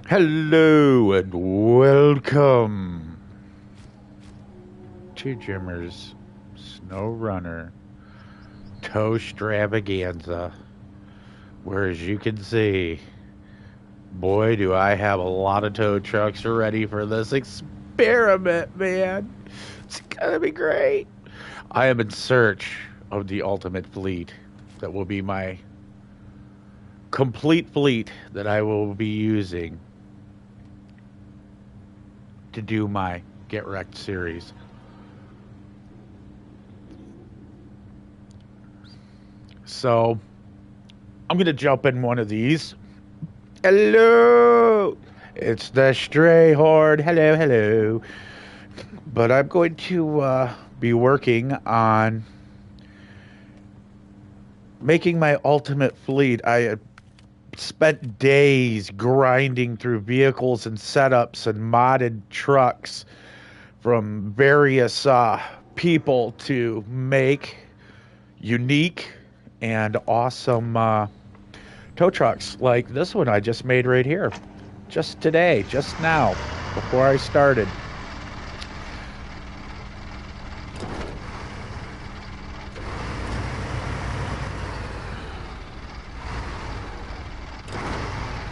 Hello and welcome to Jimmer's Snowrunner Tow Stravaganza, where as you can see, boy do I have a lot of tow trucks ready for this experiment, man. It's gonna be great. I am in search of the ultimate fleet that will be my complete fleet that I will be using to do my Get Wrecked series. So, I'm going to jump in one of these. Hello! It's the Stray Horde. Hello, hello. But I'm going to be working on making my ultimate fleet. I spent days grinding through vehicles and setups and modded trucks from various people to make unique and awesome tow trucks like this one I just made right here, just today, just now, before I started.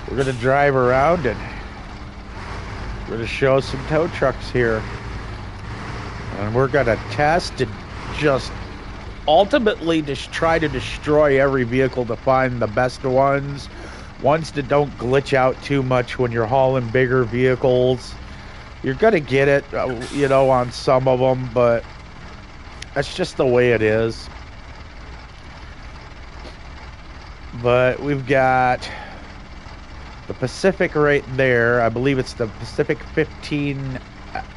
We're going to drive around and we're going to show some tow trucks here. And we're going to test and just ultimately just try to destroy every vehicle to find the best ones that don't glitch out too much when you're hauling bigger vehicles. You're going to get it, on some of them, but that's just the way it is. But we've got the Pacific right there. I believe it's the Pacific 15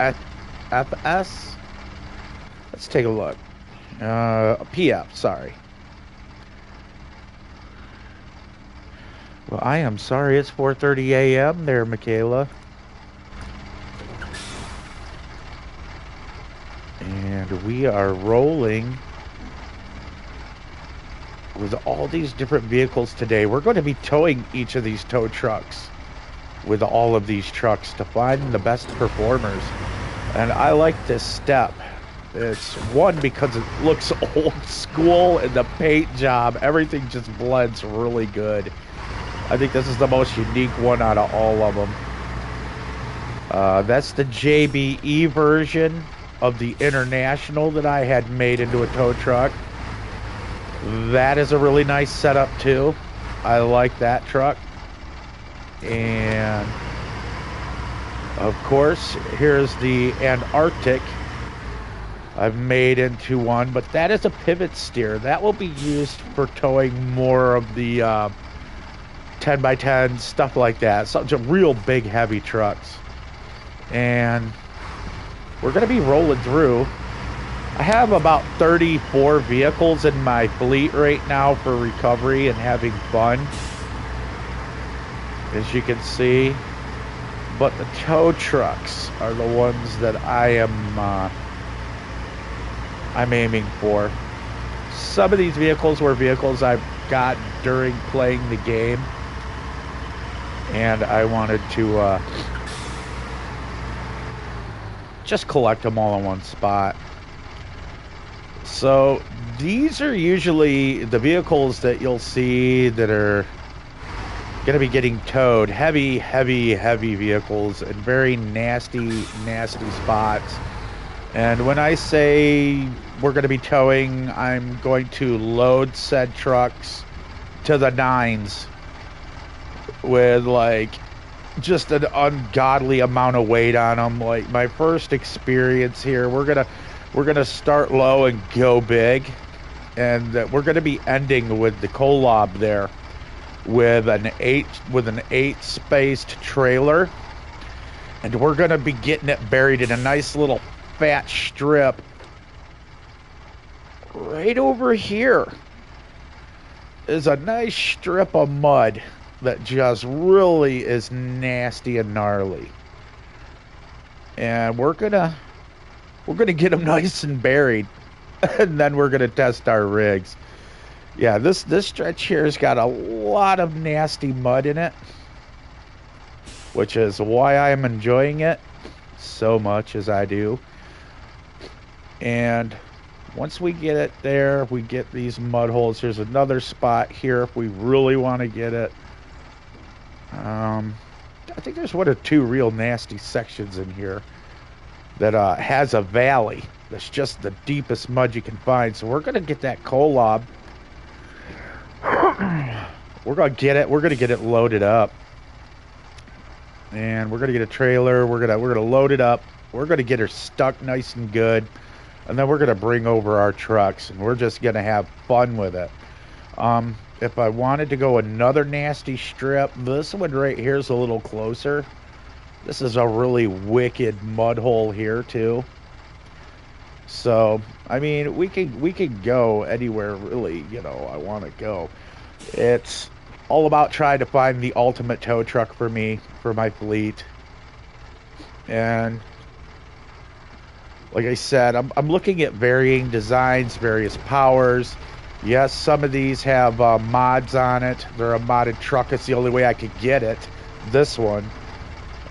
FS. Let's take a look. PF, sorry. Well, I am sorry. It's 4:30 a.m. there, Michaela. And we are rolling with all these different vehicles today. We're going to be towing each of these tow trucks with all of these trucks to find the best performers. And I like this step. It's one because it looks old school and the paint job, everything just blends really good. I think this is the most unique one out of all of them. That's the JBE version of the International that I had made into a tow truck. That is a really nice setup too. I like that truck. And of course, here's the Antarctic I've made into one, but that is a pivot steer. That will be used for towing more of the 10x10 stuff like that. Such a real big heavy trucks. And we're going to be rolling through. I have about 34 vehicles in my fleet right now for recovery and having fun, as you can see. But the tow trucks are the ones that I'm aiming for. Some of these vehicles were vehicles I've got during playing the game, and I wanted to just collect them all in one spot. So these are usually the vehicles that you'll see that are going to be getting towed. Heavy vehicles in very nasty spots. And when I say we're going to be towing, I'm going to load said trucks to the nines with like just an ungodly amount of weight on them. Like my first experience here, we're gonna start low and go big, and we're gonna be ending with the Kolob there with an eight spaced trailer, and we're gonna be getting it buried in a nice little fat strip right over here. Is a nice strip of mud that just really is nasty and gnarly, and we're gonna get them nice and buried, and then we're gonna test our rigs. Yeah, this stretch here has got a lot of nasty mud in it. which is why I am enjoying it so much as I do. And once we get it there, we get these mud holes. There's another spot here if we really want to get it. I think there's one or two real nasty sections in here that has a valley that's just the deepest mud you can find. So we're gonna get that Kolob. We're gonna get it. We're gonna get it loaded up, and we're gonna get a trailer. We're gonna load it up. We're gonna get her stuck nice and good, and then we're gonna bring over our trucks, and we're just gonna have fun with it. If I wanted to go another nasty strip, this one right here is a little closer. This is a really wicked mud hole here too. So, I mean, we could go anywhere really, you know, I want to go. It's all about trying to find the ultimate tow truck for me, for my fleet. And like I said, I'm looking at varying designs, various powers. Yes, some of these have mods on it. They're a modded truck. It's the only way I could get it. This one,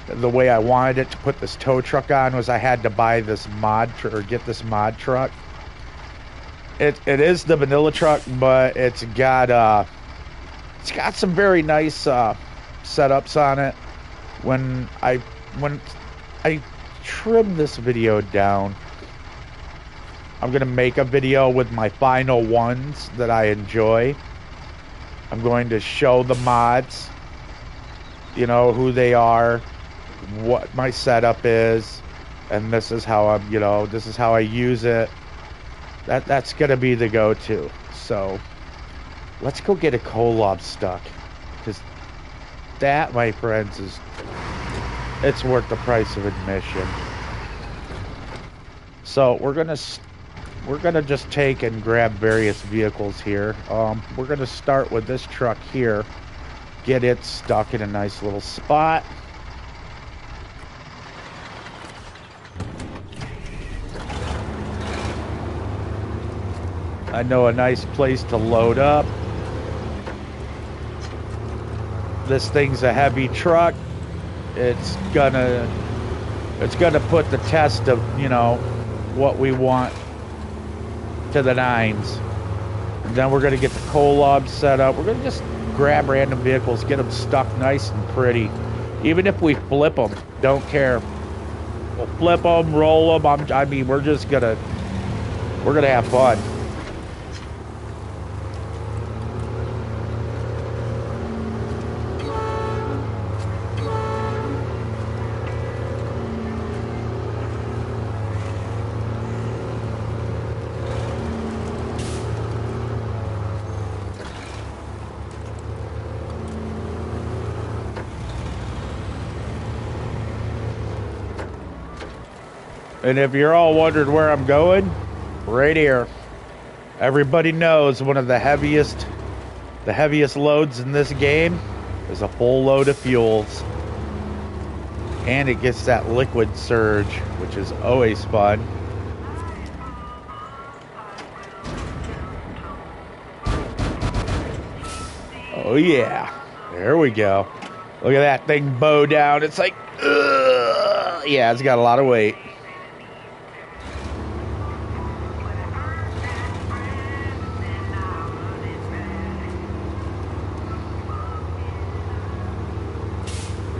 the way I wanted it to put this tow truck on was I had to buy this mod or get this mod truck. It is the vanilla truck, but it's got some very nice setups on it. When I trim this video down, I'm going to make a video with my final ones that I enjoy. I'm going to show the mods, you know, who they are, what my setup is, and this is how I'm, you know, this is how I use it. That's going to be the go-to. So let's go get a Kolob stuck, because that, my friends, it's worth the price of admission. So we're gonna just take and grab various vehicles here. We're gonna start with this truck here, get it stuck in a nice little spot. I know a nice place to load up. This thing's a heavy truck. It's gonna put the test of, you know, what we want to the nines. And then we're going to get the Kolob set up. We're going to just grab random vehicles, get them stuck nice and pretty. Even if we flip them, don't care. We'll flip them, roll them. I mean, we're going to have fun. And if you're all wondering where I'm going, right here. Everybody knows one of the heaviest loads in this game is a full load of fuels. And it gets that liquid surge, which is always fun. Oh yeah, there we go. Look at that thing bow down. It's like, ugh. Yeah, it's got a lot of weight.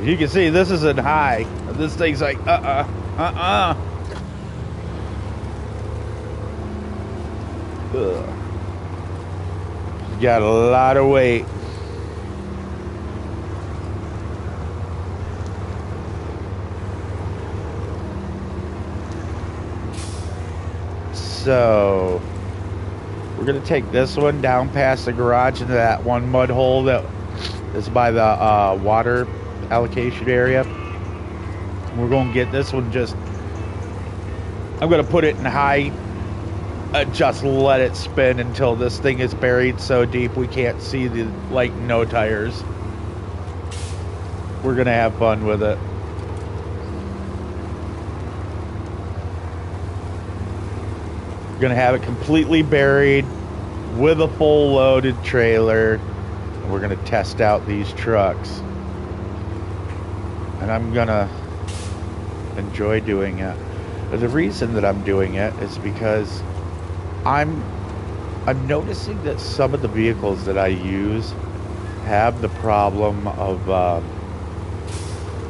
You can see this isn't high. This thing's like, Ugh. It's got a lot of weight. So we're gonna take this one down past the garage into that one mud hole that is by the water allocation area. We're gonna get this one I'm gonna put it in high, just let it spin until this thing is buried so deep we can't see the, like, no tires. We're gonna have fun with it. We're gonna have it completely buried with a full loaded trailer, and we're gonna test out these trucks. and I'm gonna enjoy doing it. But the reason that I'm doing it is because I'm I'm noticing that some of the vehicles that I use have the problem of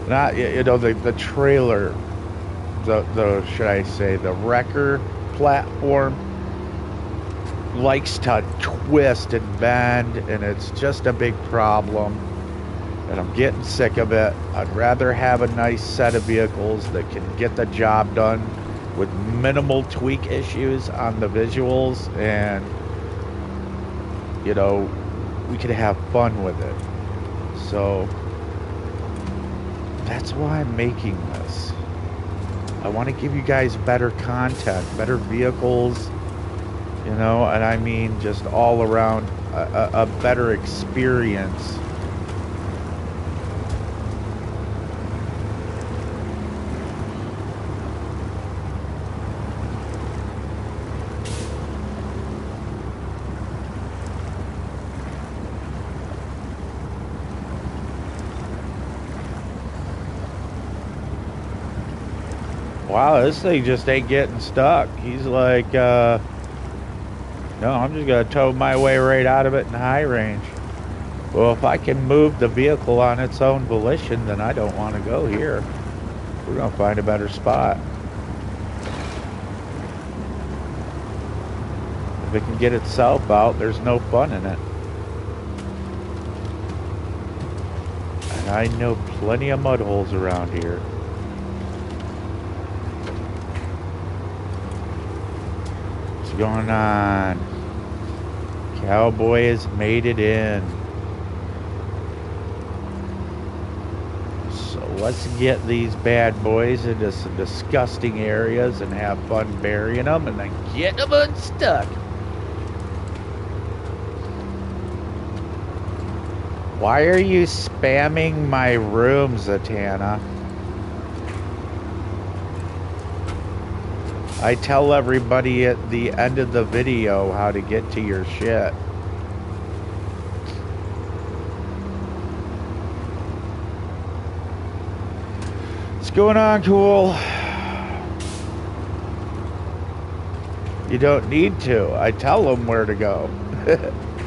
not the trailer, the should I say the wrecker platform likes to twist and bend, and it's just a big problem, and I'm getting sick of it. I'd rather have a nice set of vehicles that can get the job done with minimal tweak issues on the visuals, and we could have fun with it. So that's why I'm making this. I want to give you guys better content, better vehicles, and I mean just all around a better experience. Wow, this thing just ain't getting stuck. He's like, no, I'm just going to tow my way right out of it in high range. Well, if I can move the vehicle on its own volition, then I don't want to go here. We're going to find a better spot. If it can get itself out, there's no fun in it. And I know plenty of mud holes around here. What's going on? Cowboy has made it in. So let's get these bad boys into some disgusting areas and have fun burying them and then get them unstuck. Why are you spamming my room, Zatanna? I tell everybody at the end of the video how to get to your shit. What's going on, Cool? You don't need to. I tell them where to go.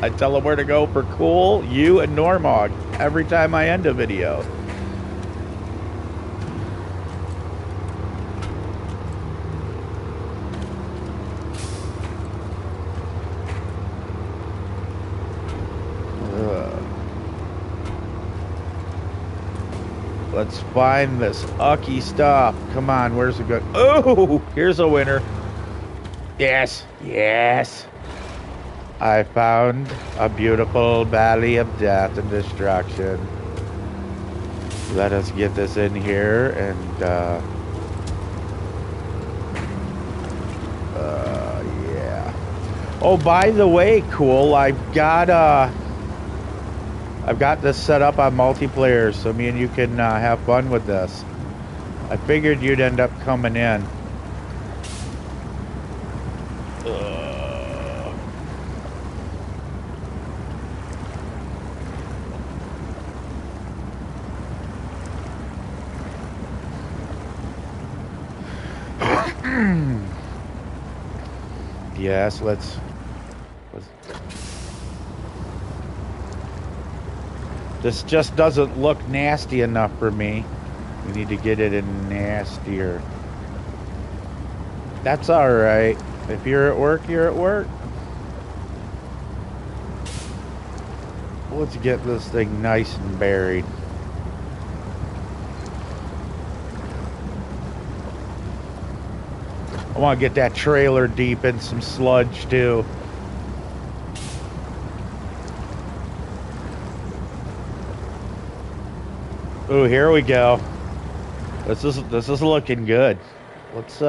I tell them where to go for Cool, you, and Normog every time I end a video. Let's find this ucky stuff. Come on, where's it go? Oh, here's a winner. Yes, yes. I found a beautiful valley of death and destruction. Let us get this in here and yeah. Oh, by the way, Cool, I've got this set up on multiplayer so me and you can have fun with this. I figured you'd end up coming in. Yes, let's this just doesn't look nasty enough for me. We need to get it in nastier. That's alright. If you're at work, you're at work. Let's get this thing nice and buried. I want to get that trailer deep in some sludge too. Ooh, here we go. This is looking good. Let's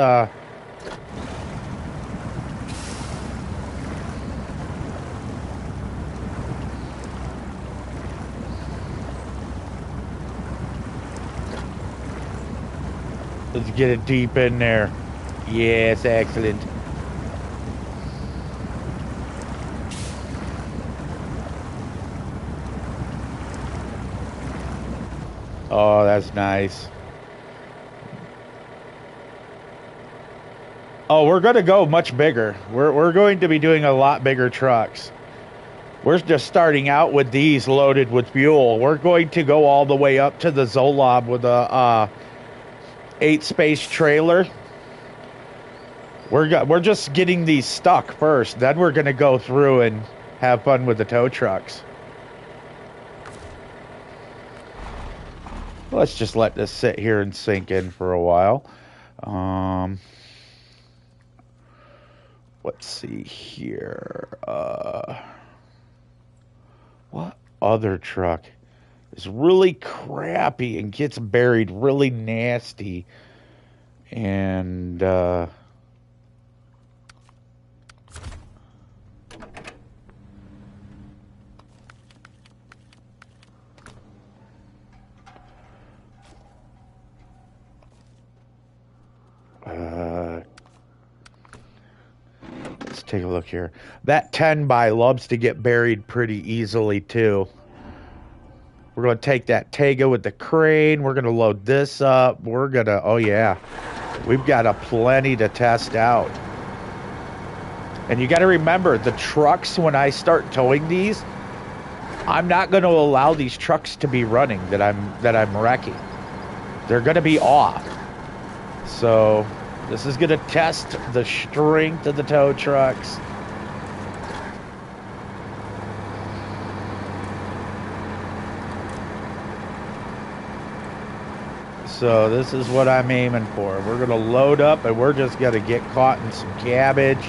get it deep in there. Yes, excellent. Oh, that's nice. Oh, we're going to go much bigger. We're going to be doing a lot bigger trucks. We're just starting out with these loaded with fuel. We're going to go all the way up to the Zolob with a 8-space trailer. We're just getting these stuck first. Then we're going to go through and have fun with the tow trucks. Let's just let this sit here and sink in for a while. Let's see here. What other truck is really crappy and gets buried really nasty? And let's take a look here. That 10 by loves to get buried pretty easily too. We're going to take that Tega with the crane. We're going to load this up. We're going to, oh yeah, we've got a plenty to test out. And you got to remember, the trucks, when I start towing these, I'm not going to allow these trucks to be running that I'm wrecking. They're going to be off. So this is going to test the strength of the tow trucks. So this is what I'm aiming for. We're going to load up and we're just going to get caught in some cabbage.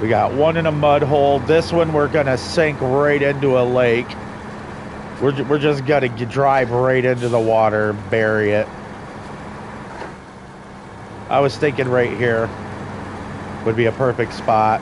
We got one in a mud hole. This one we're going to sink right into a lake. We're just going to drive right into the water, bury it. I was thinking right here would be a perfect spot.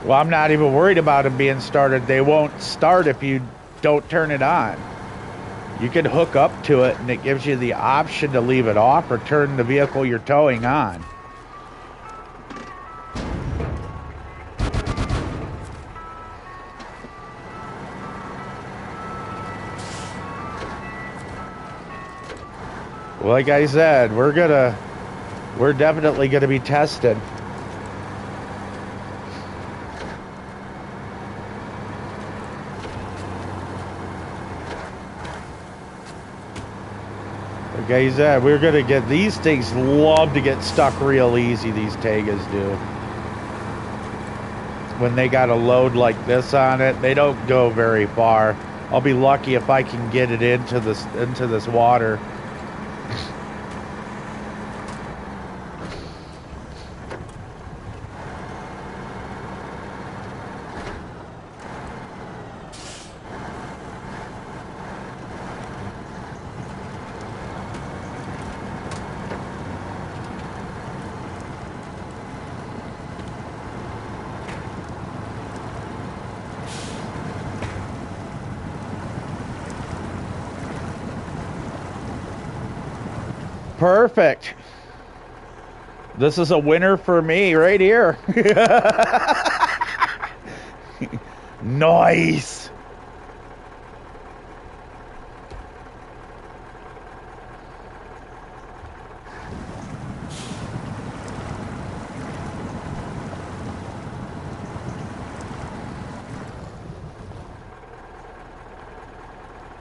Well, I'm not even worried about them being started. They won't start if you don't turn it on. You can hook up to it and it gives you the option to leave it off or turn the vehicle you're towing on. Like I said, we're definitely gonna be tested. Like I said, we're gonna get these things. Love to get stuck real easy. These Tegas do. When they got a load like this on it, they don't go very far. I'll be lucky if I can get it into this water. Perfect. This is a winner for me right here. Nice.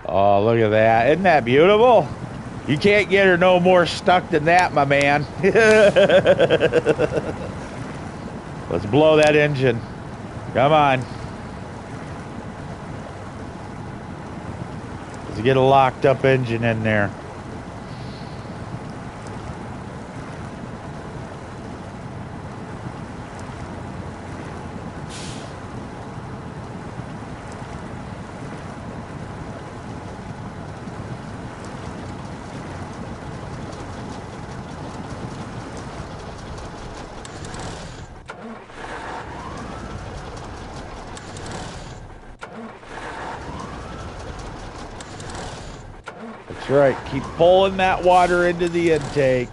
Oh, look at that. Isn't that beautiful? You can't get her no more stuck than that, my man. Let's blow that engine. Come on. Let's get a locked up engine in there. That's right. Keep pulling that water into the intake.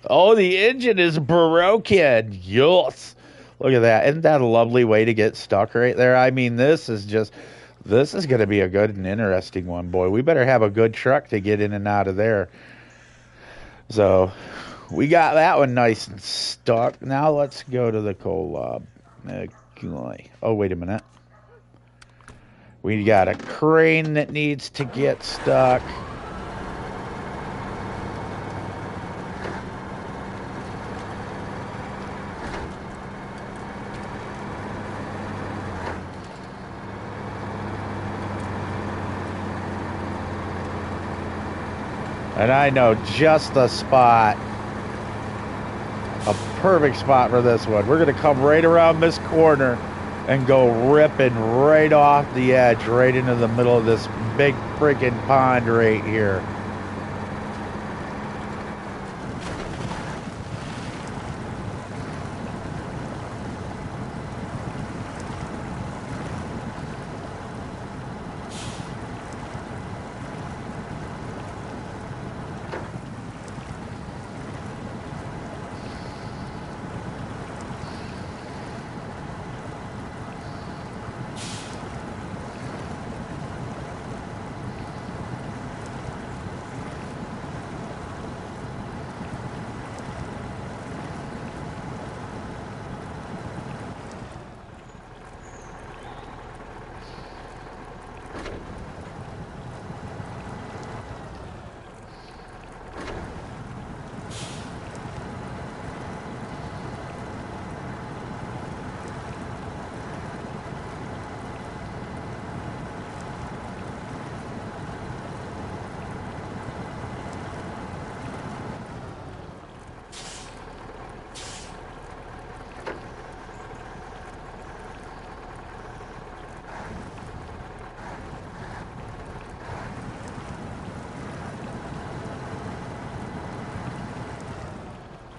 Oh, the engine is broken. Yes. Look at that. Isn't that a lovely way to get stuck right there? I mean, this is going to be a good and interesting one, boy. We better have a good truck to get in and out of there. So, we got that one nice and stuck. Now let's go to the coal lob. Oh, wait a minute. We got a crane that needs to get stuck. And I know just the spot. A perfect spot for this one. We're going to come right around this corner and go ripping right off the edge, right into the middle of this big freaking pond right here.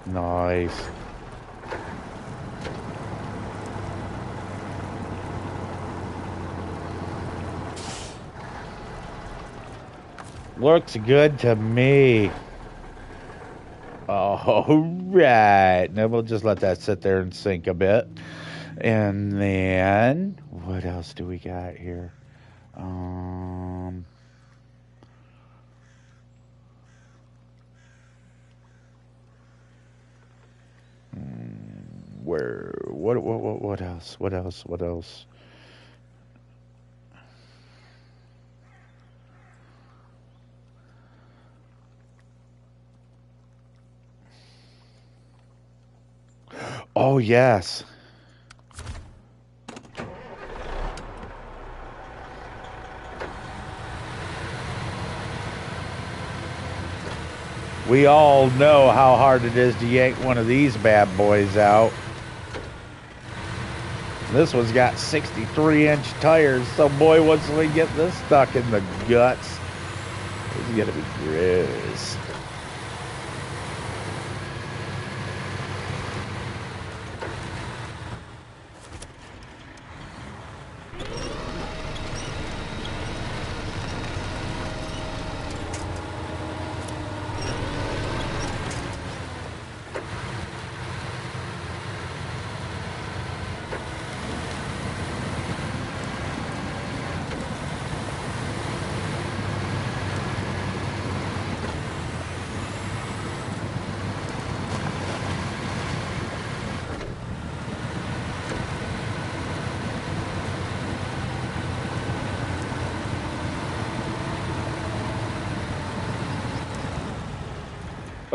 Nice. Looks good to me. All right. Now we'll just let that sit there and sink a bit. And then, what else do we got here? What else? What else? What else? Oh, yes. We all know how hard it is to yank one of these bad boys out. This one's got 63-inch tires, so boy, once we get this stuck in the guts, it's gonna be gross.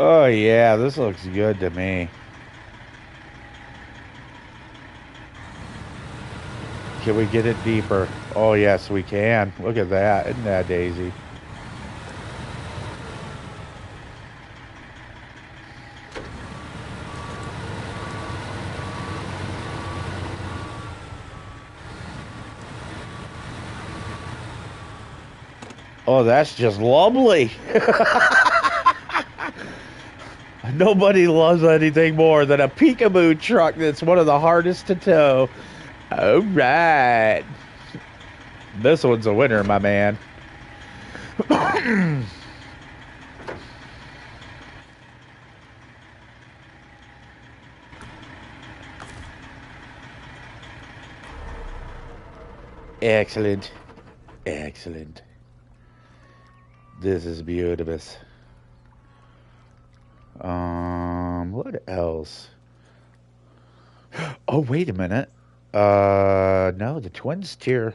Oh yeah, this looks good to me. Can we get it deeper? Oh yes, we can. Look at that. Isn't that daisy? Oh, that's just lovely. Nobody loves anything more than a peekaboo truck that's one of the hardest to tow. All right. This one's a winner, my man. Excellent. Excellent. This is beautiful. What else? Oh, wait a minute. No, the twins tier.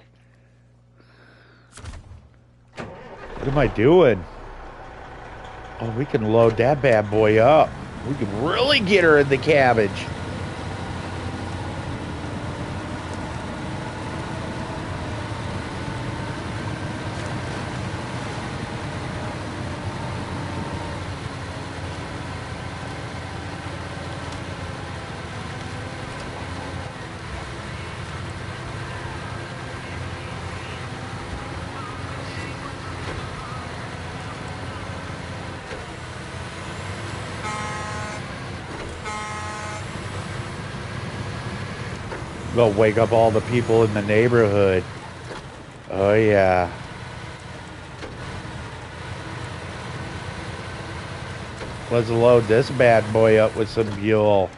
What am I doing? Oh, we can load that bad boy up. We can really get her in the cabbage. Go wake up all the people in the neighborhood. Oh, yeah. Let's load this bad boy up with some fuel.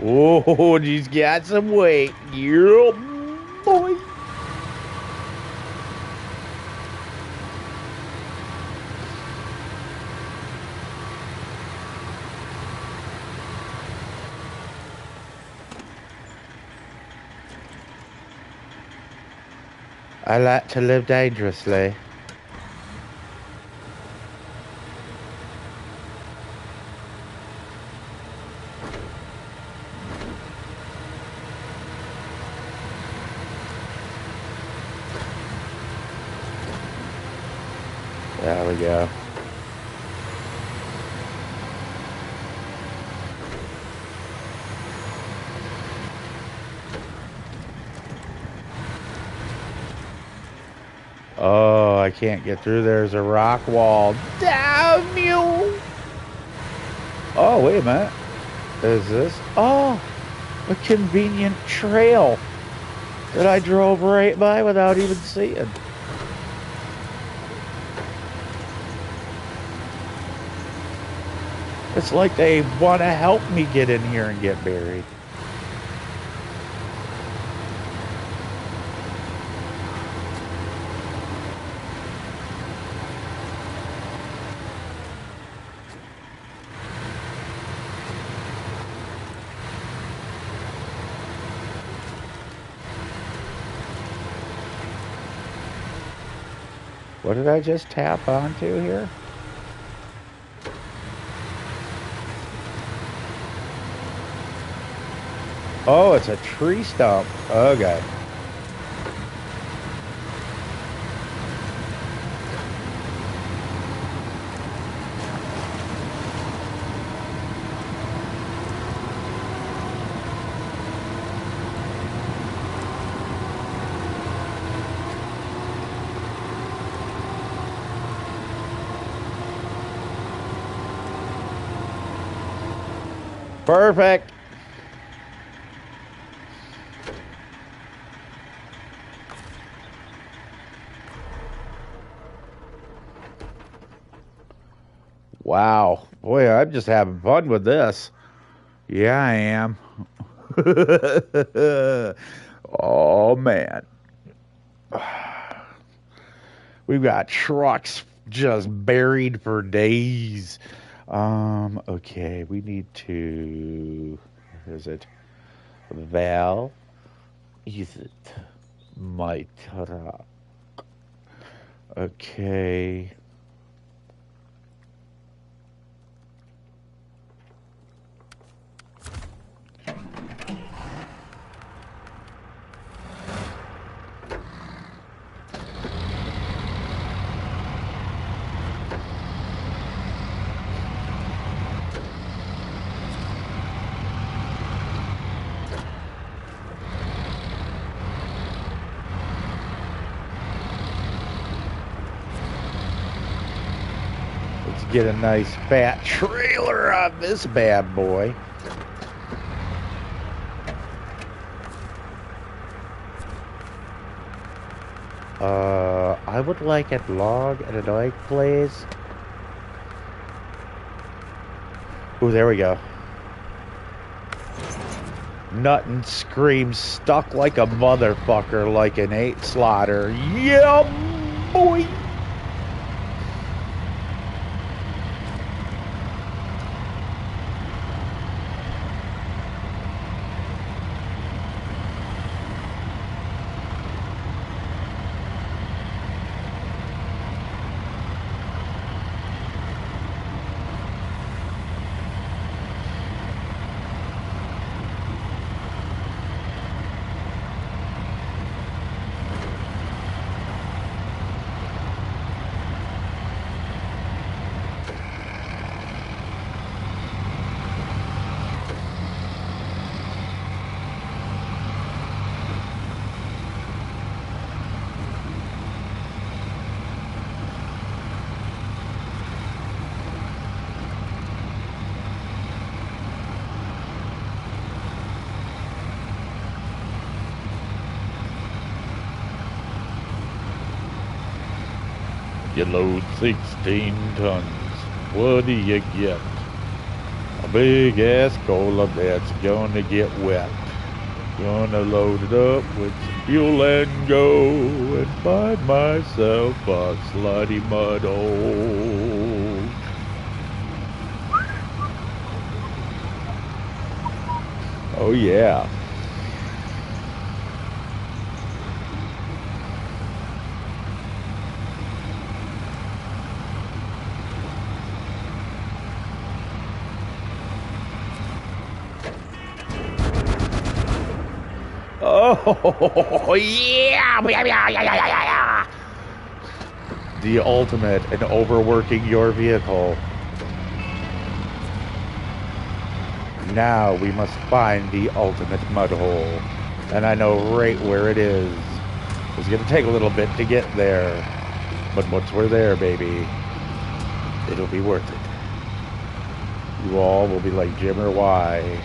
Oh, he's got some weight. Yeah, boy. I like to live dangerously. There we go. Oh, I can't get through. There's a rock wall. Damn you! Oh, wait a minute. Is this? Oh, a convenient trail that I drove right by without even seeing. It's like they want to help me get in here and get buried. What did I just tap onto here? Oh, it's a tree stump. Okay. Perfect. Wow. Boy, I'm just having fun with this. Yeah, I am. Oh, man. We've got trucks just buried for days. Okay, we need to, where is it? Val, is it my truck? Okay. get a nice fat trailer on this bad boy. I would like a log and a egg, please. Ooh, there we go. Nut and scream stuck like a motherfucker, like an 8 slaughter. Yeah, boy! You load 16 tons. What do you get? A big ass cola that's gonna get wet. Gonna load it up with some fuel and go and find myself a slutty mud hole. Oh yeah. Oh, yeah! The ultimate in overworking your vehicle. Now we must find the ultimate mud hole. And I know right where it is. It's gonna take a little bit to get there. But once we're there, baby, it'll be worth it. You all will be like, Jimmer, why?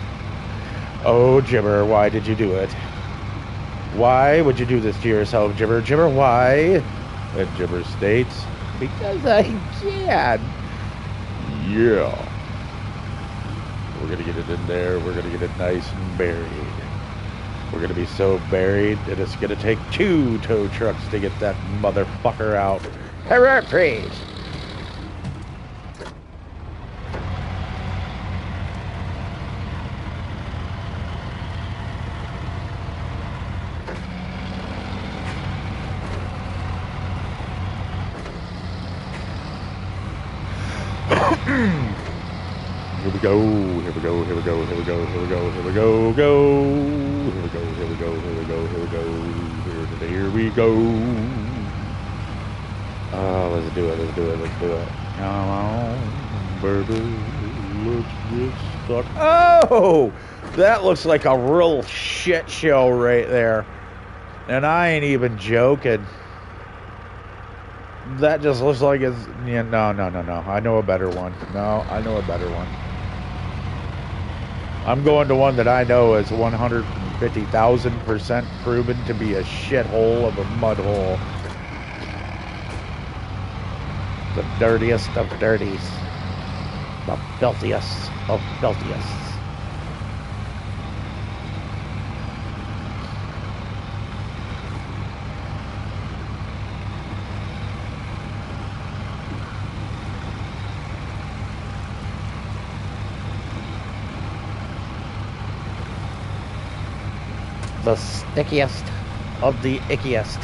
Oh, Jimmer, why did you do it? Why would you do this to yourself, Jimmer? Jimmer, why? And Jimmer states, because I can. Yeah. We're going to get it in there. We're going to get it nice and buried. We're going to be so buried that it's going to take 2 tow trucks to get that motherfucker out. Hurrah, praise. Here we go, here we go, here we go, here we go, here we go, here we go, go. Here we go, here we go, here we go, here we go, here we go. Oh, let's do it, let's do it, let's do it. Come on, baby, let's get stuck. Oh, that looks like a real shit show right there. And I ain't even joking. That just looks like it's, yeah, no. I know a better one. No, I know a better one. I'm going to one that I know is 150,000% proven to be a shithole of a mud hole. The dirtiest of dirties. The filthiest of filthiest. The stickiest of the ickiest.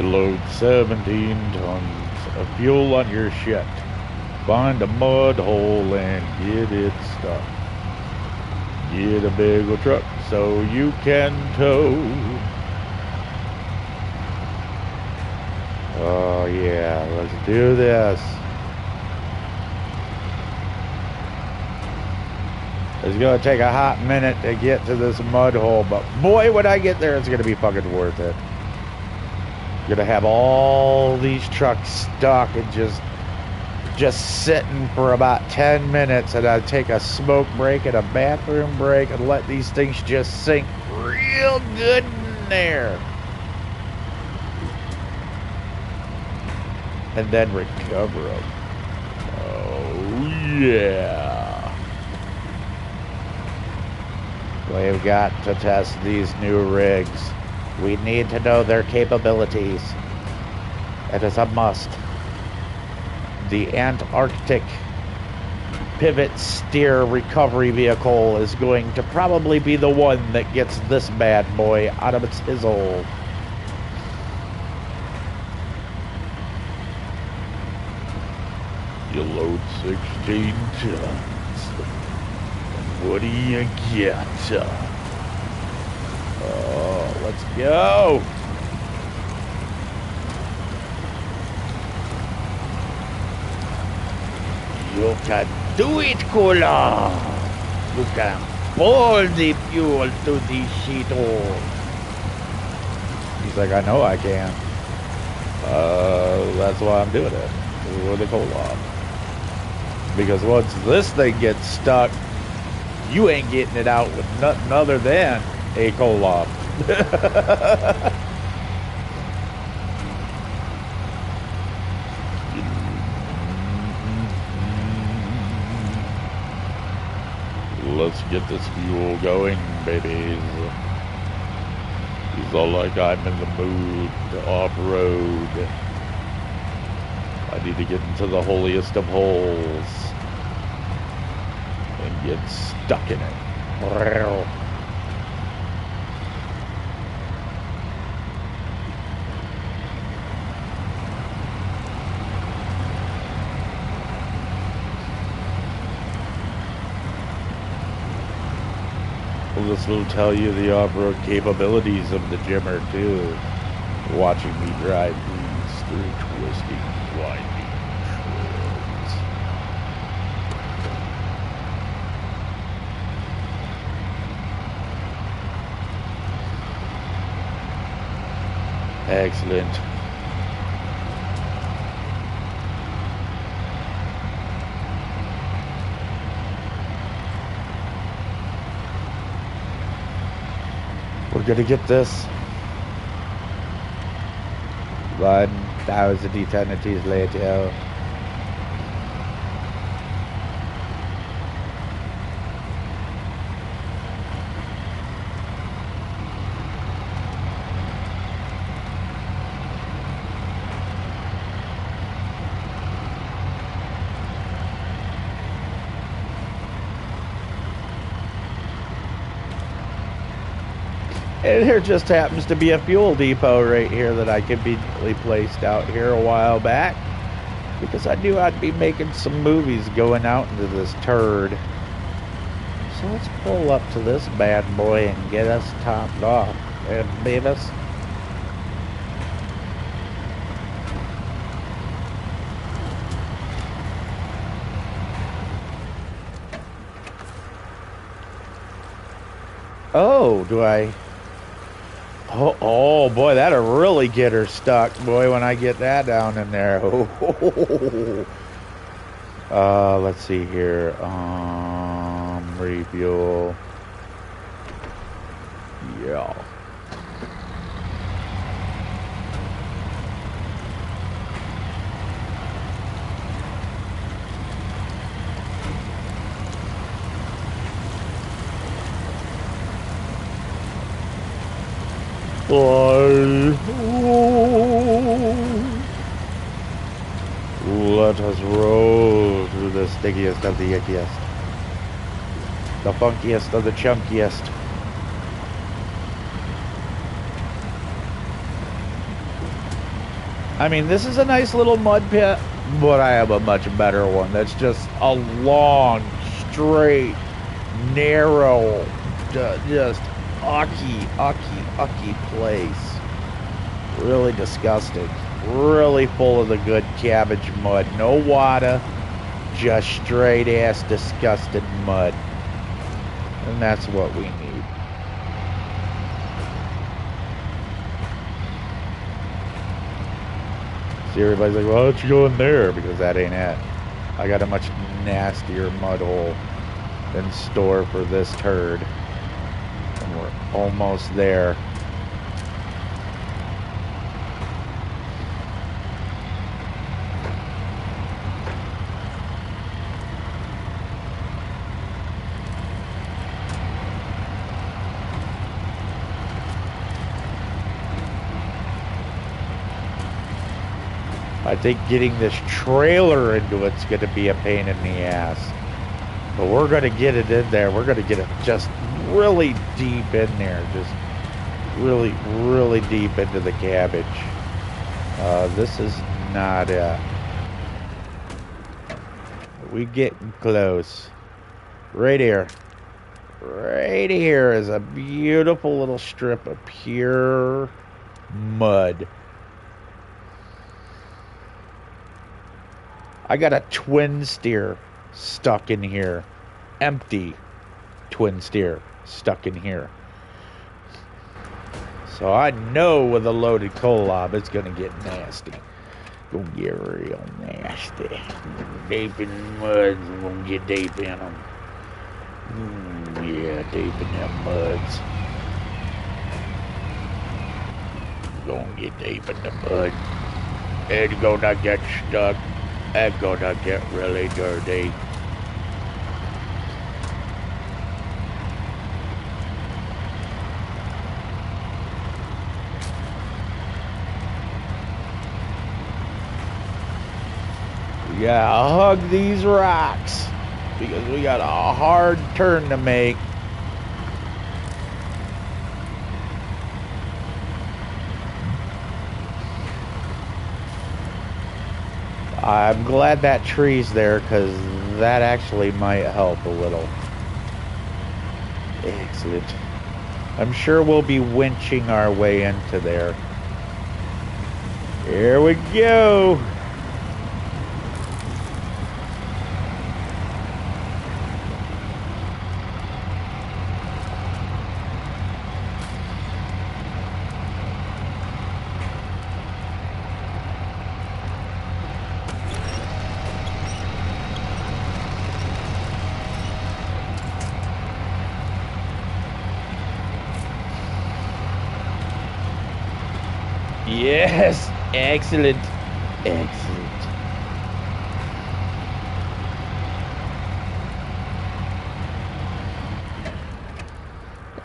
load 17 tons of fuel on your shit. Find a mud hole and get it stuck. Get a big old truck so you can tow. Oh yeah, let's do this. It's gonna take a hot minute to get to this mud hole, but boy, when I get there, it's gonna be fucking worth it. Gonna have all these trucks stuck and just sitting for about 10 minutes, and I take a smoke break and a bathroom break and let these things just sink real good in there. And then recover them. Oh yeah. We've got to test these new rigs. We need to know their capabilities. It is a must. The Antarctic pivot steer recovery vehicle is going to probably be the one that gets this bad boy out of its hizzle. You load 16 tons. What do you get? Oh, let's go. You can do it, Cola. You can pour the fuel to the sheet hole. He's like, I know I can. That's why I'm doing it. With the Cola. Because once this thing gets stuck, you ain't getting it out with nothing other than a Koloff. Let's get this fuel going, babies. It's all like I'm in the mood to off-road. I need to get into the holiest of holes and get stuck in it. Well, this will tell you the off-road capabilities of the Jimmer too. Watching me drive these through twisting, winding trails. Excellent. We're gonna get this. 1,000 eternities later. And there just happens to be a fuel depot right here that I conveniently placed out here a while back, because I knew I'd be making some movies going out into this turd. So let's pull up to this bad boy and get us topped off, and Beavis. Oh, do I? Oh boy, that'll really get her stuck, boy, when I get that down in there. Let's see here. Refuel. Yeah. Let us roll through the stickiest of the ickiest, the funkiest of the chunkiest. I mean, this is a nice little mud pit, but I have a much better one. That's just a long, straight, narrow, just ucky place. Really disgusting. Really full of the good cabbage mud. No water, just straight ass disgusted mud. And that's what we need. See, everybody's like, well, why don't you go in there? Because that ain't it. I got a much nastier mud hole in store for this turd. And we're almost there. I think getting this trailer into it's going to be a pain in the ass. But we're going to get it in there. We're going to get it just really deep in there. Just really, really deep into the cabbage. This is not it. We getting close. Right here. Right here is a beautiful little strip of pure mud. I got a twin steer stuck in here. Empty twin steer stuck in here. So I know with a loaded coal it's going to get nasty. Gonna get real nasty. Deep in the muds, gonna get deep in them. Yeah, deep in them muds. Gonna get deep in the mud. It's gonna get stuck. It's gonna get really dirty. We gotta hug these rocks because we got a hard turn to make. I'm glad that tree's there because that actually might help a little. Excellent. I'm sure we'll be winching our way into there. Here we go. Yes, excellent, excellent.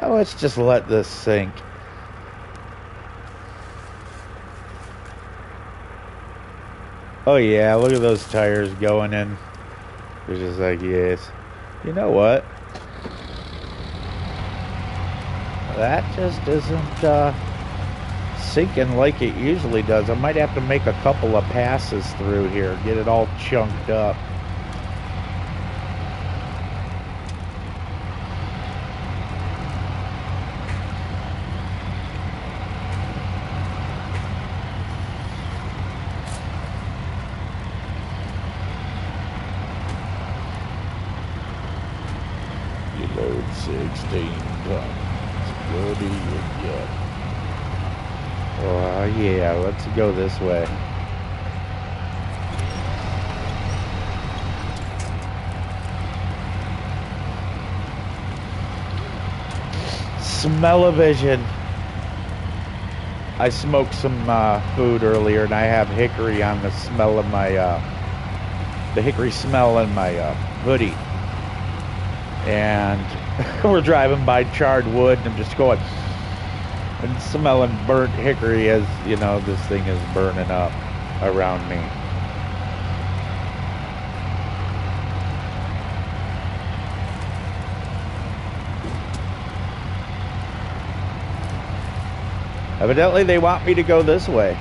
Now let's just let this sink. Oh yeah, look at those tires going in. They're just like, yes. You know what? That just isn't, sinking like it usually does. I might have to make a couple of passes through here, get it all chunked up. You load 16 tons. What do you get? Oh, yeah, let's go this way. Smell-o-vision. I smoked some food earlier, and I have hickory on the smell of my, the hickory smell in my hoodie. And we're driving by charred wood, and I'm just going... and smelling burnt hickory as, you know, this thing is burning up around me. Evidently they want me to go this way.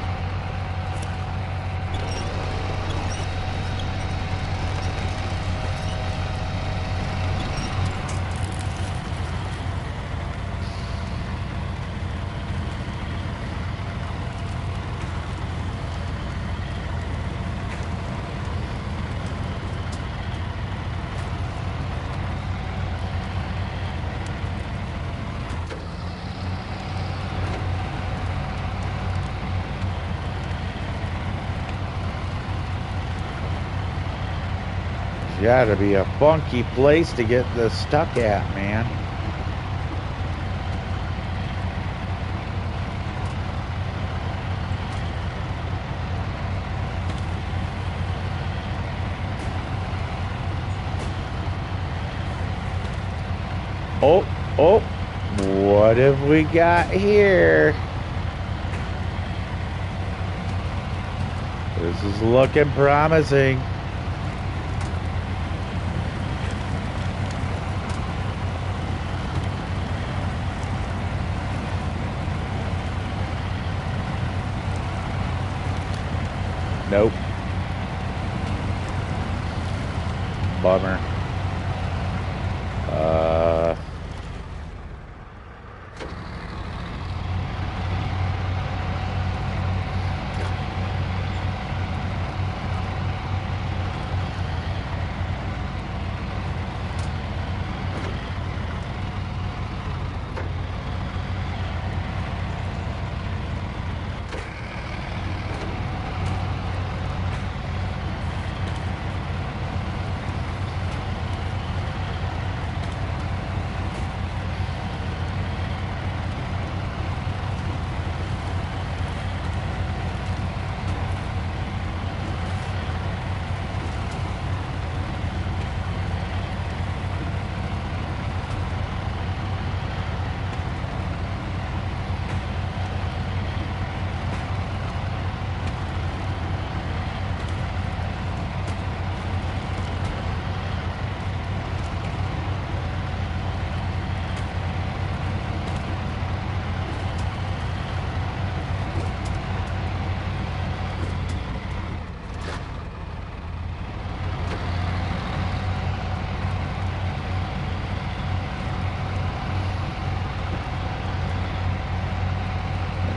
Gotta be a funky place to get this stuck at, man. Oh, oh, what have we got here? This is looking promising. Nope. Bummer.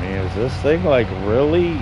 Is this thing like really?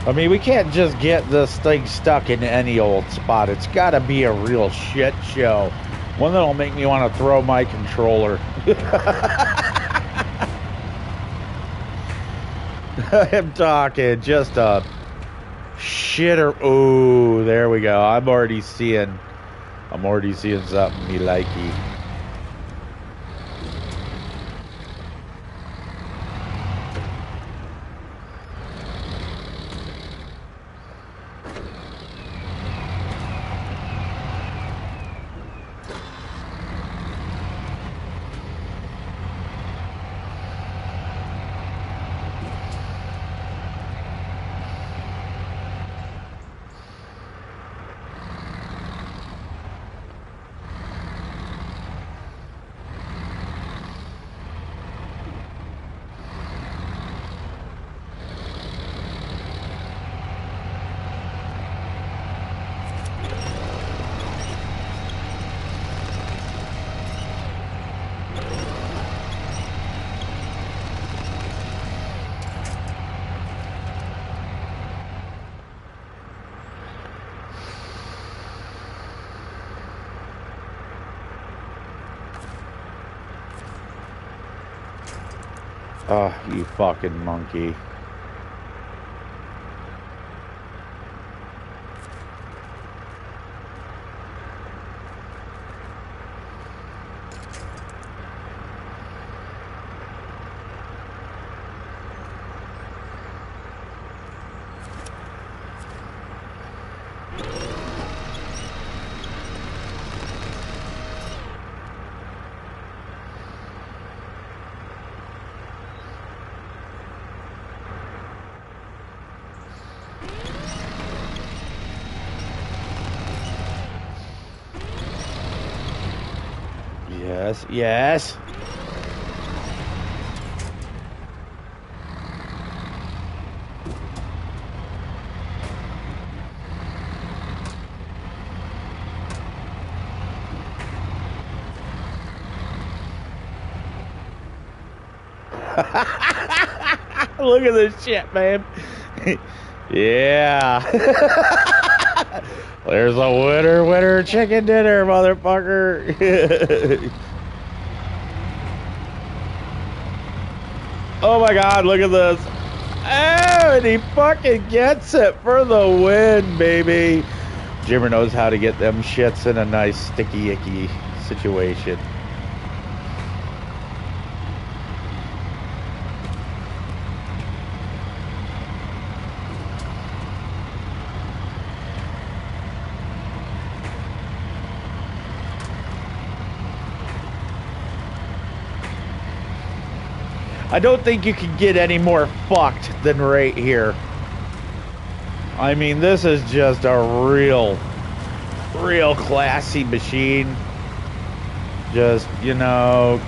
I mean, we can't just get this thing stuck in any old spot. It's got to be a real shit show. One that'll make me want to throw my controller. I'm talking just a shitter. Oh, there we go. I'm already seeing something me likey. Oh, you fucking monkey. Yes, yes. Look at this shit, man. Yeah. There's a winner chicken dinner, motherfucker. Oh my god, look at this. Oh, and he fucking gets it for the win, baby. Jimmer knows how to get them shits in a nice sticky icky situation. I don't think you can get any more fucked than right here. I mean, this is just a real classy machine. Just, you know,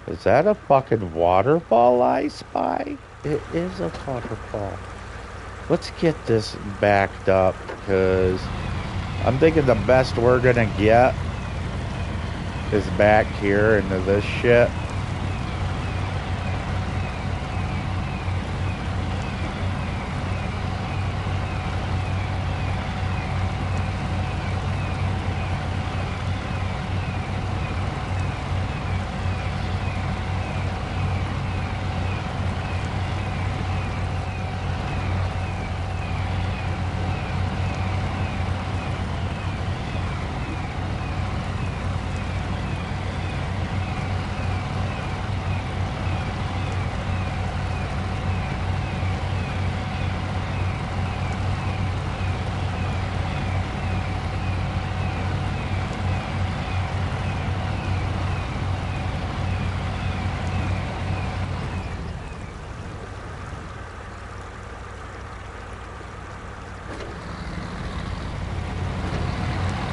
is that a fucking waterfall I spy? It is a waterfall. Let's get this backed up, because I'm thinking the best we're gonna get is back here into this shit.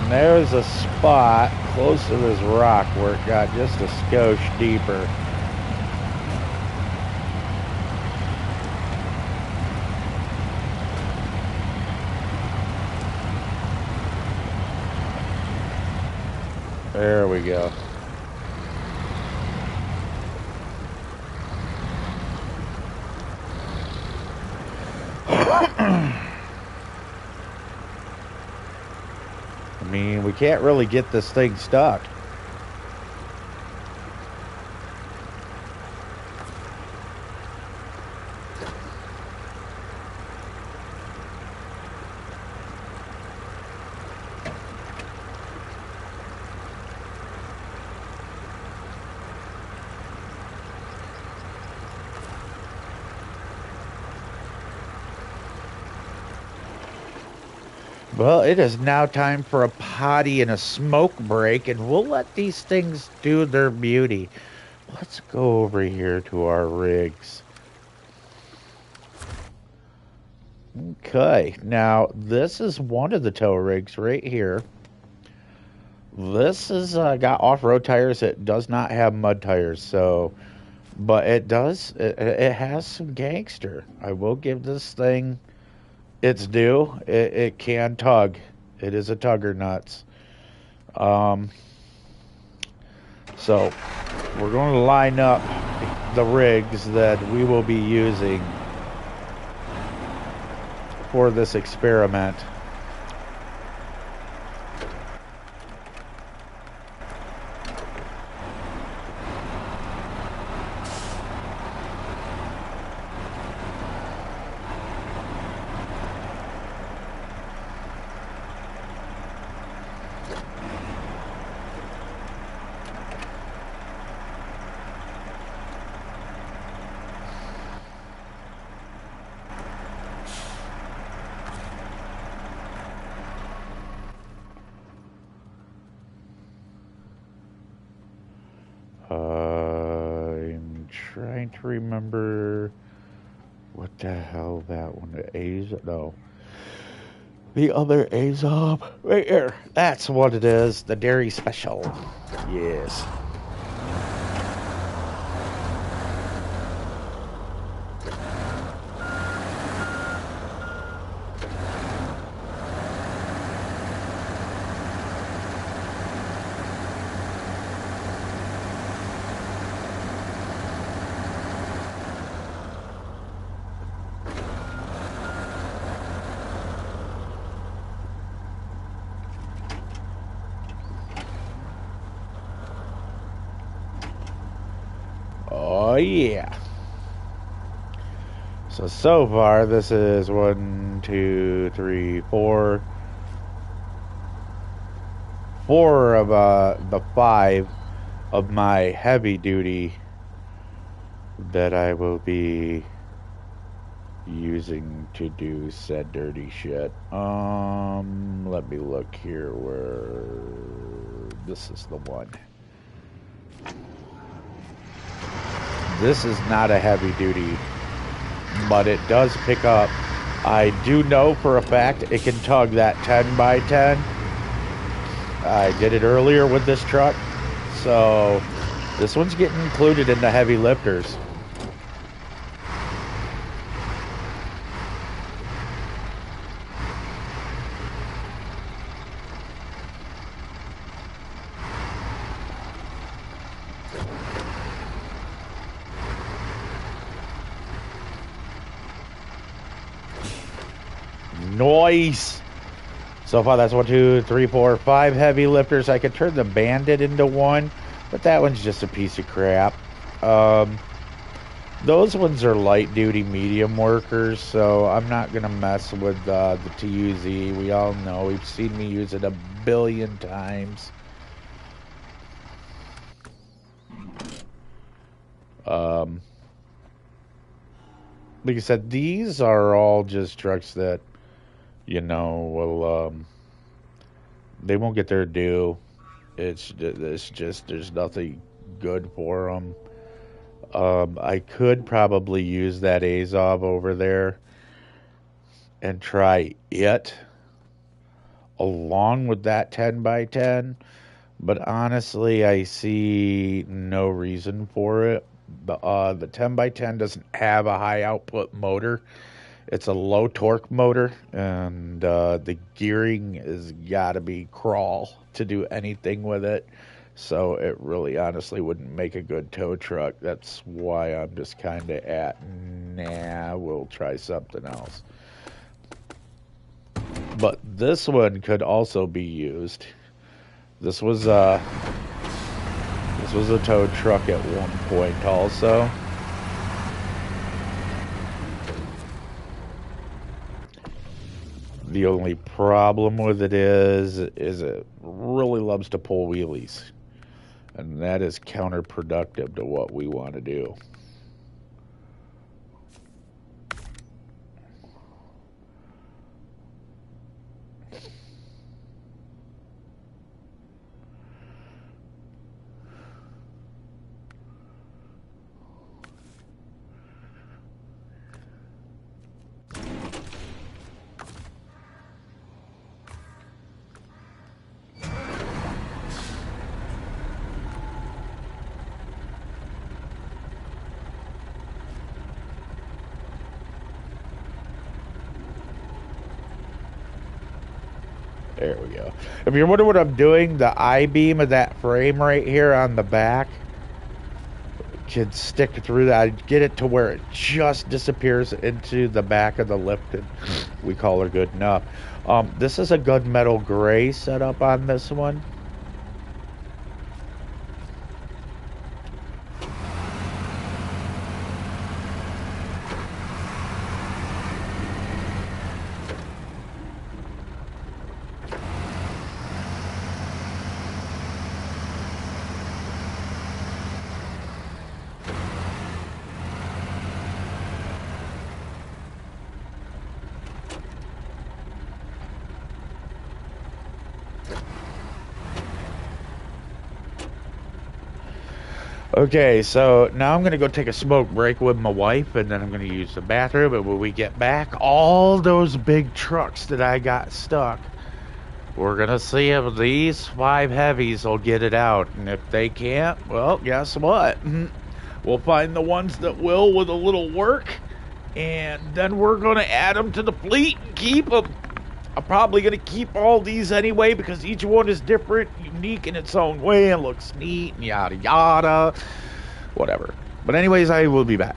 And there's a spot close to this rock where it got just a skosh deeper. There we go. I mean, we can't really get this thing stuck. Well, it is now time for a potty and a smoke break, and we'll let these things do their beauty. Let's go over here to our rigs. Okay, now this is one of the tow rigs right here. This is got off-road tires. It does not have mud tires, so, but it has some gangster. I will give this thing its due. It can tug. It is a tugger nuts. So we're going to line up the rigs that we will be using for this experiment. trying to remember what the hell that one. The A's? No. The other Azob. Right here. That's what it is. The Dairy Special. Yes. Oh, yeah. So far, this is 1, 2, 3, 4. 4 of the 5 of my heavy duty that I will be using to do said dirty shit. Let me look here where this is the one. This is not a heavy duty, but it does pick up. I do know for a fact it can tug that 10x10. I did it earlier with this truck, so this one's getting included in the heavy lifters. Nice. So far, that's 1, 2, 3, 4, 5 heavy lifters. I could turn the Bandit into one, but that one's just a piece of crap. Those ones are light duty medium workers, so I'm not gonna mess with the TUZ. We all know, we've seen me use it a billion times. Like I said, these are all just trucks that, you know, will they won't get their due. It's just there's nothing good for them. I could probably use that Azov over there and try it along with that 10x10, but honestly, I see no reason for it. The 10x10 doesn't have a high output motor. It's a low torque motor, and the gearing has got to be crawl to do anything with it. So it really honestly wouldn't make a good tow truck. That's why I'm just kind of at, nah, we'll try something else. But this one could also be used. This was a tow truck at one point also. The only problem with it is it really loves to pull wheelies. And that is counterproductive to what we want to do. There we go. If you're wondering what I'm doing, the I-beam of that frame right here on the back can stick through that. I get it to where it just disappears into the back of the lift, and we call her good enough. This is a gunmetal gray setup on this one. Okay, so now I'm gonna go take a smoke break with my wife, and then I'm gonna use the bathroom. And when we get back, all those big trucks that I got stuck, we're gonna see if these 5 heavies will get it out. And if they can't, well, guess what? We'll find the ones that will with a little work, and then we're gonna add them to the fleet and keep them. I'm probably gonna keep all these anyway because each one is different, unique in its own way, and looks neat and yada yada. Whatever. But anyways, I will be back.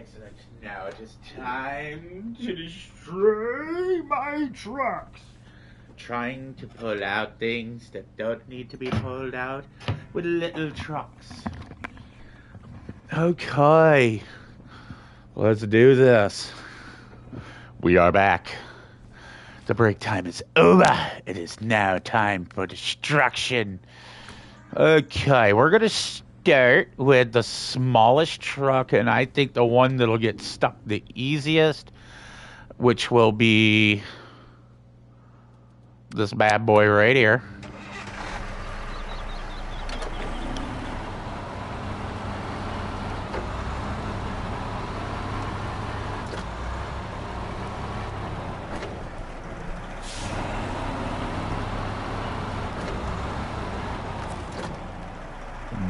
Excellent. Now it is time to destroy my trucks. Trying to pull out things that don't need to be pulled out with little trucks. Okay. Let's do this. We are back. The break time is over. It is now time for destruction. Okay, we're going to start with the smallest truck, and I think the one that'll get stuck the easiest, which will be this bad boy right here.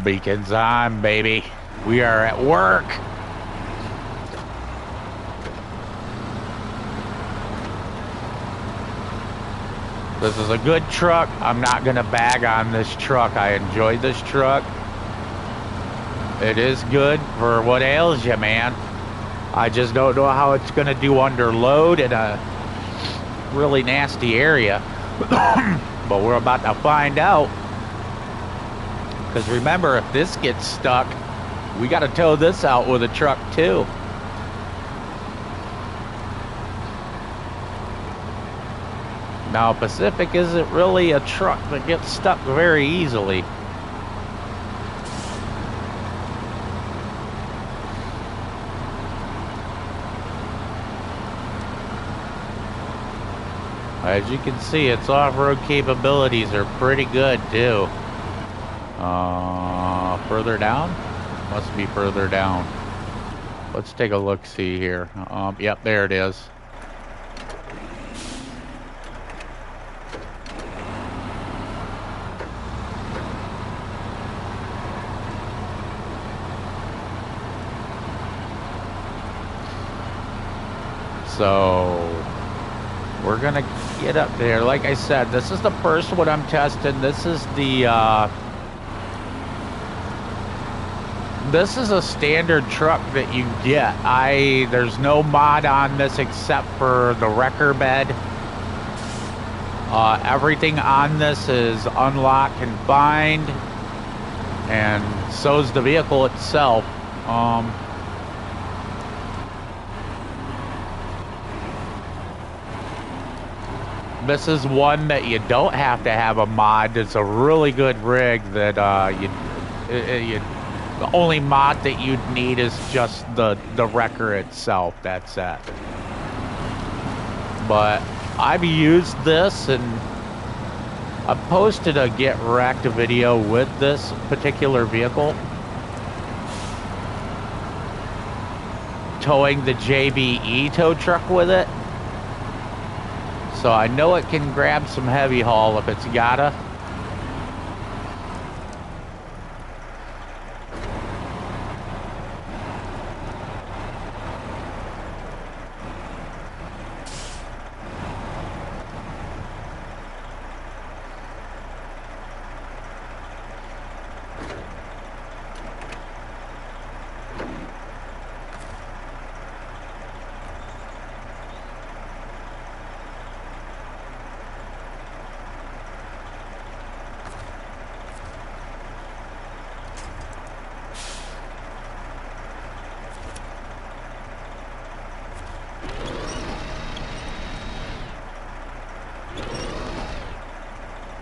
Beacons on, baby. We are at work. This is a good truck. I'm not gonna bag on this truck. I enjoy this truck. It is good for what ails you, man. I just don't know how it's gonna do under load in a really nasty area. But we're about to find out. Because remember, if this gets stuck, we got to tow this out with a truck too. Now, Pacific isn't really a truck that gets stuck very easily. As you can see, its off-road capabilities are pretty good too. Further down? Must be further down. Let's take a look-see here. Yep, there it is. So, we're gonna get up there. Like I said, this is the first one I'm testing. This is the, this is a standard truck that you get. There's no mod on this except for the wrecker bed. Everything on this is unlock and find, and so is the vehicle itself. This is one that you don't have to have a mod. It's a really good rig that the only mod that you'd need is just the wrecker itself. That's it. But I've used this, and I posted a get wrecked video with this particular vehicle, towing the JBE tow truck with it. So I know it can grab some heavy haul if it's gotta.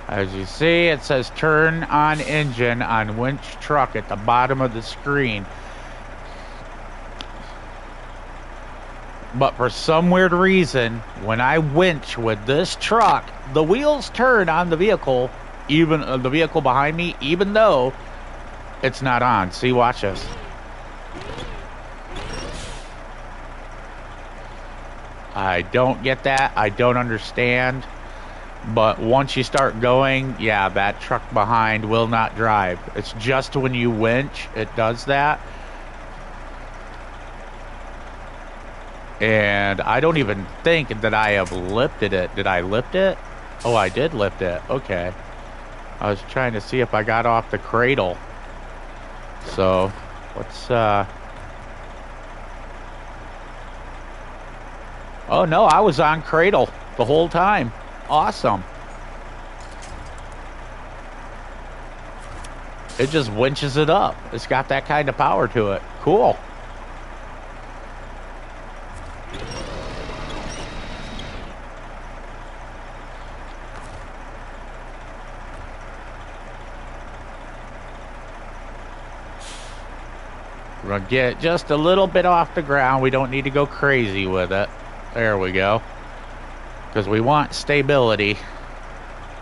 As you see, it says turn on engine on winch truck at the bottom of the screen. But for some weird reason, when I winch with this truck, the wheels turn on the vehicle, even the vehicle behind me, even though it's not on. See, watch this. I don't get that. I don't understand. But once you start going, yeah, that truck behind will not drive. It's just when you winch, it does that. And I don't even think that I have lifted it. Did I lift it? Oh, I did lift it. Okay. I was trying to see if I got off the cradle. So, let's Oh no, I was on cradle the whole time. Awesome. It just winches it up. It's got that kind of power to it. Cool. We're going to get just a little bit off the ground. We don't need to go crazy with it. There we go. Because we want stability.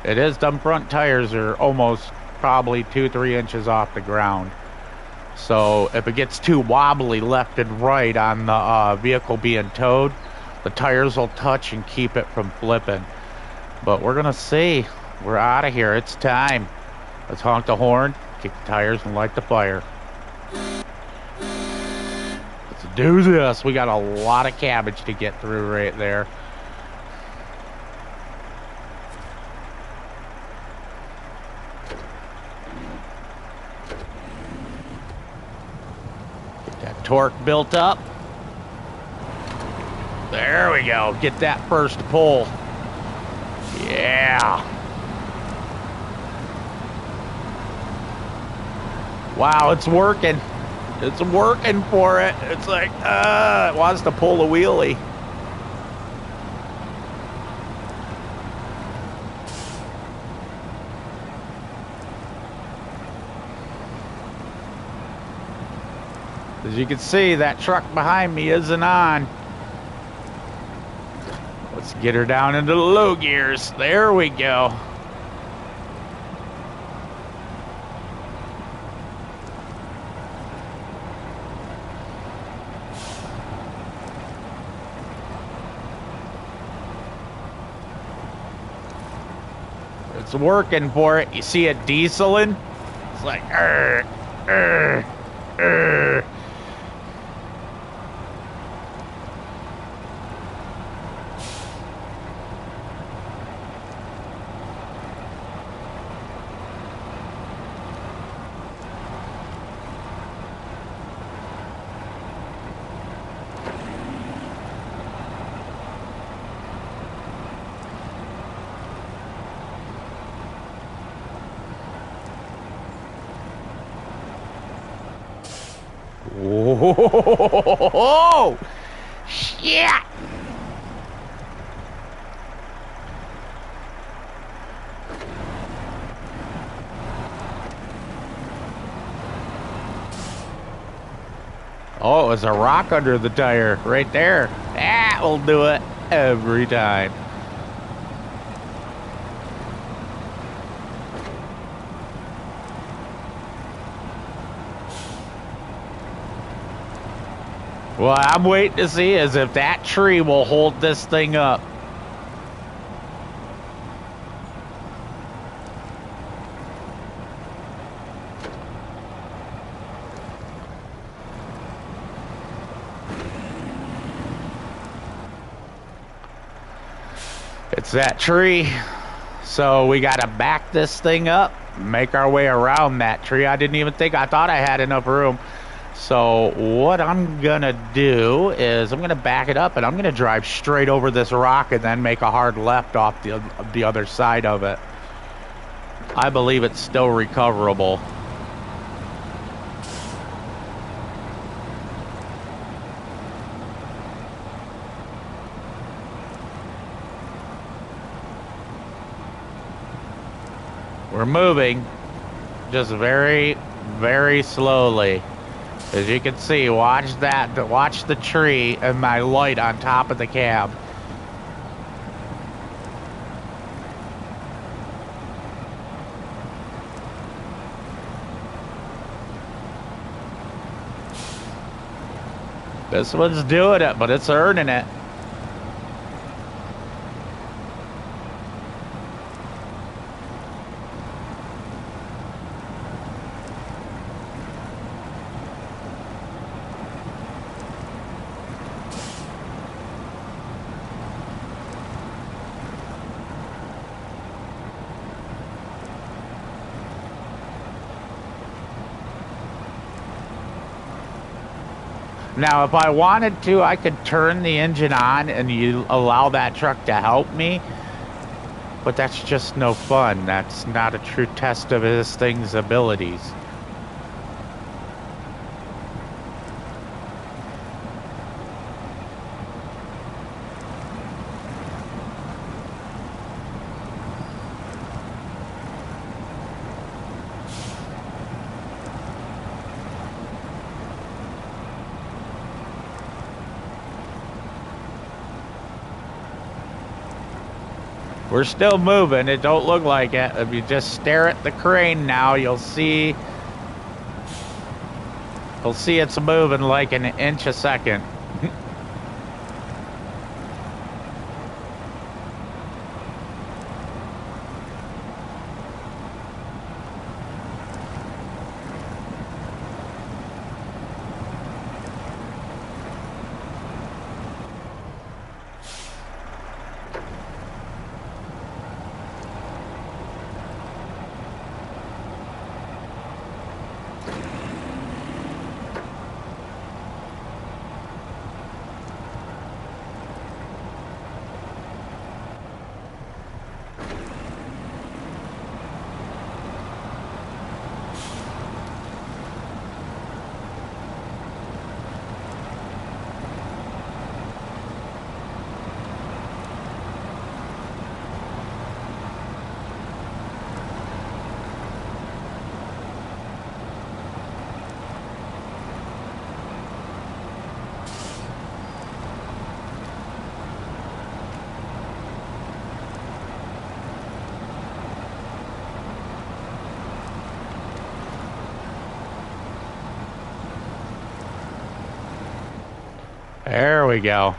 It is, them front tires are almost probably 2-3 inches off the ground. So if it gets too wobbly left and right on the vehicle being towed, the tires will touch and keep it from flipping. But we're going to see. We're out of here. It's time. Let's honk the horn, kick the tires, and light the fire. Do this. We got a lot of cabbage to get through right there. Get that torque built up. There we go. Get that first pull. Yeah. Wow, it's working. It's working for it. It's like, it wants to pull a wheelie. As you can see, that truck behind me isn't on. Let's get her down into the low gears. There we go. It's working for it. You see it dieseling? It's like, arr. Whoa! Shit! Oh, it was a rock under the tire right there. That will do it every time. What I'm waiting to see is if that tree will hold this thing up. It's that tree. So we got to back this thing up, make our way around that tree. I thought I had enough room. So what I'm gonna do is I'm gonna back it up and I'm gonna drive straight over this rock and then make a hard left off the other side of it. I believe it's still recoverable. We're moving just very, very slowly. As you can see, watch the tree and my light on top of the cab. This one's doing it, but it's earning it. Now, if I wanted to, I could turn the engine on and you allow that truck to help me. But that's just no fun. That's not a true test of this thing's abilities. We're still moving. It don't look like it. If you just stare at the crane now, you'll see it's moving like an inch a second. There we go.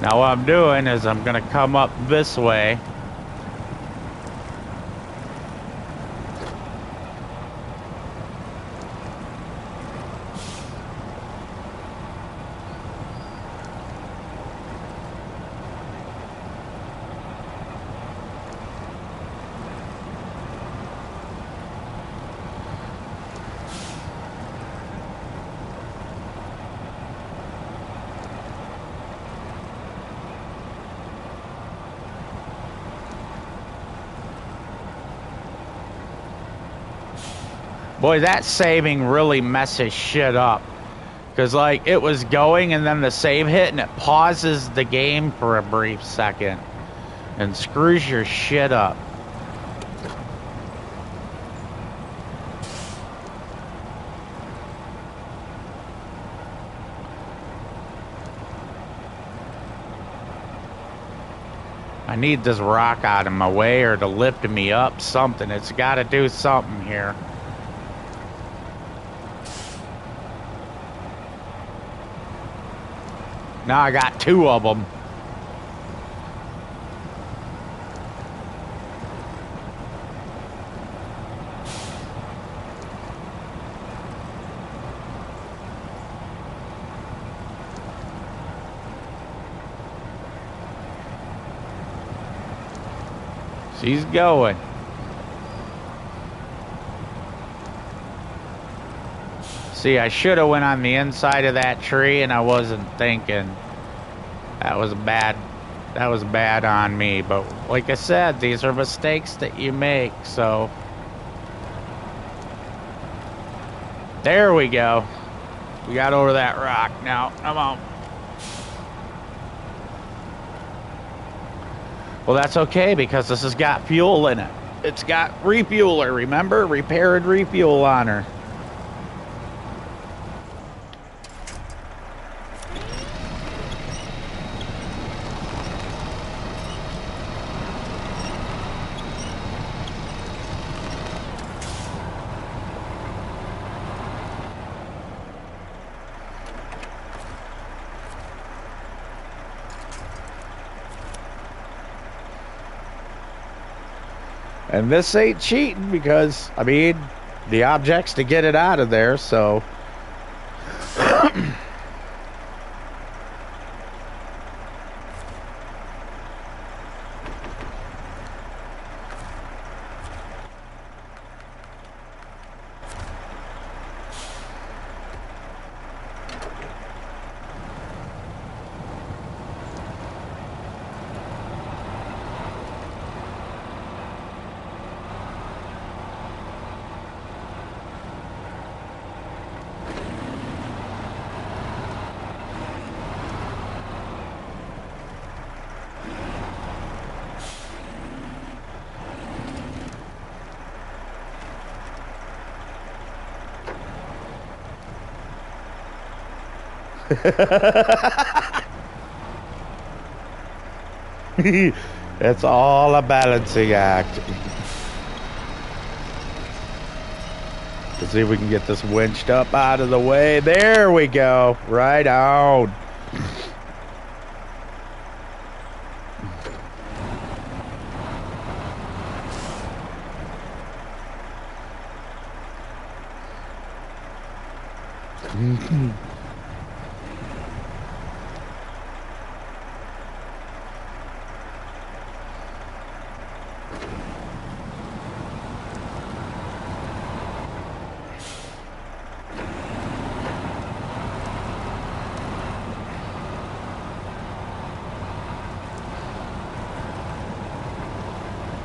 Now what I'm doing is I'm gonna come up this way. Boy, that saving really messes shit up. Because, like, it was going and then the save hit and it pauses the game for a brief second. And screws your shit up. I need this rock out of my way or to lift me up, something. It's got to do something here. Now I got two of them. She's going. See, I should have went on the inside of that tree and I wasn't thinking. That was bad on me. But like I said, these are mistakes that you make, so. There we go. We got over that rock now. Come on. Well, that's okay because this has got fuel in it. It's got refueler, remember? Repair and refuel on her. And this ain't cheating because, I mean, the object's to get it out of there, so. It's all a balancing act. Let's see if we can get this winched up out of the way. There we go. Right on.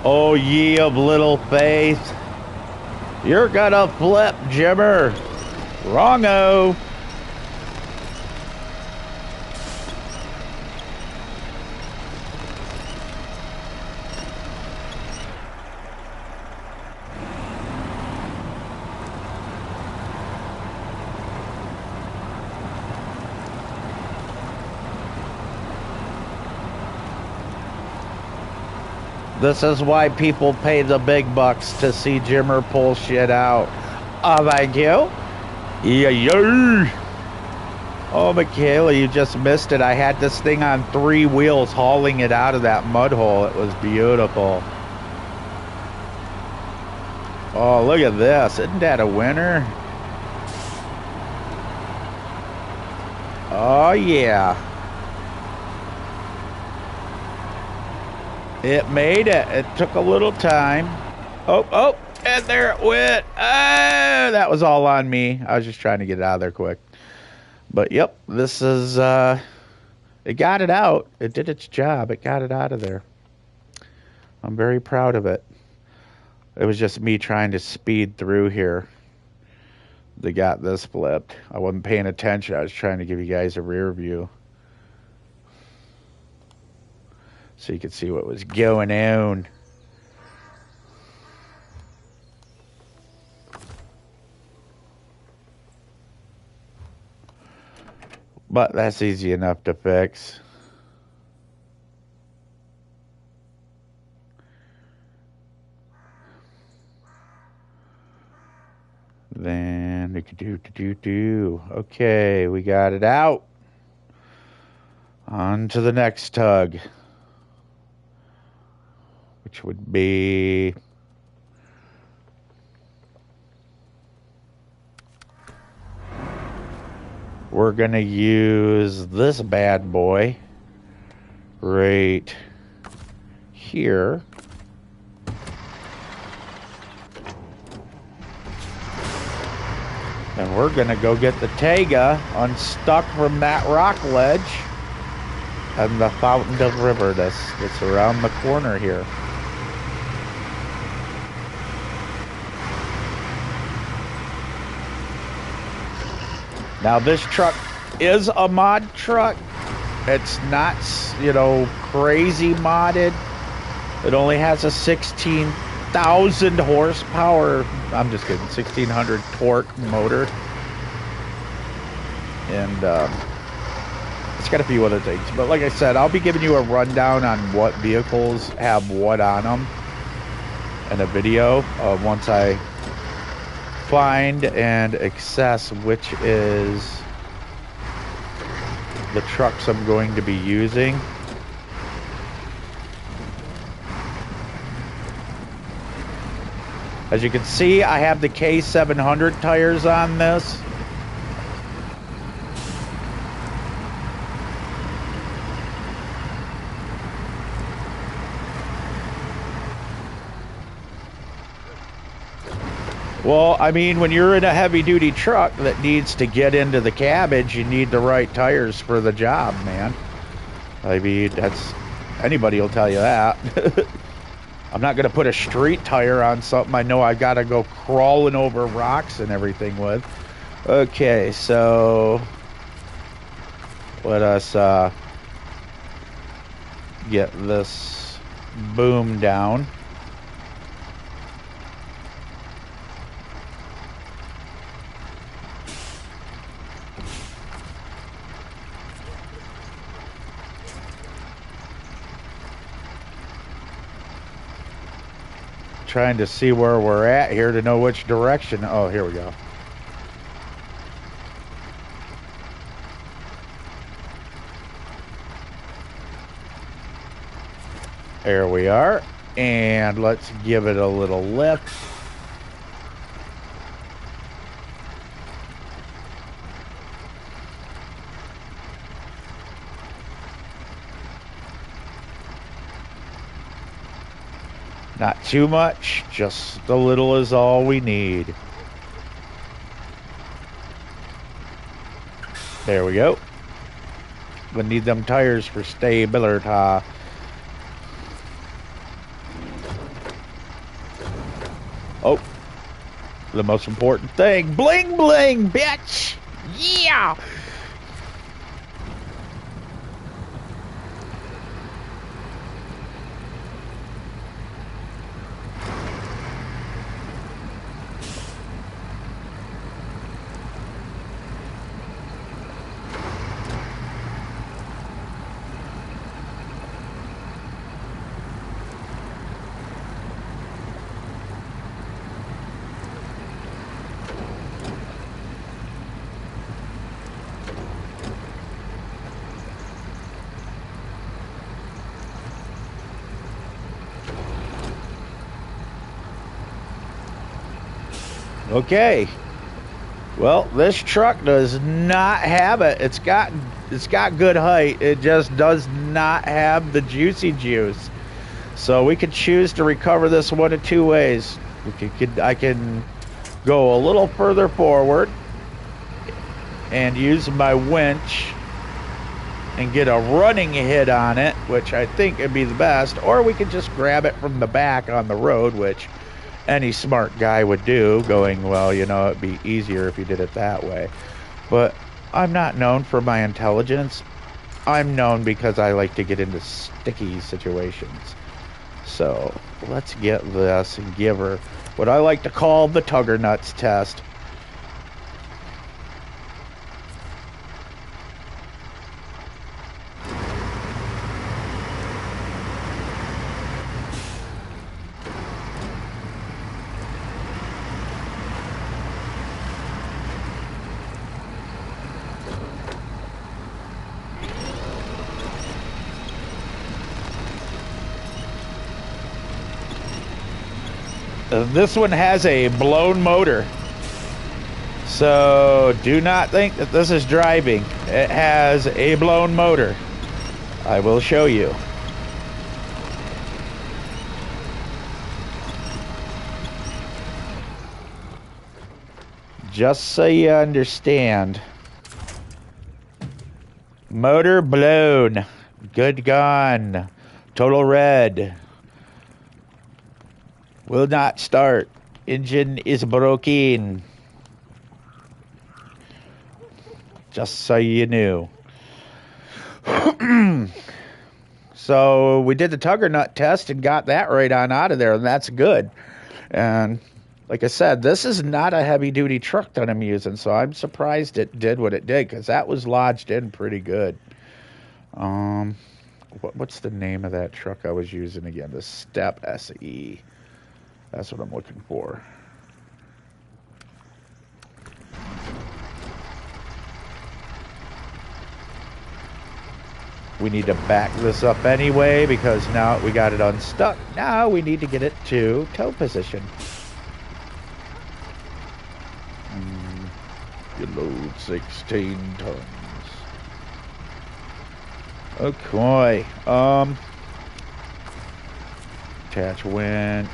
Oh, ye of little faith. You're gonna flip, Jimmer. Wrong-o. This is why people pay the big bucks to see Jimmer pull shit out. Oh, thank you. Yeah. Oh, Michaela, you just missed it. I had this thing on 3 wheels hauling it out of that mud hole. It was beautiful. Oh, look at this. Isn't that a winner? Oh, yeah. It made it. It took a little time. Oh, and there it went. Ah, that was all on me. I was just trying to get it out of there quick. But, yep, this is, it got it out. It did its job. It got it out of there. I'm very proud of it. It was just me trying to speed through here. They got this flipped. I wasn't paying attention. I was trying to give you guys a rear view, so you could see what was going on. But that's easy enough to fix. Then okay, we got it out. On to the next tug, which would be we're gonna use this bad boy right here. And we're gonna go get the Tega unstuck from that rock ledge and the Fountain of Riverdis that's around the corner here. Now this truck is a mod truck. It's not, you know, crazy modded. It only has a 16,000 horsepower, I'm just kidding, 1600 torque motor. And it's got a few other things. But like I said, I'll be giving you a rundown on what vehicles have what on them in a video once I find and access which is the trucks I'm going to be using. As you can see, I have the K700 tires on this. Well, I mean, when you're in a heavy-duty truck that needs to get into the cabbage, you need the right tires for the job, man. I mean, that's anybody will tell you that. I'm not going to put a street tire on something I know I got to go crawling over rocks and everything with. Okay, so let us get this boom down. trying to see where we're at here to know which direction. Oh, here we go. There we are. And let's give it a little lift. Not too much, just a little is all we need. There we go. We need them tires for stability. Oh, the most important thing. Bling bling, bitch! Yeah! Okay. Well, this truck does not have it. It's got good height. It just does not have the juicy juice. So we could choose to recover this one of two ways. I can go a little further forward and use my winch and get a running hit on it, which I think would be the best, or we could just grab it from the back on the road, which any smart guy would do, going, well, you know, it'd be easier if you did it that way. But I'm not known for my intelligence. I'm known because I like to get into sticky situations. So let's get this and give her what I like to call the tugger nuts test. This one has a blown motor, so do not think that this is driving. It has a blown motor. I will show you. Just so you understand. Motor blown. Good gone. Total red. Will not start. Engine is broken. Just so you knew. So we did the tugger nut test and got that right on out of there, and that's good. And like I said, this is not a heavy duty truck that I'm using, so I'm surprised it did what it did, because that was lodged in pretty good. What's the name of that truck I was using again? The Step SE. That's what I'm looking for. We need to back this up anyway, because now we got it unstuck. Now we need to get it to tow position. You load 16 tons. Okay. Attach winch.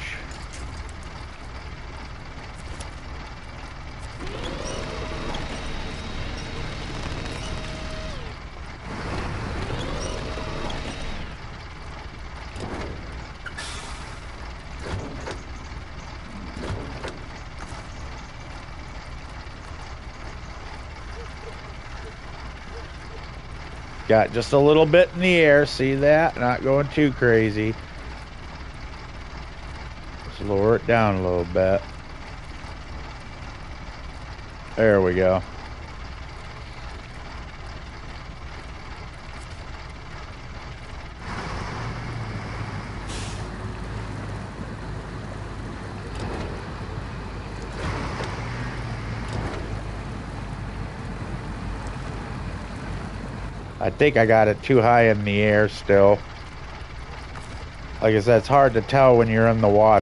Got just a little bit in the air. See that? Not going too crazy. Just lower it down a little bit. There we go. I think I got it too high in the air still. Like I said, it's hard to tell when you're in the water.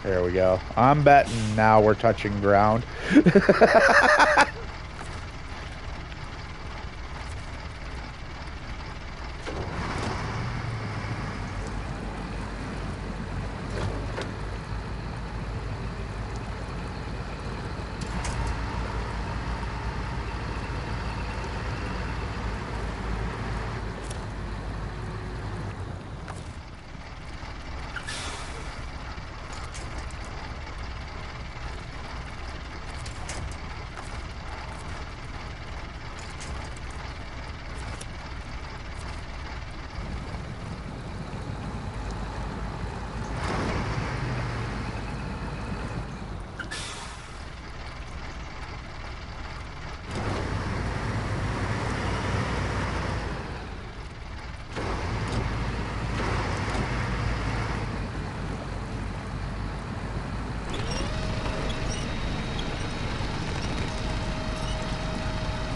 There we go. I'm betting now we're touching ground.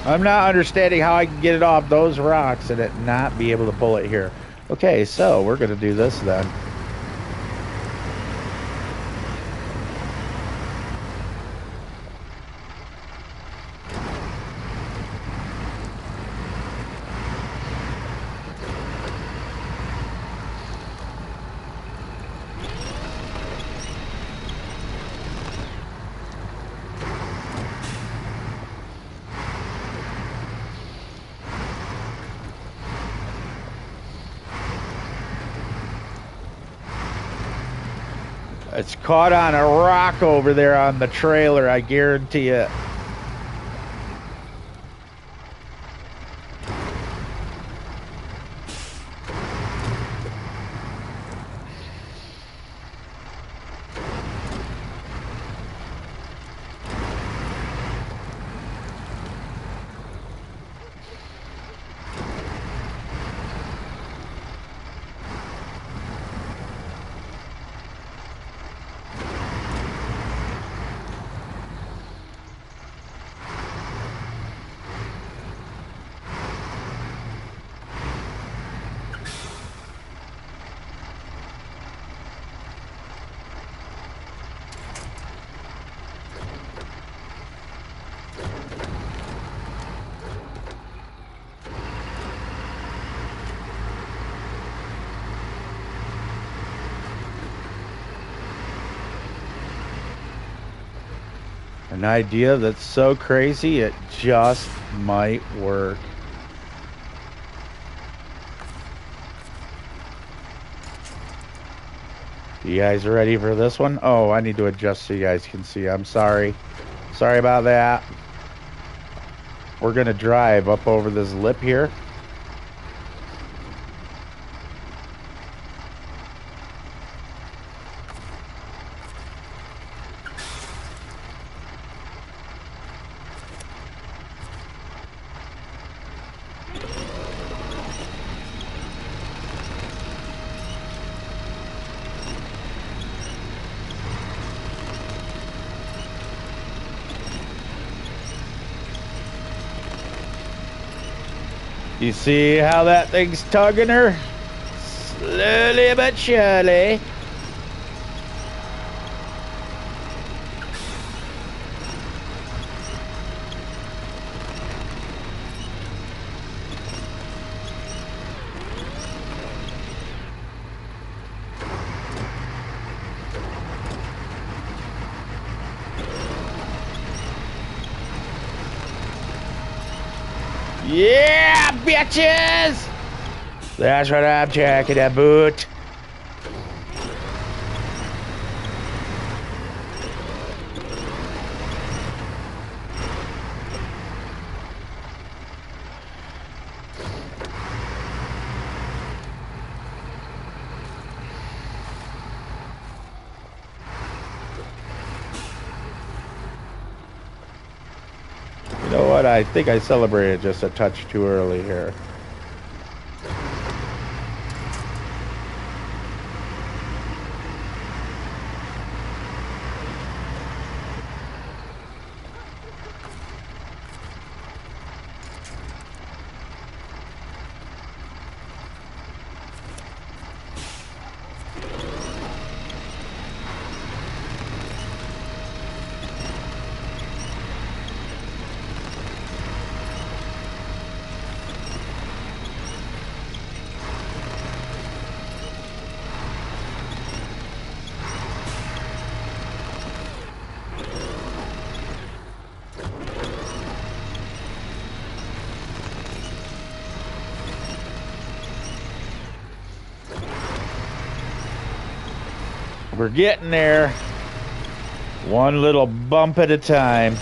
I'm not understanding how I can get it off those rocks and it not be able to pull it here. Okay, so we're going to do this then. It's caught on a rock over there on the trailer, I guarantee it. An idea that's so crazy, it just might work. You guys ready for this one? Oh, I need to adjust so you guys can see. I'm sorry. Sorry about that. We're going to drive up over this lip here. You see how that thing's tugging her? Slowly but surely. Yeah, bitches! That's what I'm talking about. You know what? I think I celebrated just a touch too early here. We're getting there. One little bump at a time.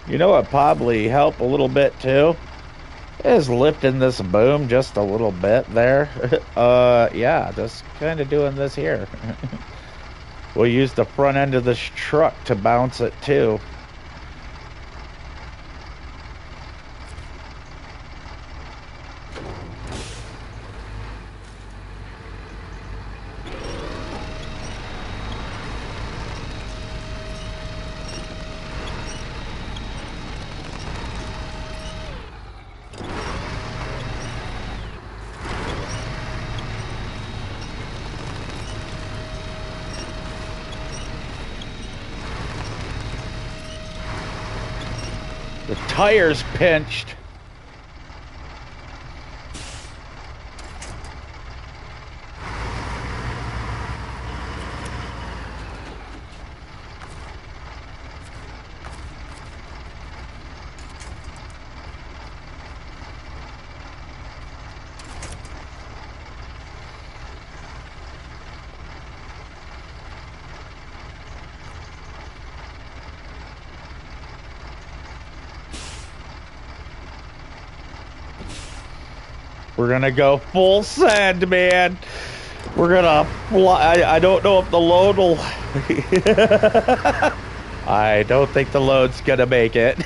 You know what probably help a little bit too? Is lifting this boom just a little bit there. Yeah, just kind of doing this here. We'll use the front end of this truck to bounce it too. The tire's pinched. We're gonna go full send, man. We're gonna fly. I don't know if the load will. I don't think the load's gonna make it.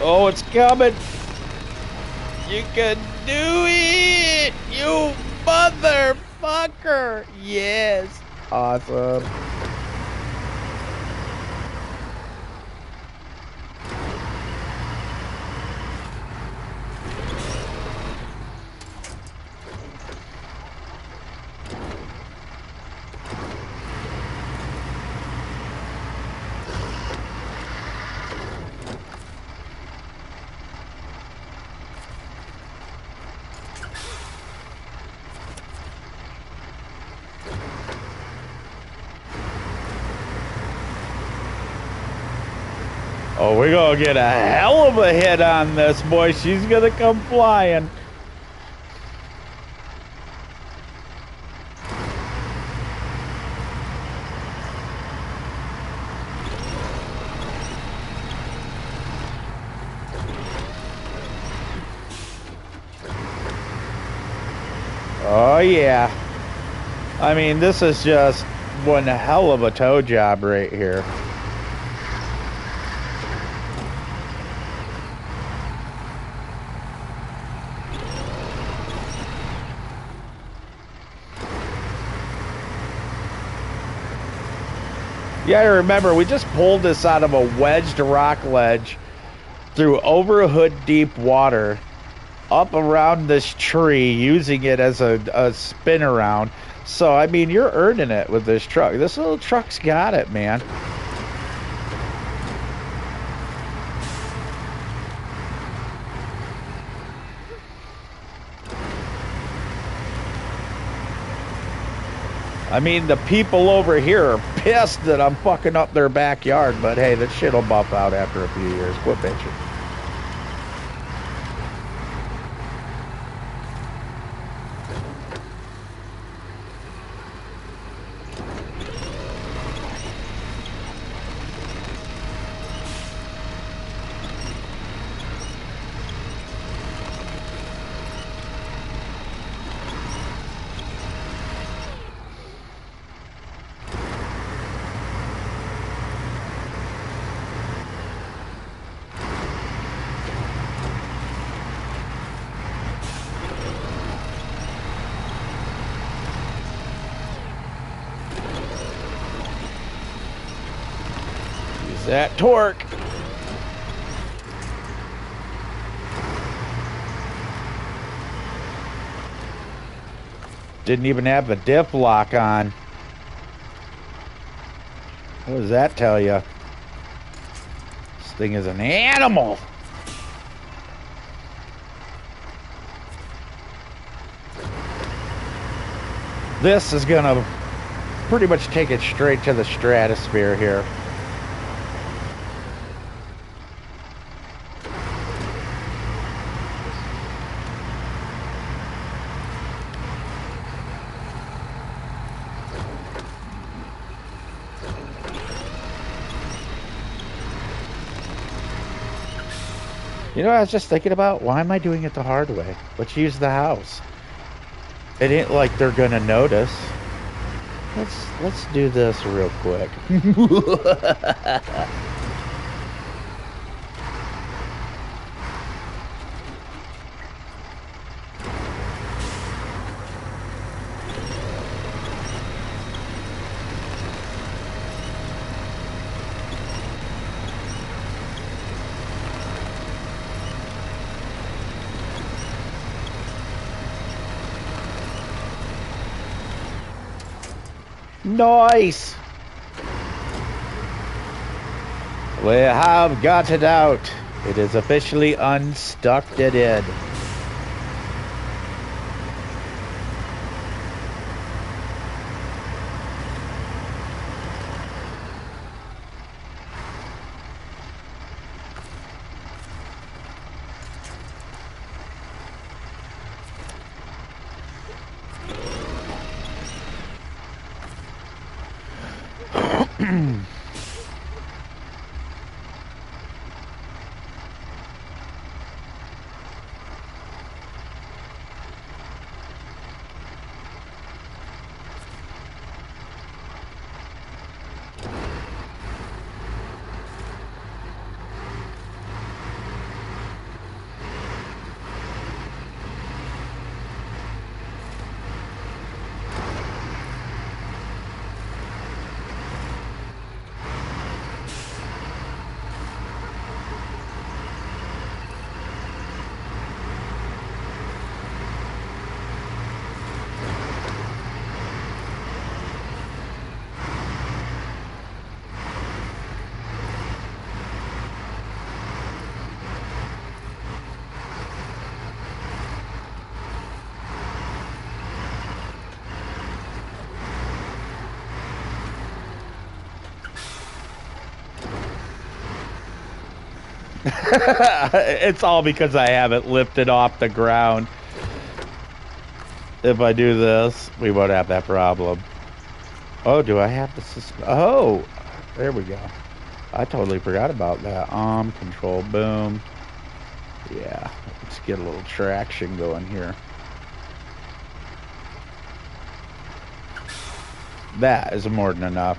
Oh, it's coming. You can do it, you motherfucker. Yes. Awesome. Oh, we're gonna get a hell of a hit on this, boy. She's gonna come flying. Oh, yeah. I mean, this is just one hell of a tow job right here. Yeah, I remember we just pulled this out of a wedged rock ledge through over hood deep water up around this tree, using it as a spin around. So, I mean, you're earning it with this truck. This little truck's got it, man. I mean, the people over here are pissed that I'm fucking up their backyard, but hey, that shit'll buff out after a few years. Quit bitching. That torque. Didn't even have the diff lock on. What does that tell you? This thing is an animal. This is gonna pretty much take it straight to the stratosphere here. You know what I was just thinking about? Why am I doing it the hard way? Let's use the house. It ain't like they're gonna notice. Let's do this real quick. Nice! We have got it out. It is officially unstuck it in. It's all because I haven't lifted off the ground. If I do this, we won't have that problem. Oh, do I have this? Oh, there we go. I totally forgot about that. Control, boom. Yeah, let's get a little traction going here. That is more than enough.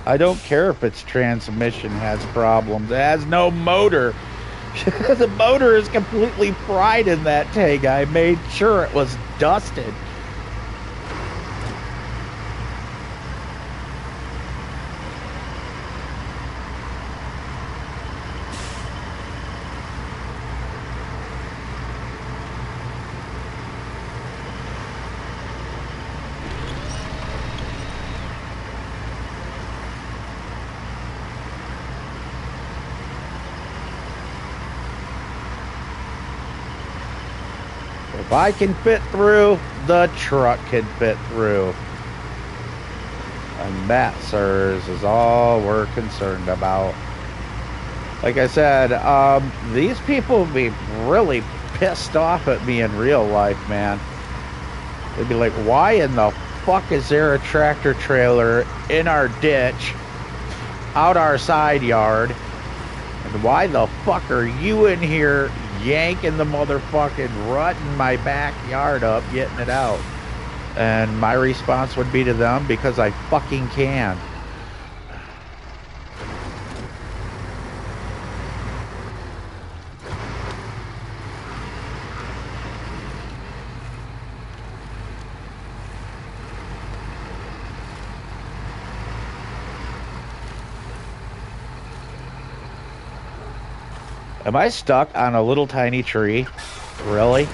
I don't care if its transmission has problems. It has no motor. The motor is completely fried in that tank. I made sure it was dusted. If I can fit through, the truck can fit through. And that, sirs, is all we're concerned about. Like I said, these people would be really pissed off at me in real life, man. They'd be like, why in the fuck is there a tractor trailer in our ditch, out our side yard? And why the fuck are you in here yanking the motherfucking rut in my backyard up, getting it out? And my response would be to them, because I fucking can. Am I stuck on a little tiny tree? Really?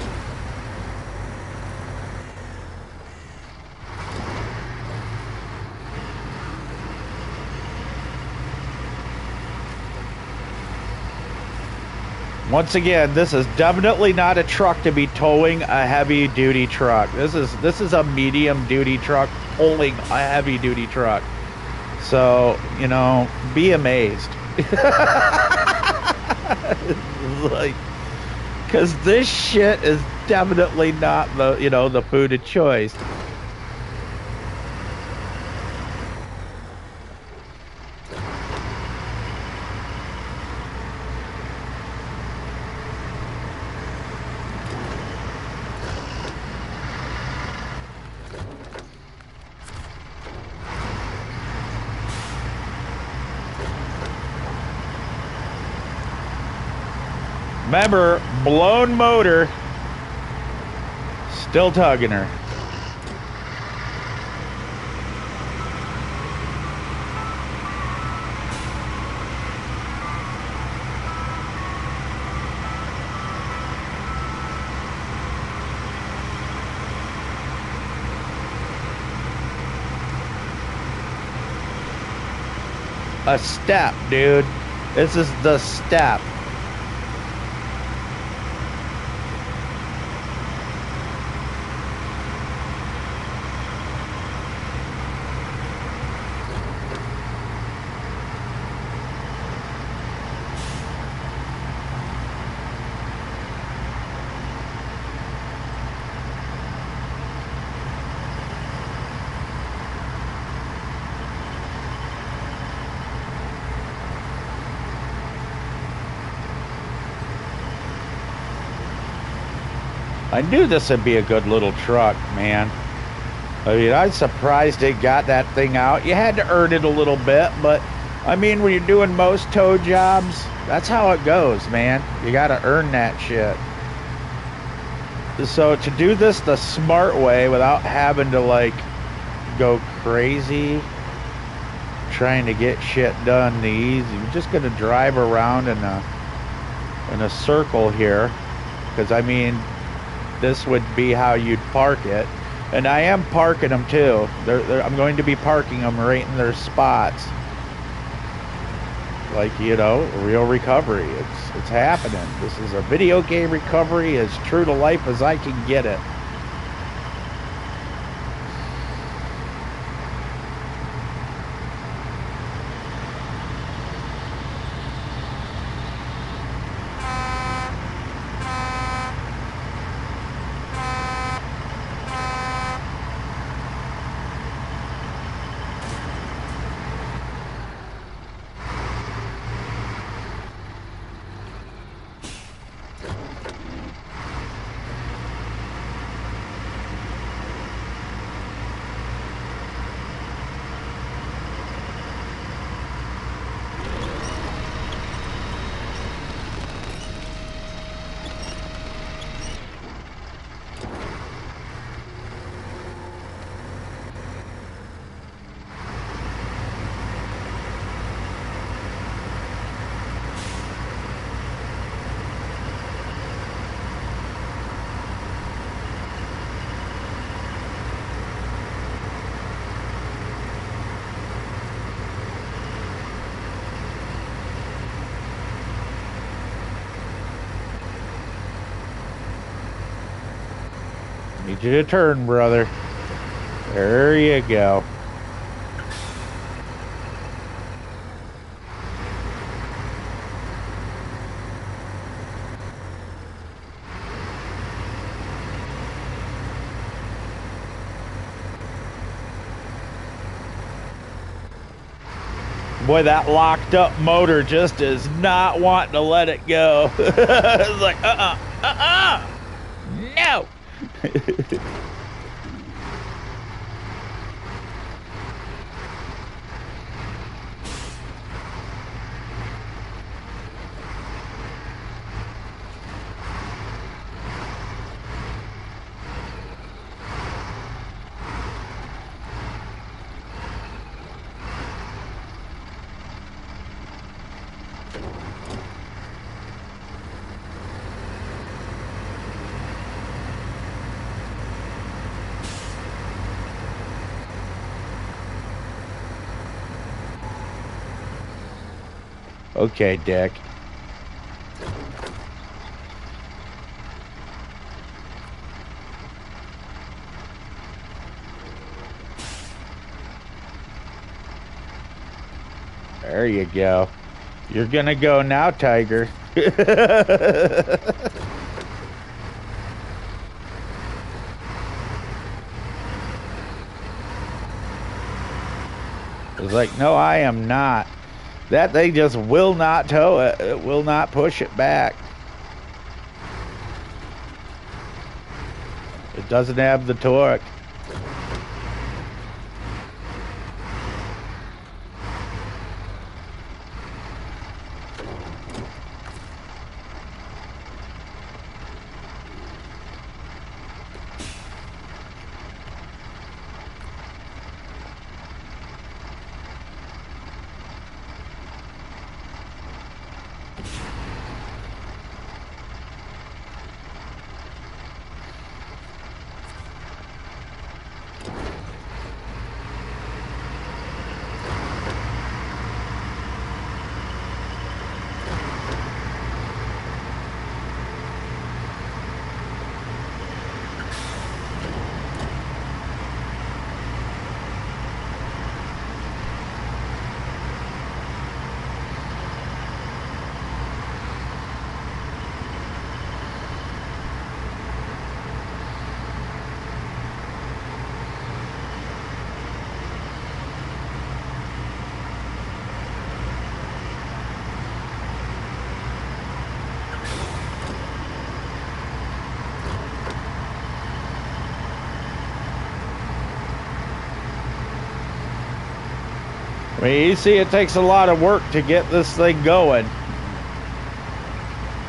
Once again, this is definitely not a truck to be towing a heavy duty truck. This is a medium duty truck pulling a heavy duty truck. So, you know, be amazed. Like, because this shit is definitely not the, you know, the food of choice. Remember, blown motor, still tugging her. A step, dude. This is the step. I knew this would be a good little truck, man. I mean, I'm surprised it got that thing out. You had to earn it a little bit, but I mean, when you're doing most tow jobs, that's how it goes, man. You got to earn that shit. So to do this the smart way without having to like go crazy trying to get shit done the easy, you're just gonna drive around in a circle here, because I mean, this would be how you'd park it. And I am parking them too. I'm going to be parking them right in their spots. Like, you know, real recovery. It's happening. This is a video game recovery as true to life as I can get it. Need you to turn, brother. There you go. Boy, that locked up motor just is not wanting to let it go. It's like, no. Okay, Dick. There you go. You're gonna go now, Tiger. It's like, no, I am not. That thing just will not tow it. It will not push it back. It doesn't have the torque. I mean, you see, it takes a lot of work to get this thing going.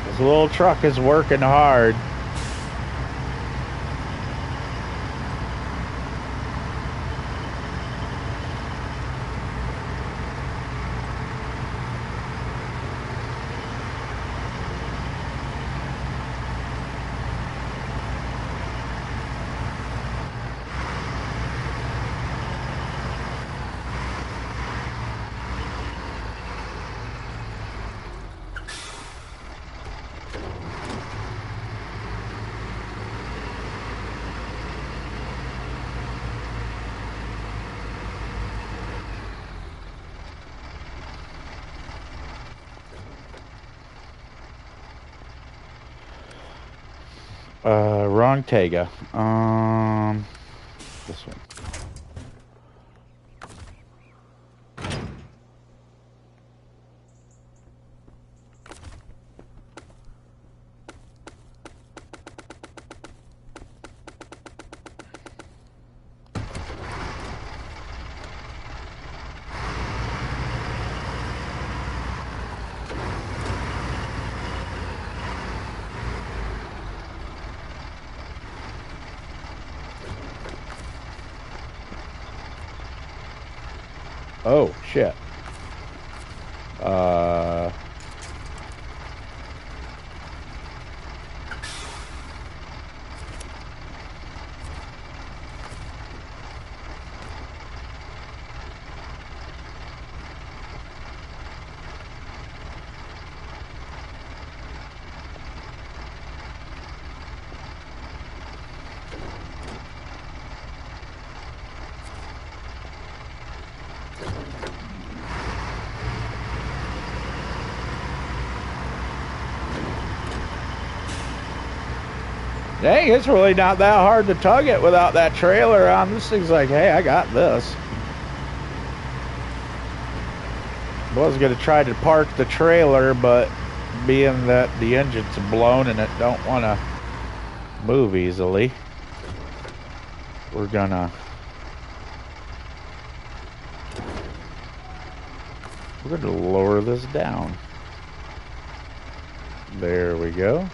This little truck is working hard. Wrong Tega. This one. Oh, shit. Dang, it's really not that hard to tug it without that trailer on. This thing's like, hey, I got this. I was going to try to park the trailer, but being that the engine's blown and it don't want to move easily, we're gonna lower this down. There we go.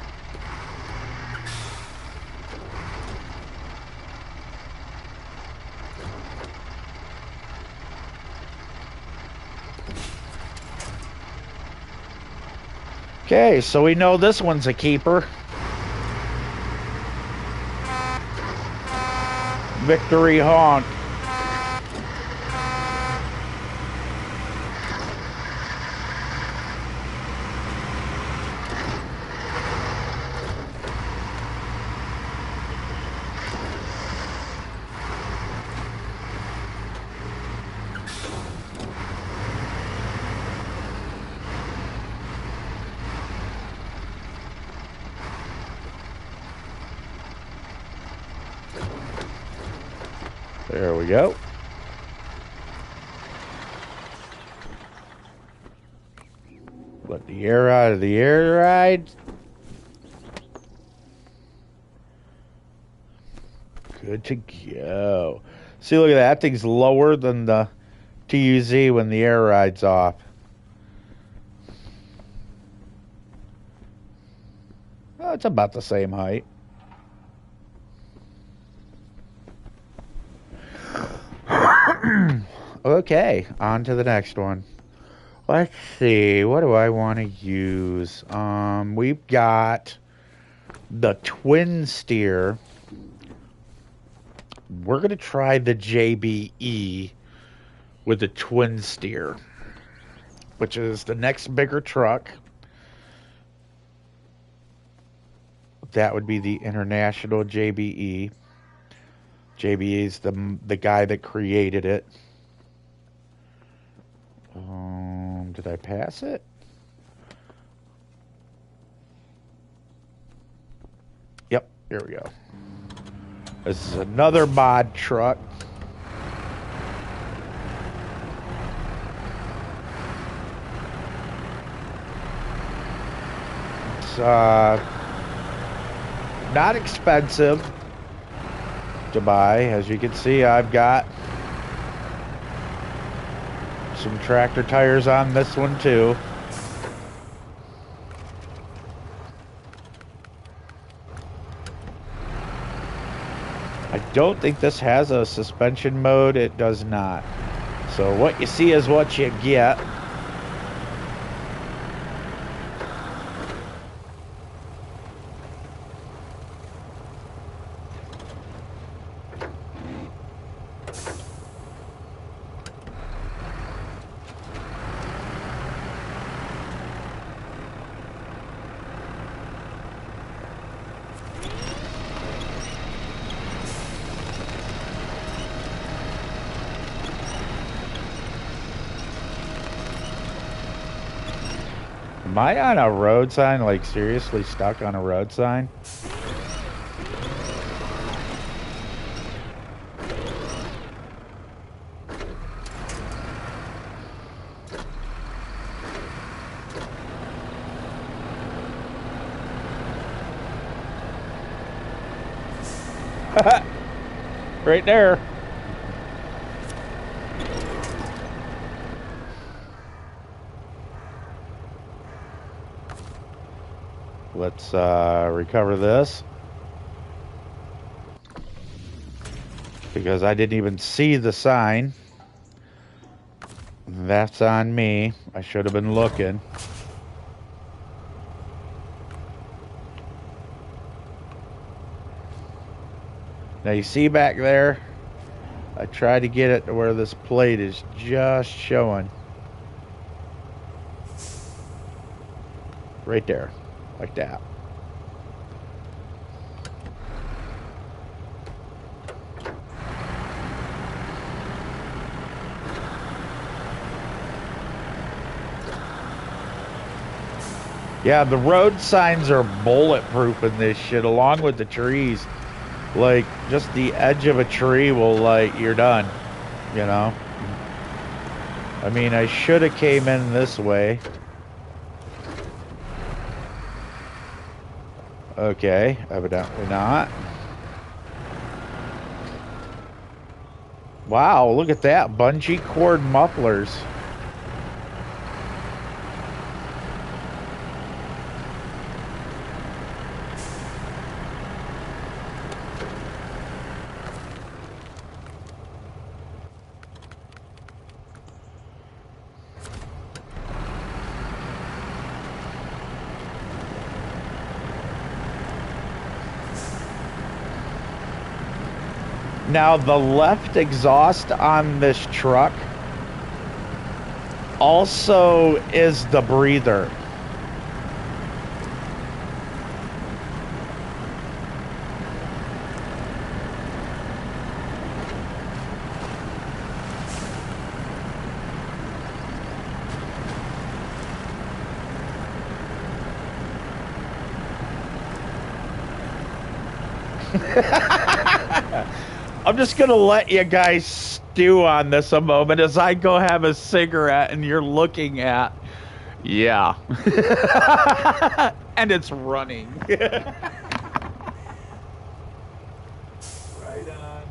Okay, so we know this one's a keeper. Victory honk. There we go. Let the air out of the air ride. Good to go. See, look at that. That thing's lower than the TUZ when the air ride's off. Oh, it's about the same height. Okay, on to the next one. Let's see, what do I want to use? We've got the twin steer. We're going to try the JBE with the twin steer, which is the next bigger truck. That would be the International JBE. JBE is the guy that created it. Did I pass it? Yep, here we go. This is another mod truck. It's not expensive to buy. As you can see, I've got some tractor tires on this one too. I don't think this has a suspension mode. It does not. So what you see is what you get. Am I on a road sign? Like, seriously stuck on a road sign? Right there. Let's recover this, because I didn't even see the sign. That's on me. I should have been looking. Now you see back there, I tried to get it to where this plate is just showing. Right there. Like that. Yeah, the road signs are bulletproof in this shit, along with the trees. Like, just the edge of a tree will, like, you're done, you know? I mean, I should have came in this way. Okay, evidently not. Wow, look at that. Bungee cord mufflers. Now, the left exhaust on this truck also is the breather. I'm just going to let you guys stew on this a moment as I go have a cigarette and you're looking at, yeah. And it's running. Right on.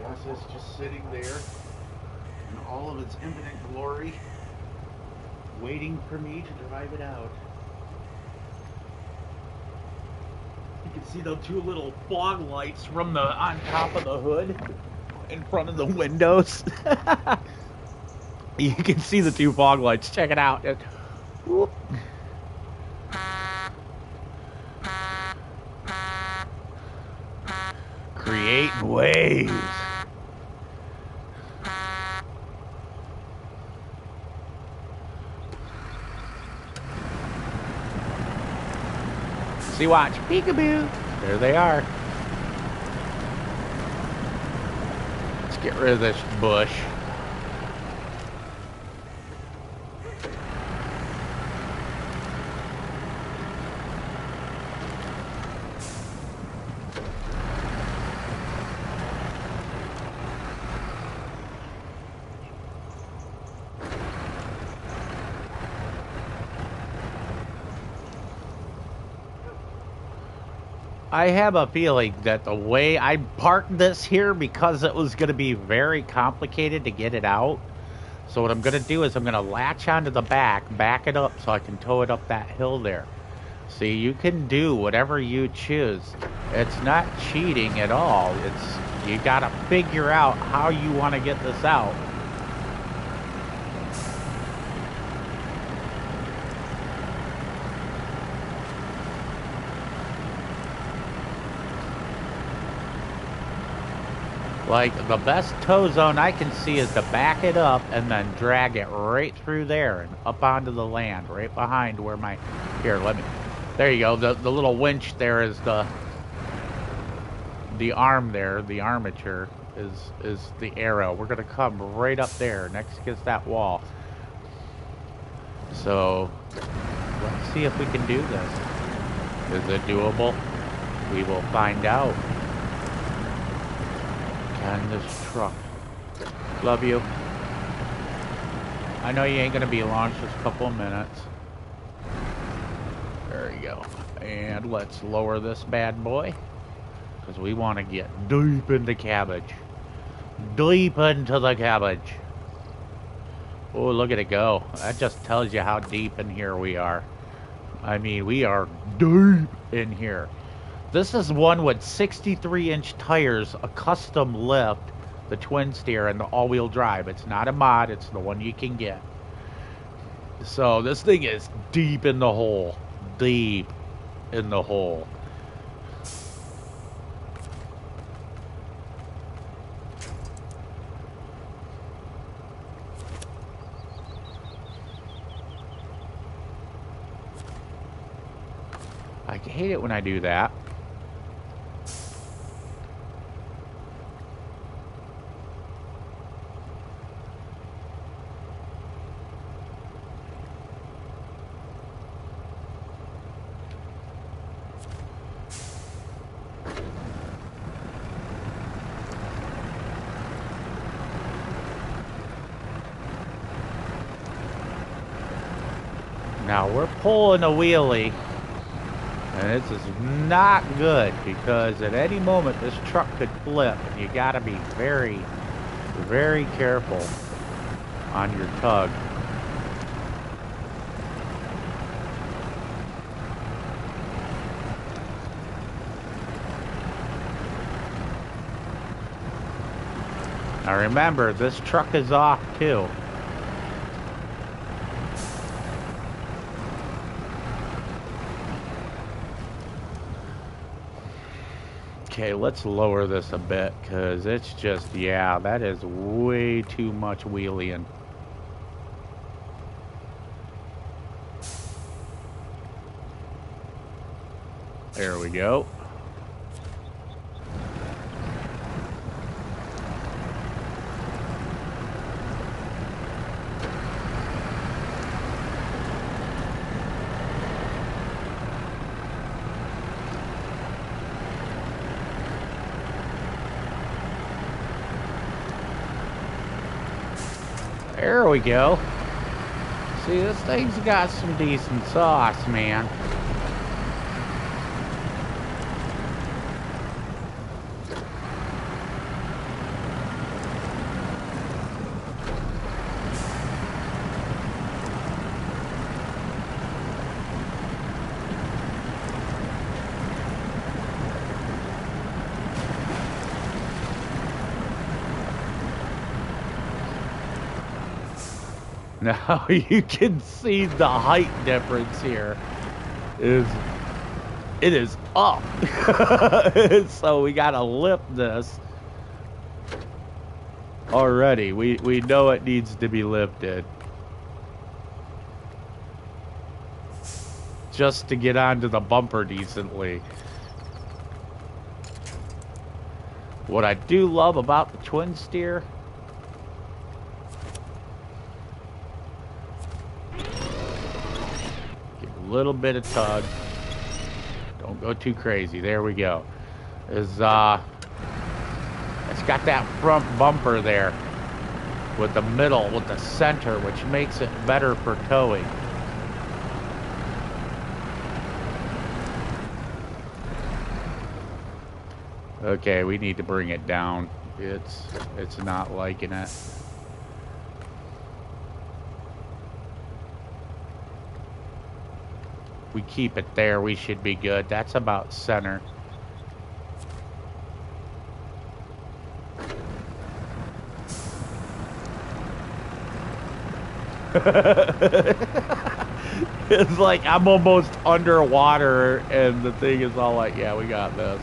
Yes, it's just sitting there in all of its infinite glory, waiting for me to drive it out. You can see the two little fog lights from the on top of the hood in front of the windows. You can see the two fog lights. Check it out. Whoop. creating waves. See, watch. Peekaboo. There they are. Let's get rid of this bush. I have a feeling that the way I parked this here, because it was going to be very complicated to get it out. So what I'm going to do is I'm going to latch onto the back it up so I can tow it up that hill there. See, you can do whatever you choose. It's not cheating at all. You got to figure out how you want to get this out. Like, the best tow zone I can see is to back it up and then drag it right through there and up onto the land, right behind where my... Here, let me... There you go. The little winch there is the arm there. The armature is the arrow. We're going to come right up there next against that wall. So, let's see if we can do this. Is it doable? We will find out. Can this truck? Love you. I know you ain't gonna be long, just a couple of minutes. There you go. And let's lower this bad boy, because we want to get deep into cabbage. Deep into the cabbage. Oh, look at it go. That just tells you how deep in here we are. I mean, we are deep in here. This is one with 63-inch tires, a custom lift, the twin steer, and the all-wheel drive. It's not a mod, it's the one you can get. So this thing is deep in the hole. Deep in the hole. I hate it when I do that. Now we're pulling a wheelie, and this is not good, because at any moment this truck could flip, and you gotta be very, very careful on your tug. Now remember, this truck is off too. Okay, let's lower this a bit, because it's just, yeah, that is way too much wheeling. There we go. There we go. See, this thing's got some decent sauce, man. Now you can see the height difference here is It is up. So we gotta lift this already. We know it needs to be lifted. Just to get onto the bumper decently. What I do love about the twin steer, give a little bit of tug. Don't go too crazy. There we go. It's got that front bumper there with the middle, with the center, which makes it better for towing. Okay, we need to bring it down. It's not liking it. We keep it there, we should be good. That's about center. It's like I'm almost underwater and the thing is all like, yeah, we got this.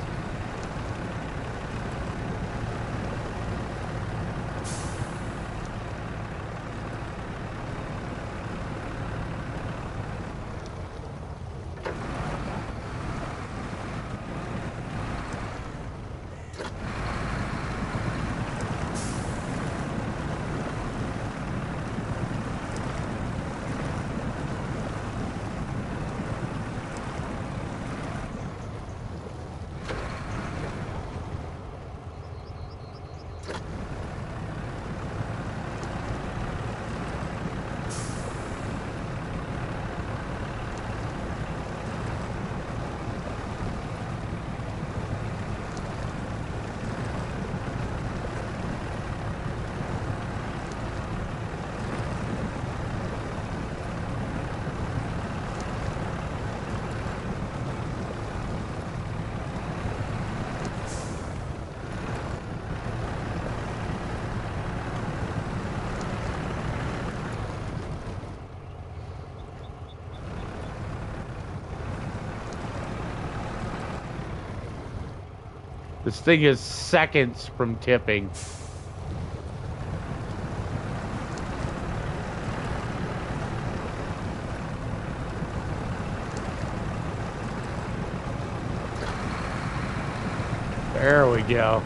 This thing is seconds from tipping. There we go.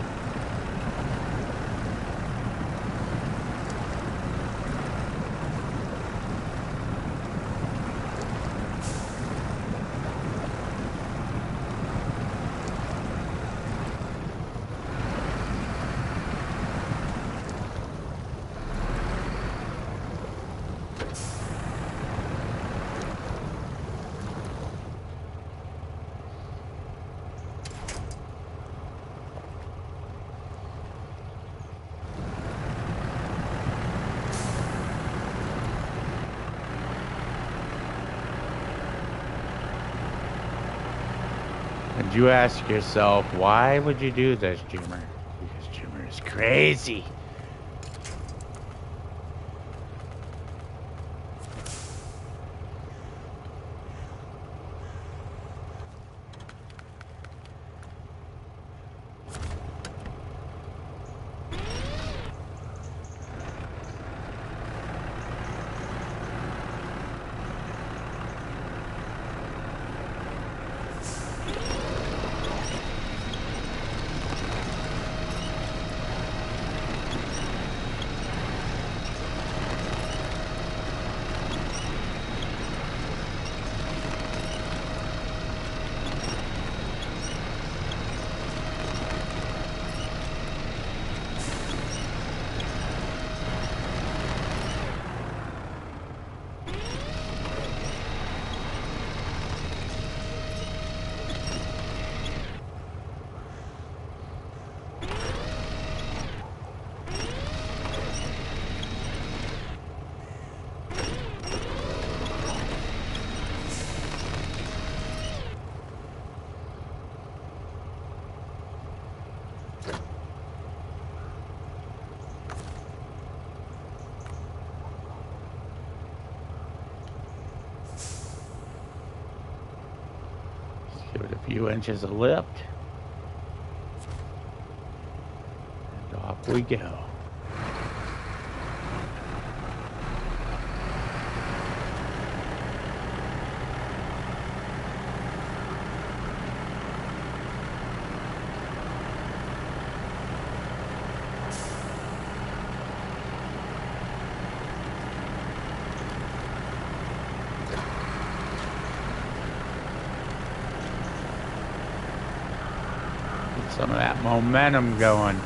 And you ask yourself, why would you do this, Jimmer? Because Jimmer is crazy. Give it a few inches of lift. And off we go. Some of that momentum going.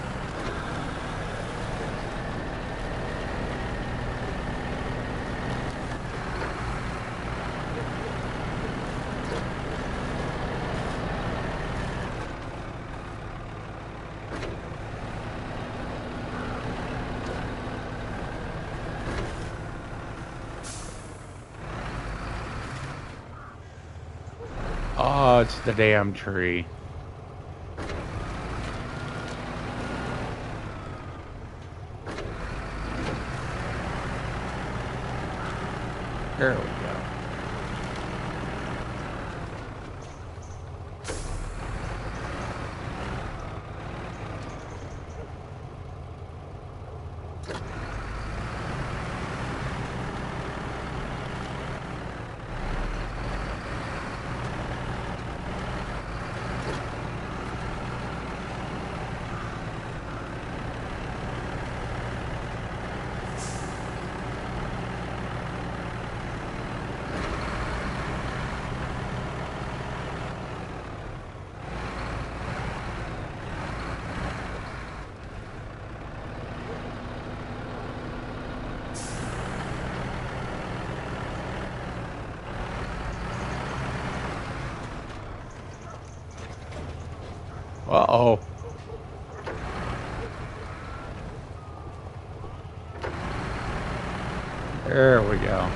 Oh, it's the damn tree. There we go. Uh-oh. There we go.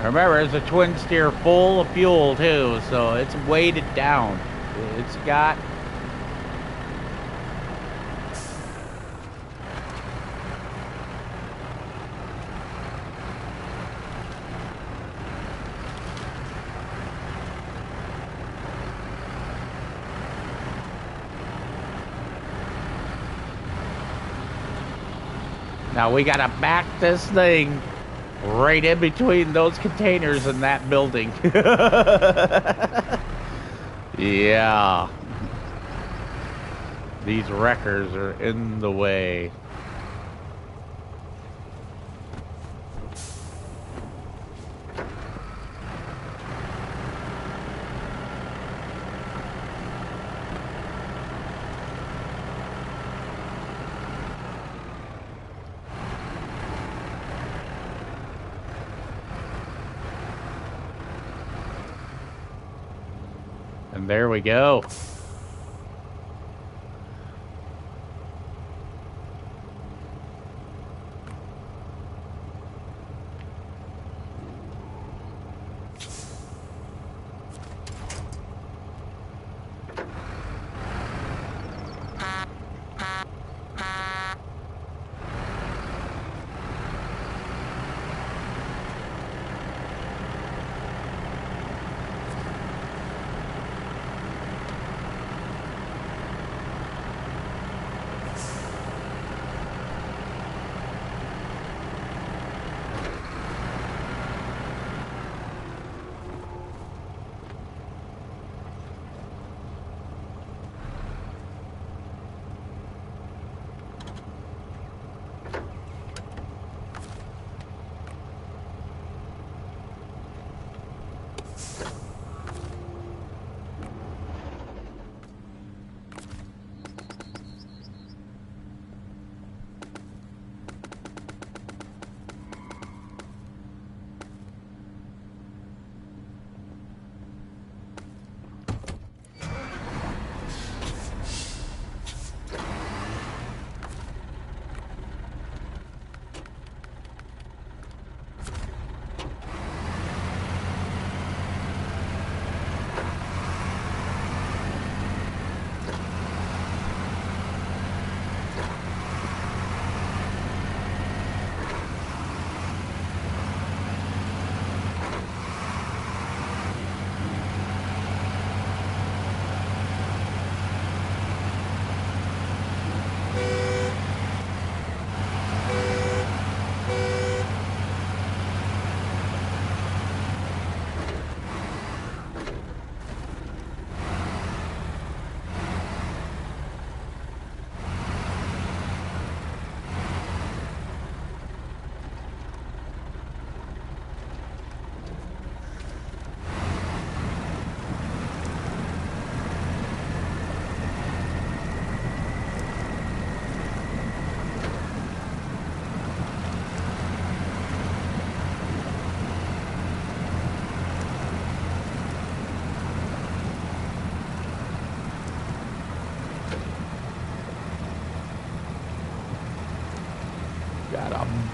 Remember, it's a twin steer full of fuel too, so it's weighted down. It's got now we gotta back this thing right in between those containers in that building. Yeah. These wreckers are in the way. And there we go.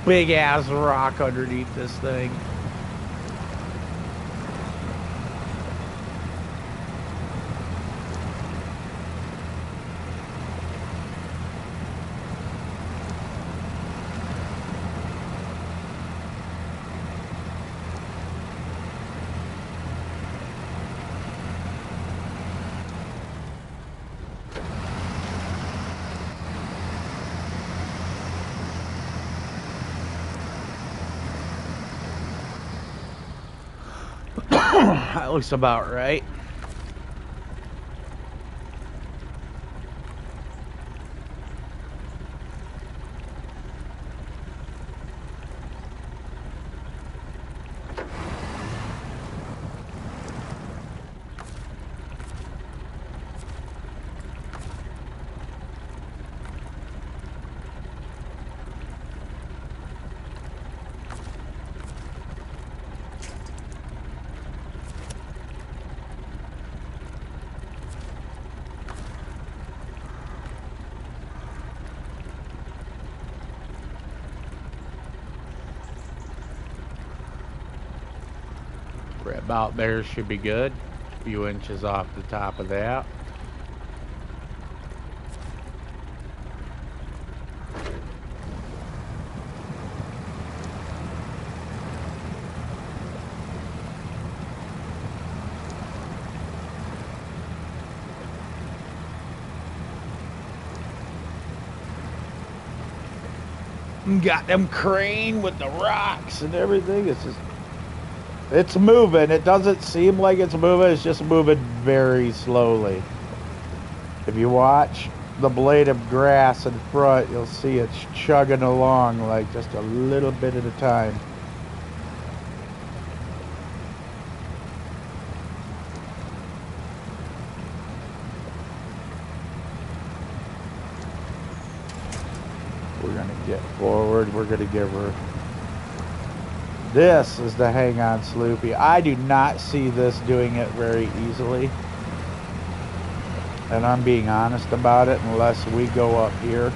big ass rock underneath this thing. That looks about right. Right about there should be good. A few inches off the top of that. Got them crane with the rocks and everything. It's moving. It doesn't seem like it's moving. It's just moving very slowly. If you watch the blade of grass in front, you'll see it's chugging along like just a little bit at a time. We're going to get forward. We're going to give her... This is the hang-on Sloopy. I do not see this doing it very easily. And I'm being honest about it unless we go up here.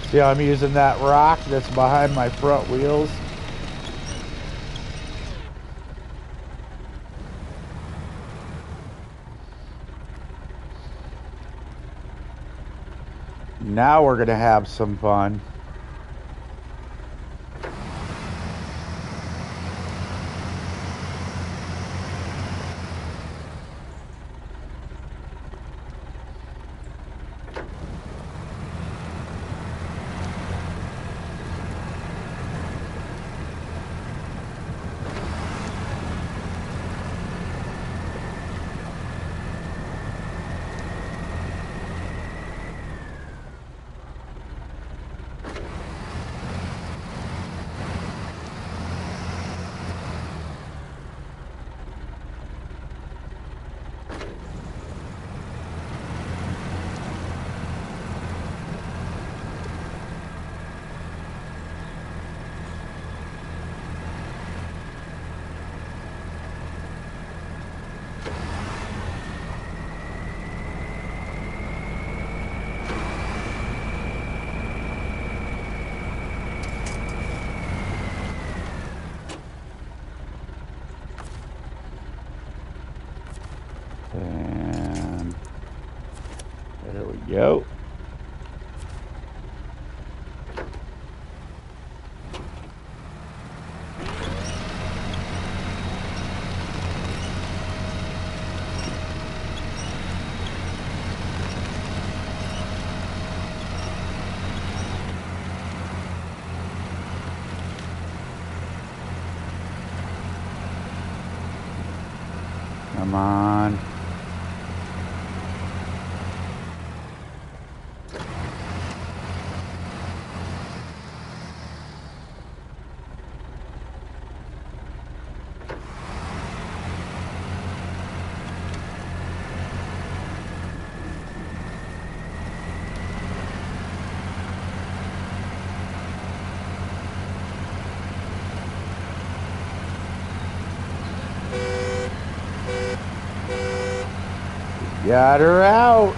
See how I'm using that rock that's behind my front wheels? Now we're going to have some fun. And there we go. Come on. Got her out.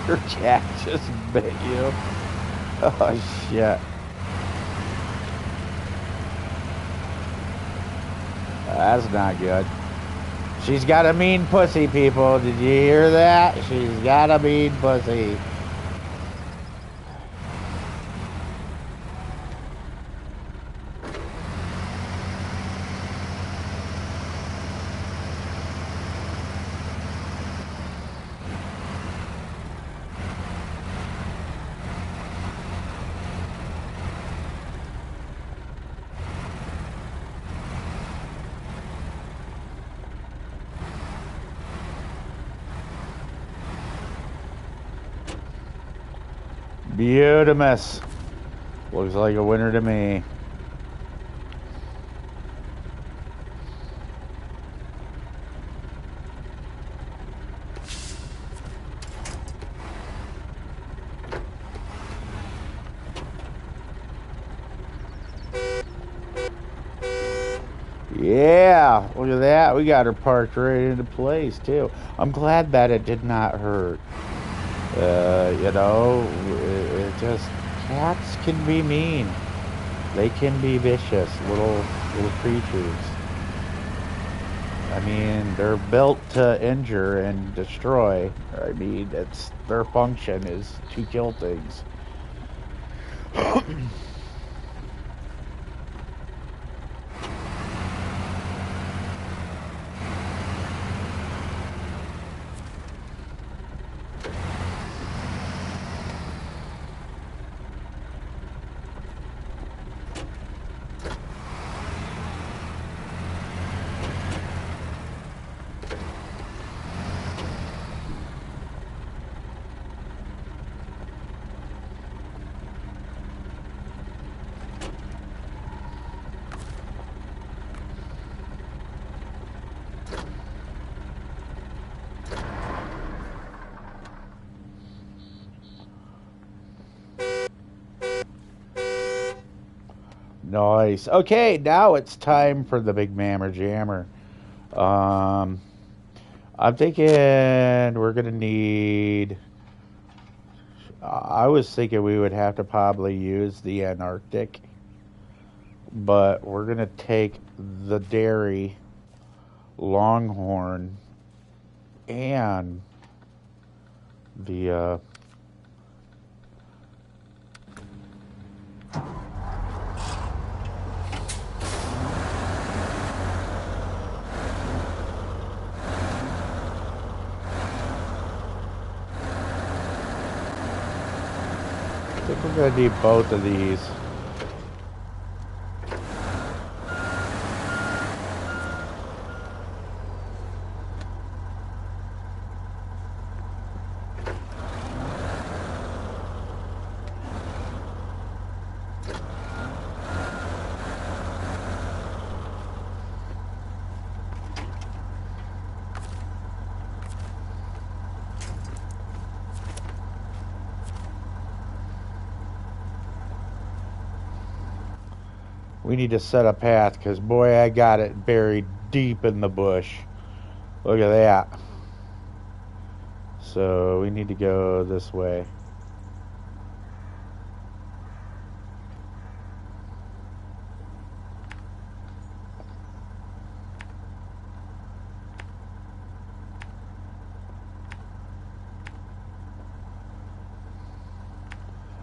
Your cat just bit you. Oh, shit. That's not good. She's got a mean pussy, people. Did you hear that? She's got a mean pussy. Beautimus. Looks like a winner to me. Yeah, look at that. We got her parked right into place, too. I'm glad that it did not hurt. You know, it just, cats can be mean. They can be vicious, little creatures. I mean, they're built to injure and destroy. I mean, it's their function is to kill things. Nice. Okay, now it's time for the big mammer jammer. I'm thinking we're gonna need. I was thinking we would have to probably use the Antarctic, but we're gonna take the dairy, Longhorn, and the I think we're gonna need both of these. We need to set a path, because boy, I got it buried deep in the bush. Look at that. So we need to go this way.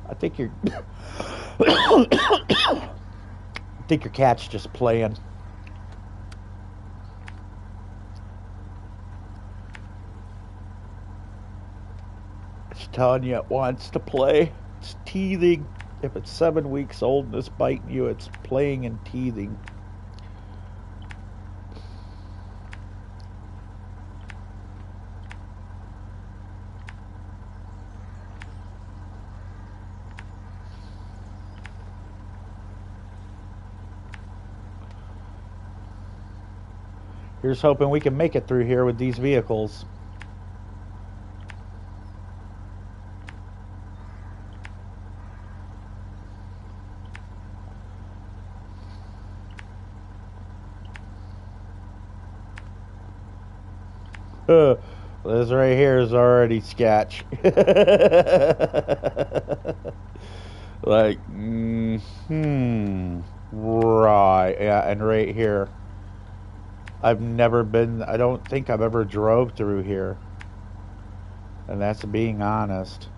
I think you're I think your cat's just playing. It's telling you it wants to play. It's teething. If it's 7 weeks old and it's biting you, it's playing and teething. Here's hoping we can make it through here with these vehicles. This right here is already sketch. Like, right, yeah, and right here. I've never been, I don't think I've ever drove through here. And that's being honest.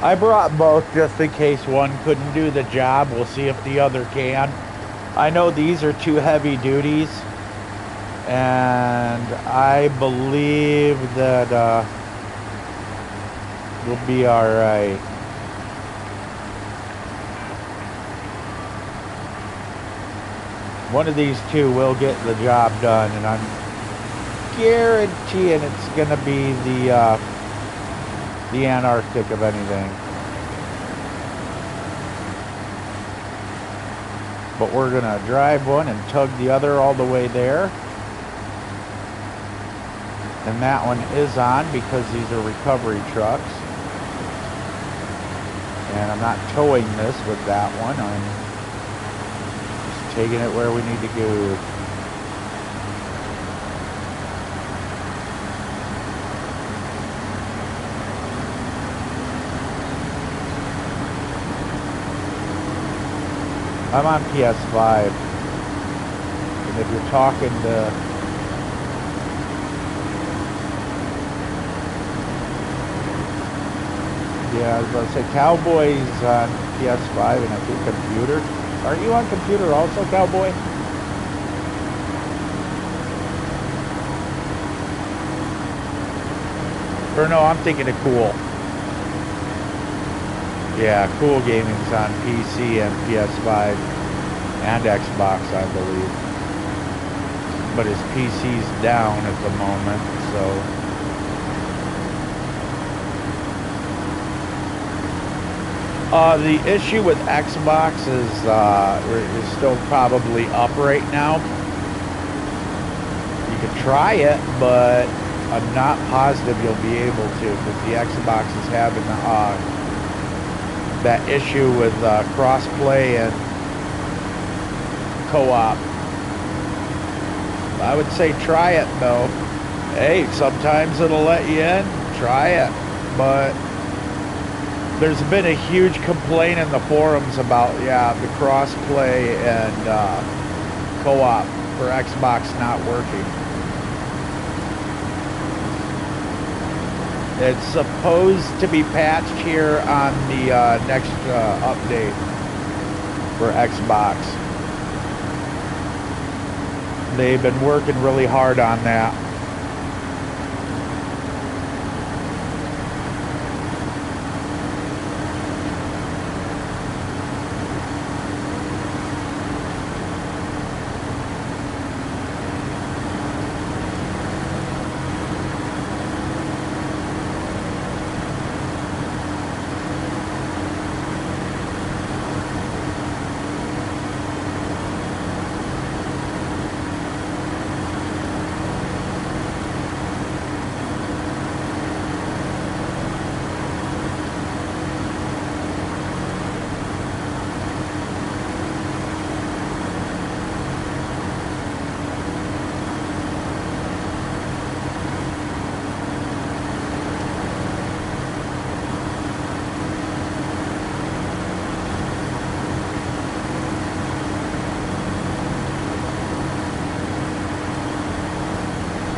I brought both just in case one couldn't do the job. We'll see if the other can. I know these are 2 heavy duties, and I believe that we'll be alright. One of these 2 will get the job done, and I'm guaranteeing it's going to be the Antarctic of anything. But we're gonna drive one and tug the other all the way there. And that one is on because these are recovery trucks. And I'm not towing this with that one. I'm just taking it where we need to go. I'm on PS5, and if you're talking to yeah, I was about to say Cowboy's on PS5 and I think computer. Aren't you on computer also, Cowboy? Or no, I'm thinking of Cool. Yeah, Cool Gaming's on PC and PS5 and Xbox, I believe. But his PC's down at the moment, so. The issue with Xbox is still probably up right now. You can try it, but I'm not positive you'll be able to, because the Xbox is having that issue with cross-play and co-op. I would say try it though. Hey, sometimes it'll let you in. Try it. But there's been a huge complaint in the forums about, yeah, the cross-play and co-op for Xbox not working. It's supposed to be patched here on the next update for Xbox. They've been working really hard on that.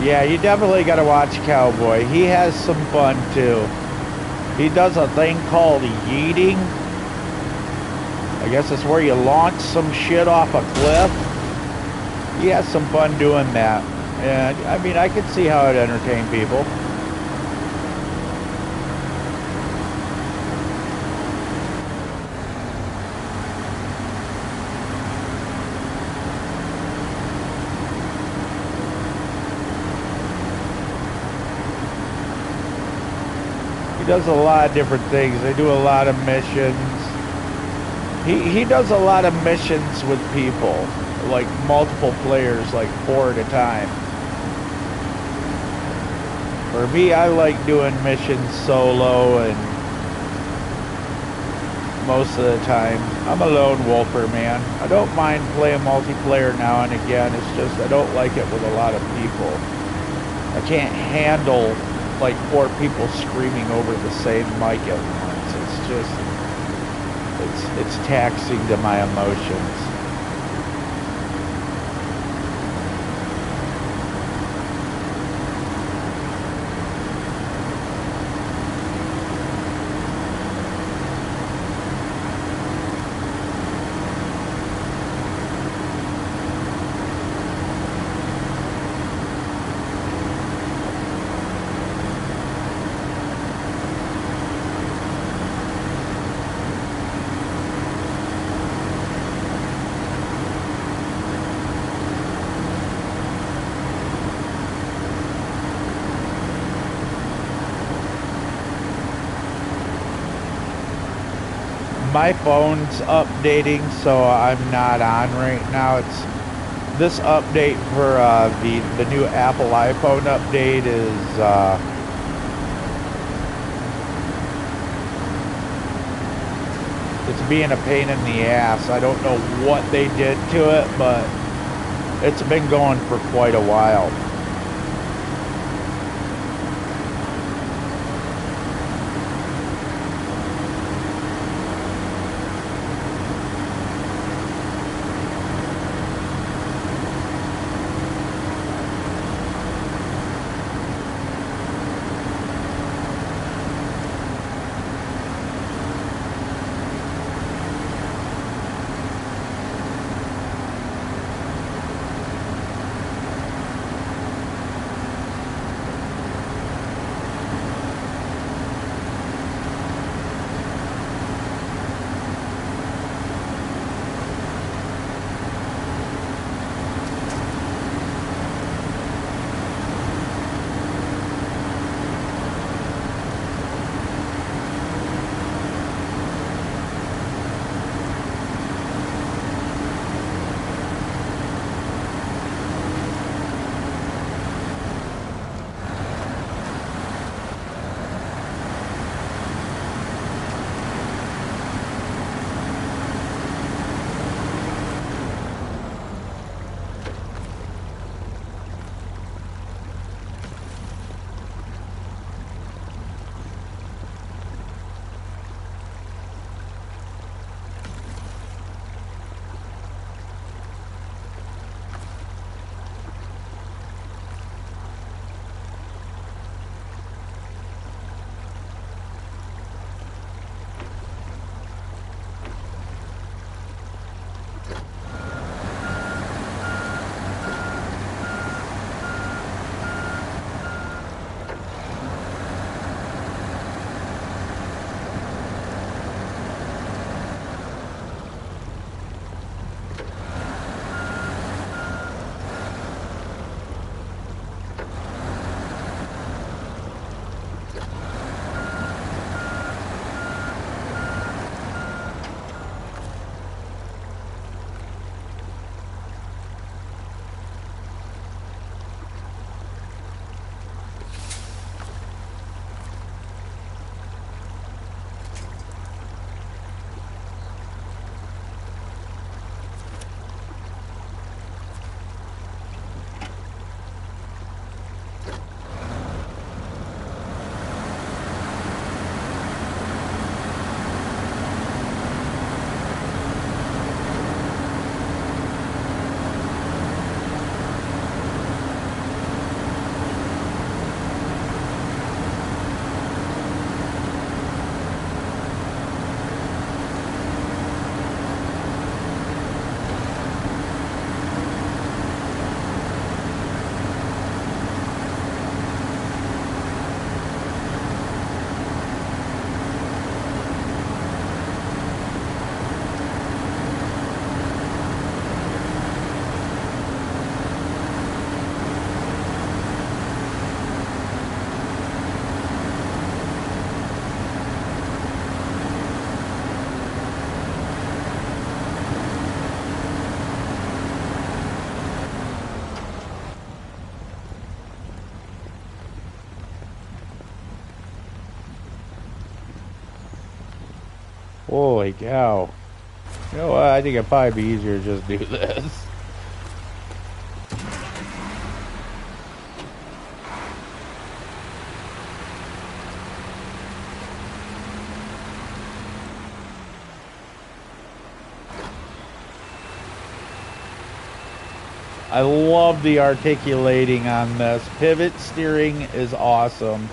Yeah, you definitely got to watch Cowboy. He has some fun too. He does a thing called yeeting. I guess it's where you launch some shit off a cliff. He has some fun doing that. And I mean, I could see how it entertained people. He does a lot of different things. They do a lot of missions. He does a lot of missions with people, like multiple players, like 4 at a time. For me, I like doing missions solo, and most of the time, I'm a lone wolfer, man. I don't mind playing multiplayer now and again. It's just I don't like it with a lot of people. I can't handle like 4 people screaming over the same mic at once. It's just, it's taxing to my emotions. My phone's updating, so I'm not on right now. It's this update for the new Apple iPhone update is it's being a pain in the ass. I don't know what they did to it, but it's been going for quite a while. Holy cow. You know what? I think it'd probably be easier to just do this. I love the articulating on this. Pivot steering is awesome.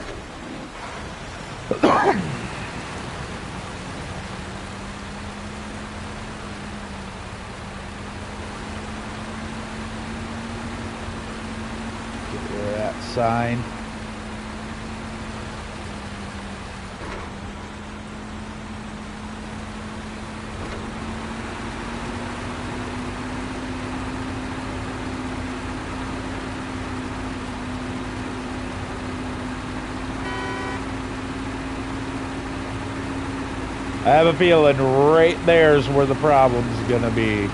Get rid of that sign. I have a feeling right there's where the problem's gonna be.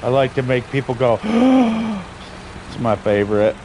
I like to make people go, it's my favorite.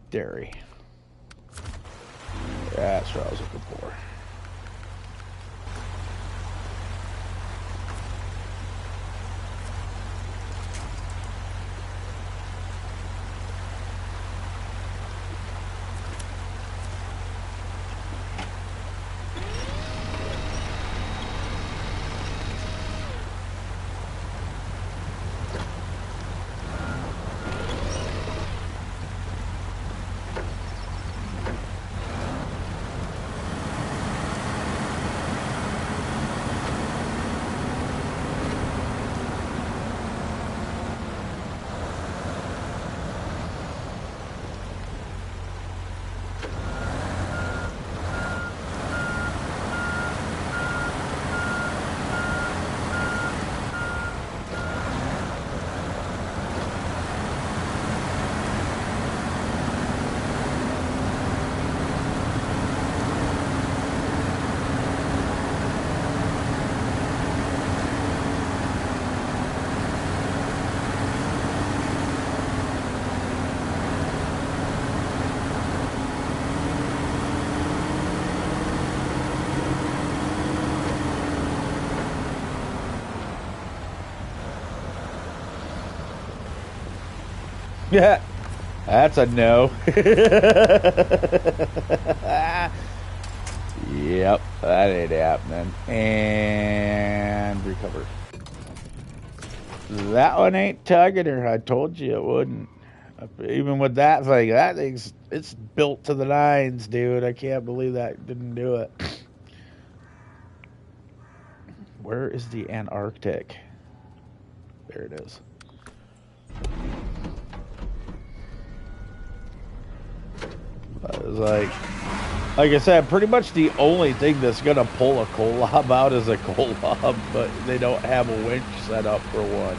Dairy. That's what I was looking for. Yeah, that's a no. Yep, that ain't happening. And recover. That one ain't tugging her. I told you it wouldn't. Even with that thing's it's built to the nines, dude. I can't believe that didn't do it. Where is the Antarctic? There it is. Like I said, pretty much the only thing that's gonna pull a collab out is a collab, but they don't have a winch set up for one.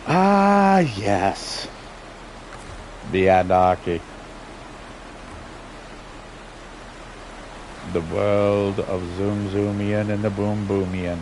Ah, yes. The Anarchy. The world of Zoom Zoomian and the Boom Boomian.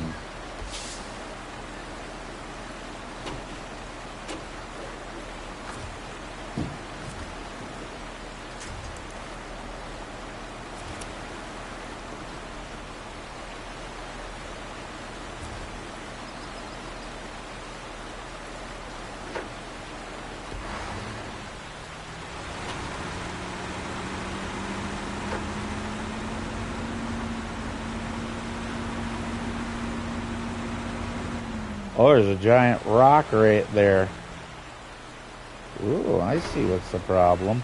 Oh, there's a giant rock right there. Ooh, I see what's the problem.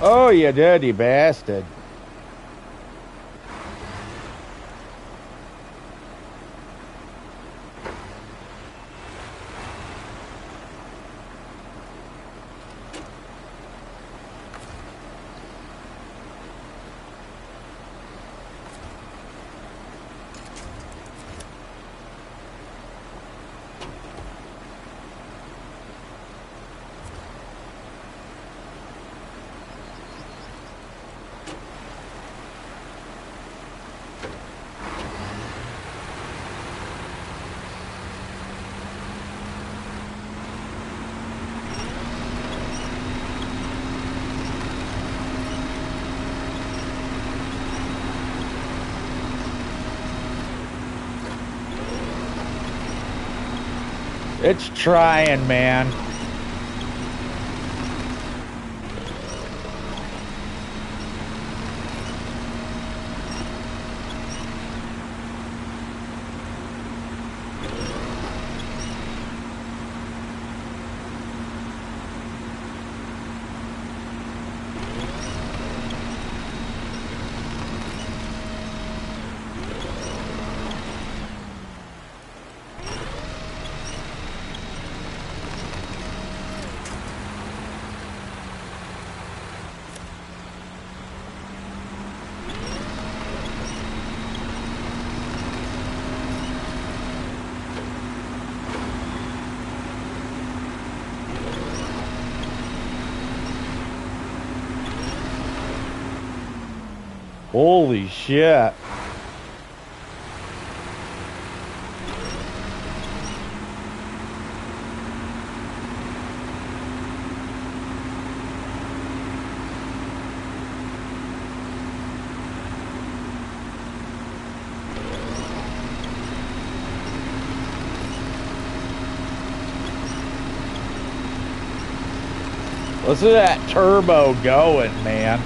Oh, you dirty bastard. It's trying, man. Holy shit. Listen to that turbo going, man.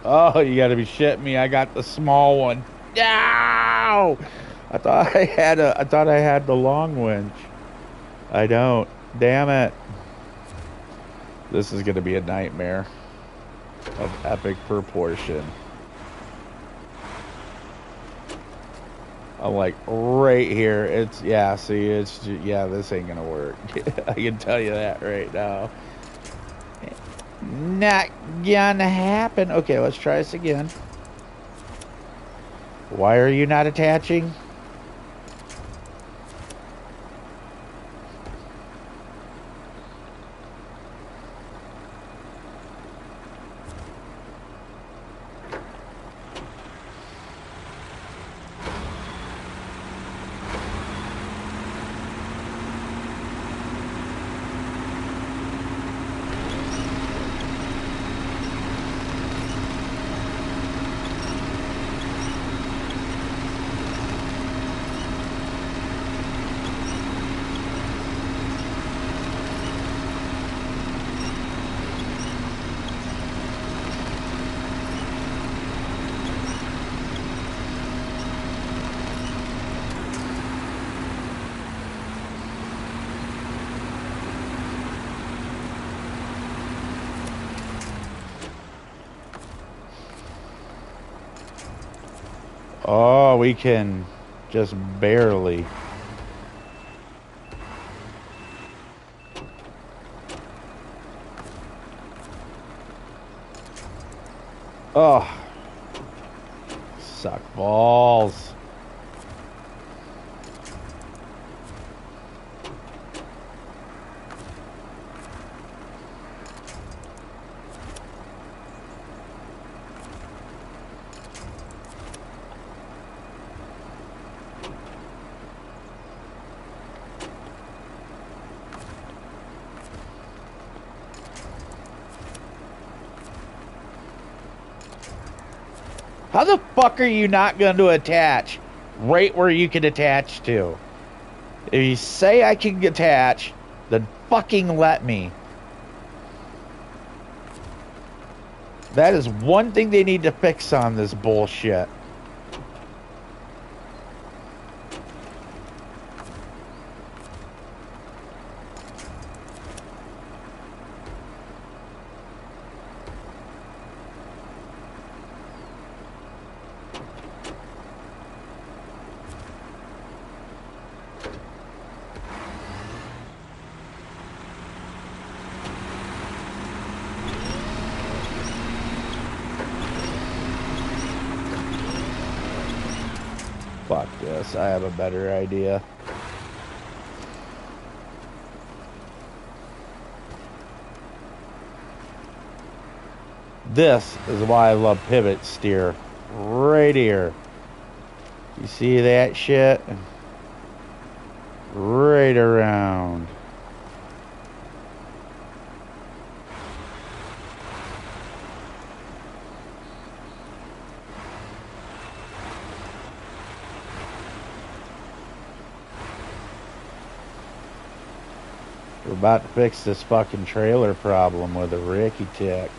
Oh, you gotta be shitting me. I got the small one. No! I thought I had the long winch. I don't. Damn it. This is gonna be a nightmare of epic proportion. I'm like right here. It's yeah, see, yeah, this ain't gonna work. I can tell you that right now. Not gonna happen. Okay, let's try this again. Why are you not attaching? Oh, we can just barely. Oh, suck balls. How the fuck are you not going to attach right where you can attach to? If you say I can attach, then fucking let me. That is one thing they need to fix on this bullshit. Fuck this, I have a better idea. This is why I love pivot steer. Right here. You see that shit? Right around. We're about to fix this fucking trailer problem with a Ricky Tick.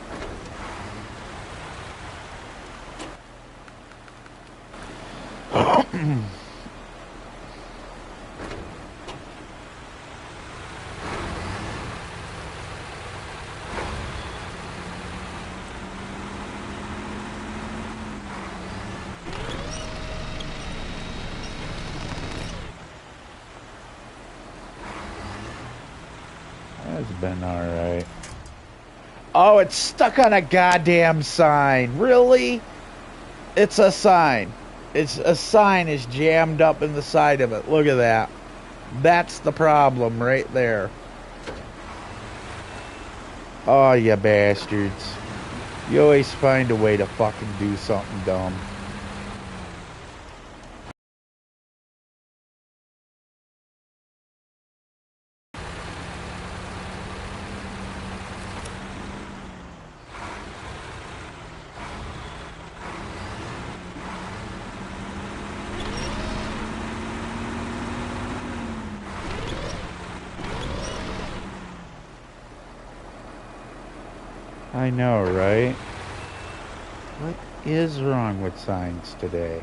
That's been alright. Oh, it's stuck on a goddamn sign. Really? It's a sign. It's a sign is jammed up in the side of it. Look at that. That's the problem right there. Oh, you bastards. You always find a way to fucking do something dumb. I know, right? What is wrong with signs today?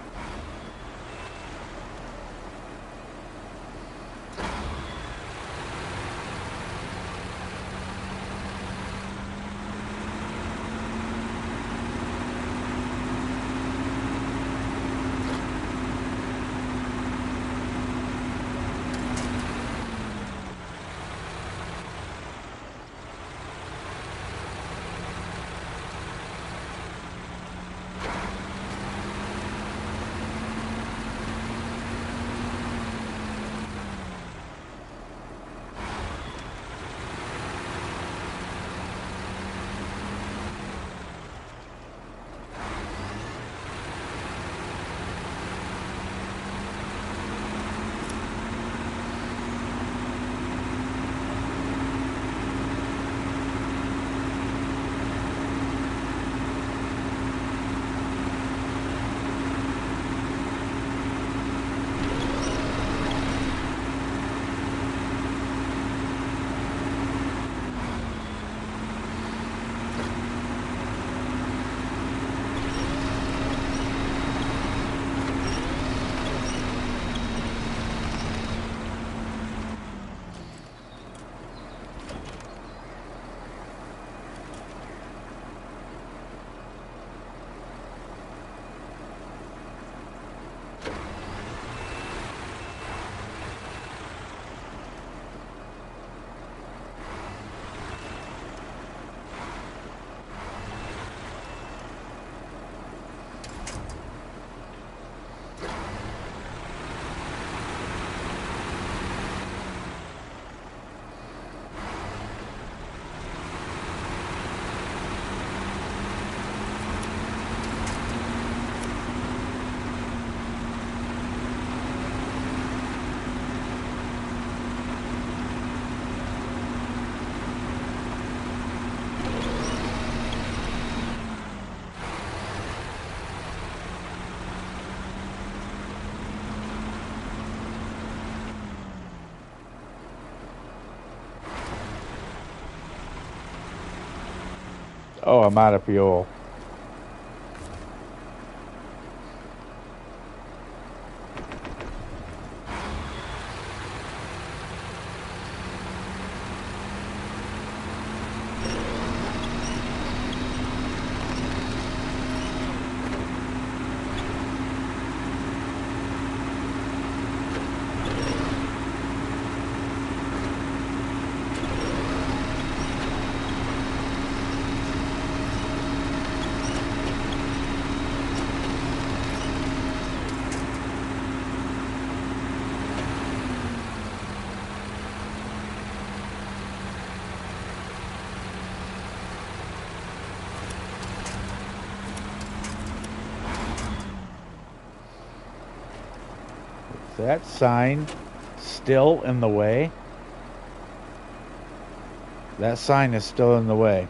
Oh, I'm out of fuel. Is that sign still in the way? That sign is still in the way.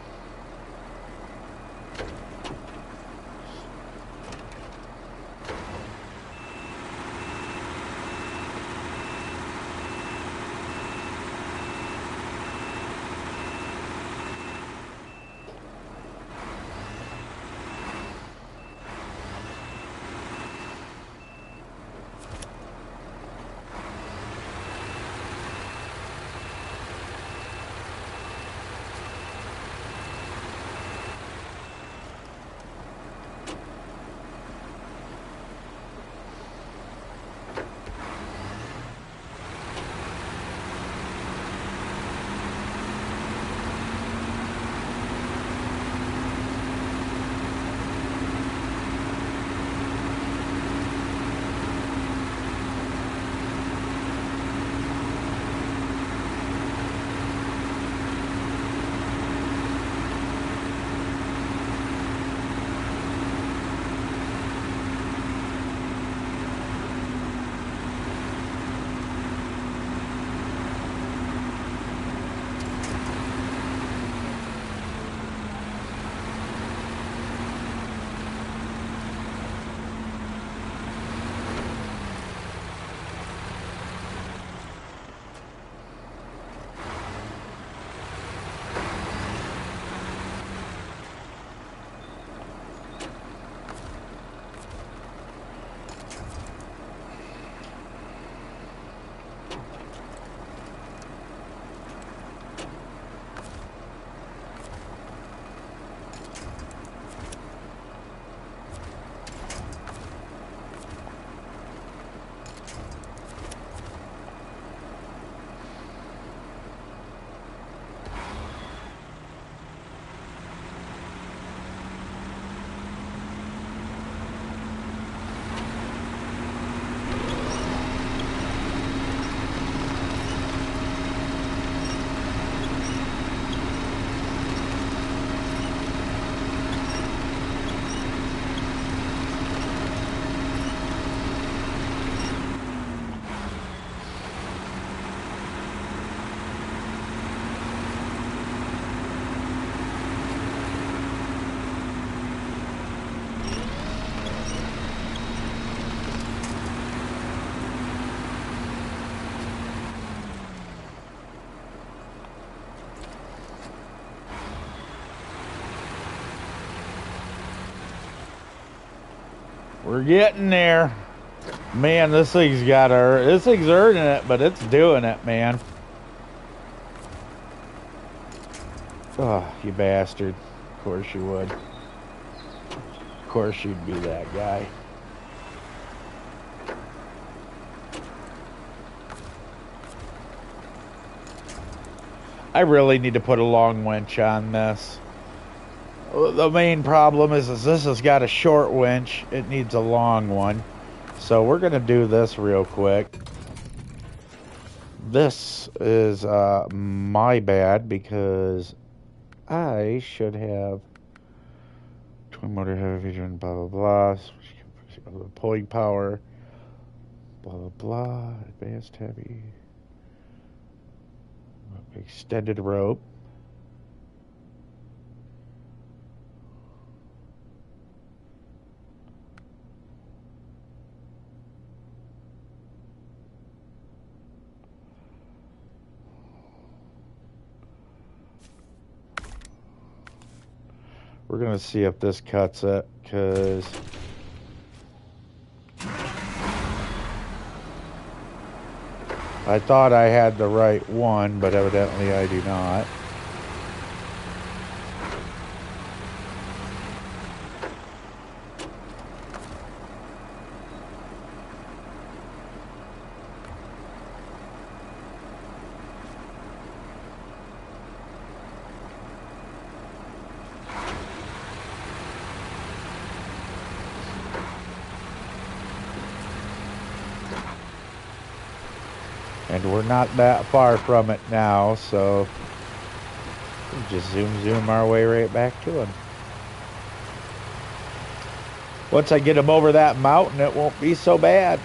We're getting there. Man, this thing's earning it, but it's doing it, man. Oh, you bastard. Of course you would. Of course you'd be that guy. I really need to put a long winch on this. The main problem is this has got a short winch. It needs a long one. So we're going to do this real quick. This is my bad because I should have twin motor heavy vision, blah, blah, blah. Pulling power, blah, blah, blah. Advanced heavy. Extended rope. We're going to see if this cuts it, because I thought I had the right one, but evidently I do not. And we're not that far from it now, so we'll just zoom our way right back to him. Once I get him over that mountain, it won't be so bad.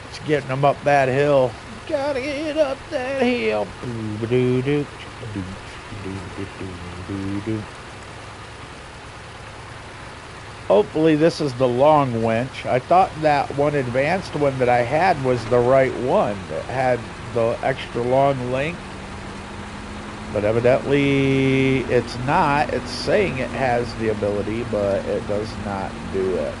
It's getting him up that hill. Gotta get up that hill. Hopefully this is the long winch. I thought that one advanced one that I had was the right one. That had the extra long length. But evidently it's not. It's saying it has the ability, but it does not do it.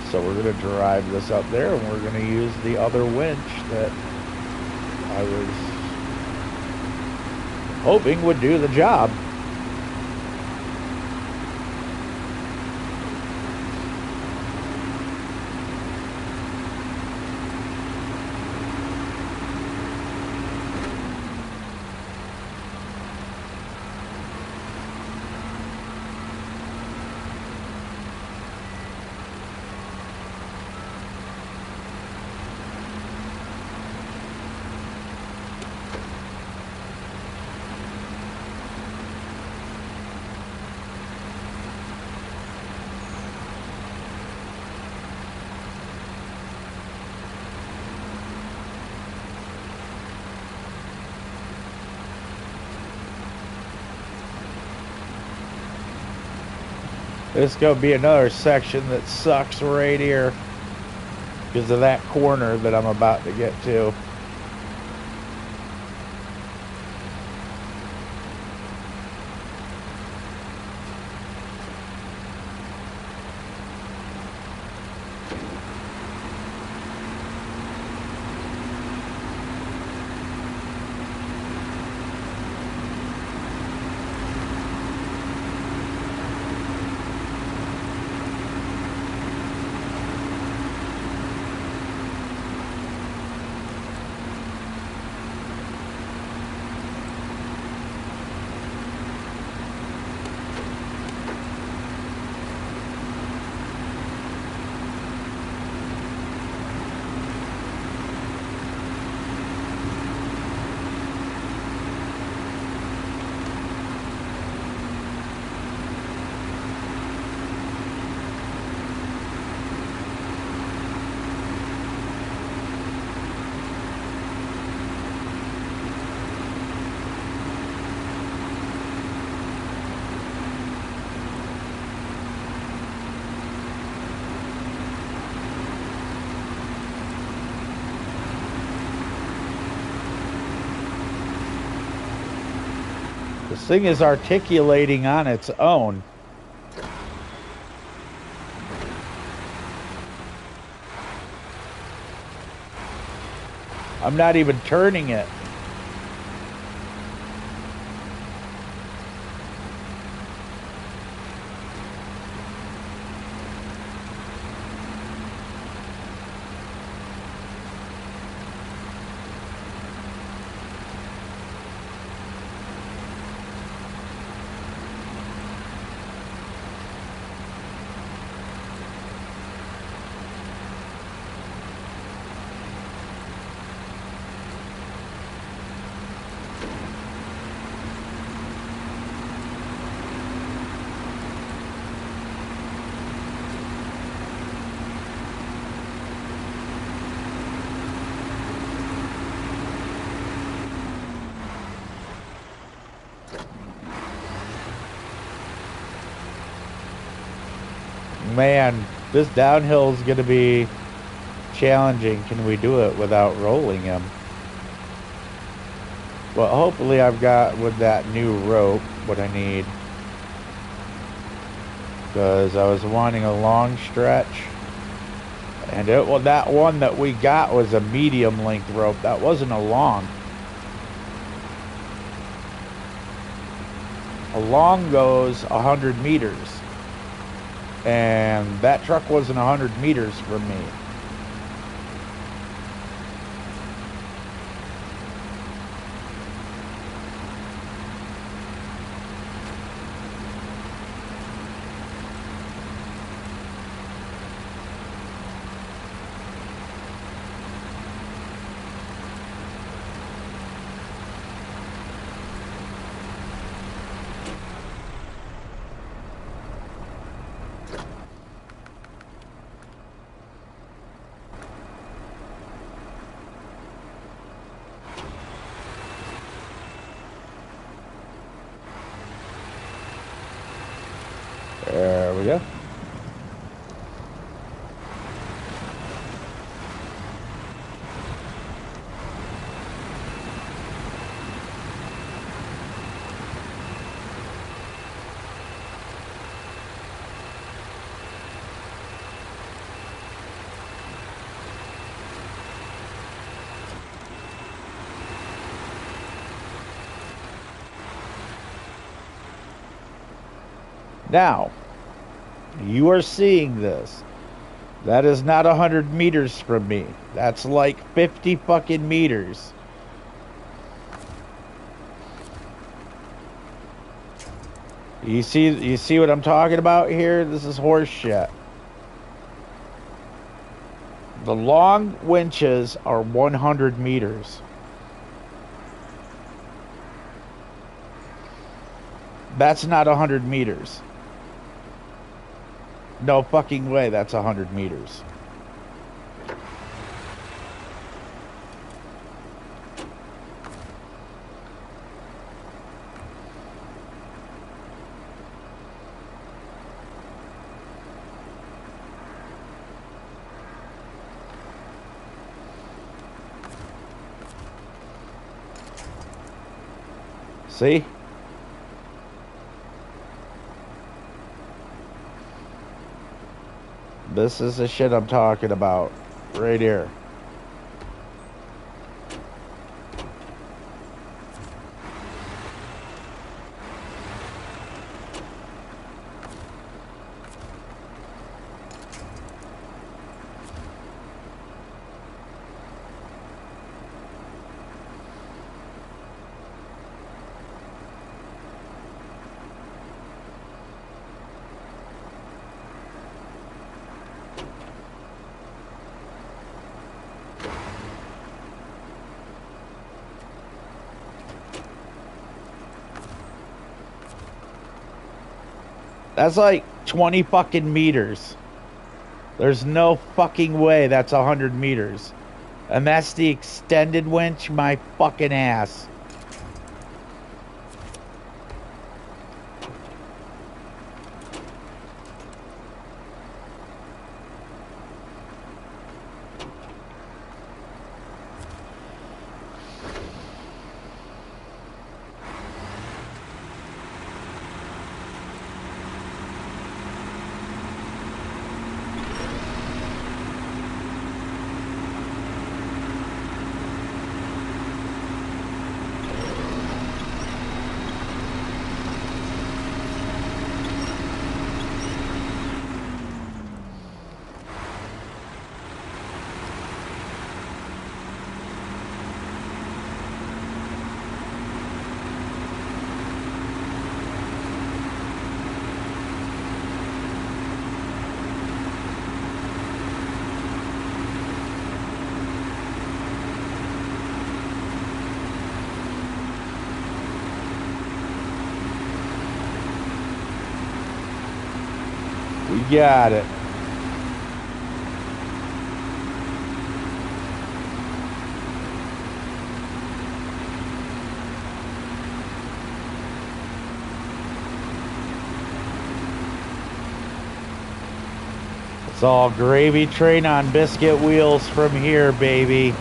So we're going to drive this up there, and we're going to use the other winch that I was hoping would do the job. This is going to be another section that sucks right here because of that corner that I'm about to get to. This thing is articulating on its own. I'm not even turning it. Man, this downhill is going to be challenging. Can we do it without rolling him? Well, hopefully I've got with that new rope what I need. Because I was wanting a long stretch. And that one that we got was a medium length rope. That wasn't a long. A long goes 100 meters. And that truck wasn't 100 meters from me. There we go. Now, you are seeing this. That is not 100 meters from me. That's like 50 fucking meters. You see what I'm talking about here? This is horse shit. The long winches are 100 meters. That's not 100 meters. No fucking way that's 100 meters. See? This is the shit I'm talking about right here. That's like 20 fucking meters. There's no fucking way that's 100 meters. And that's the extended winch, my fucking ass. got it. It's all gravy train on biscuit wheels from here, baby.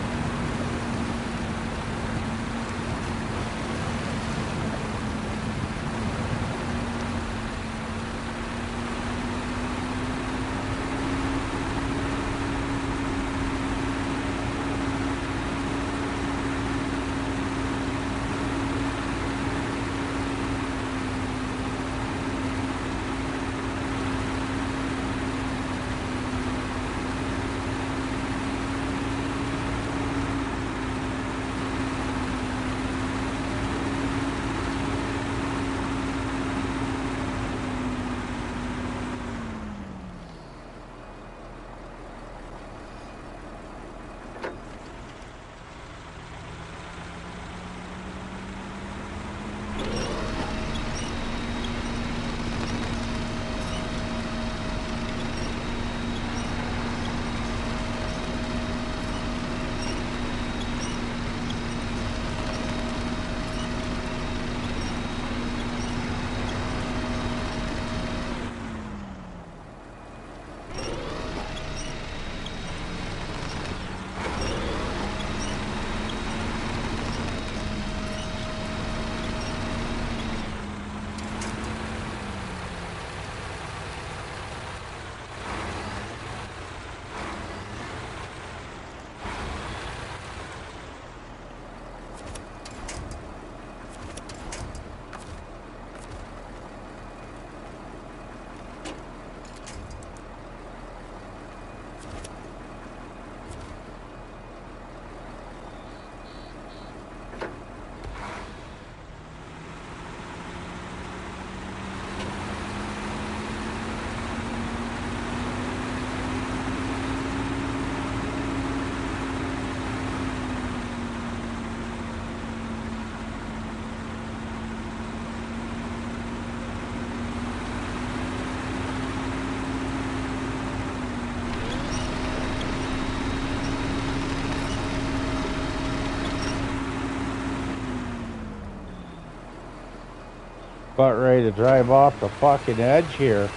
About ready to drive off the fucking edge here.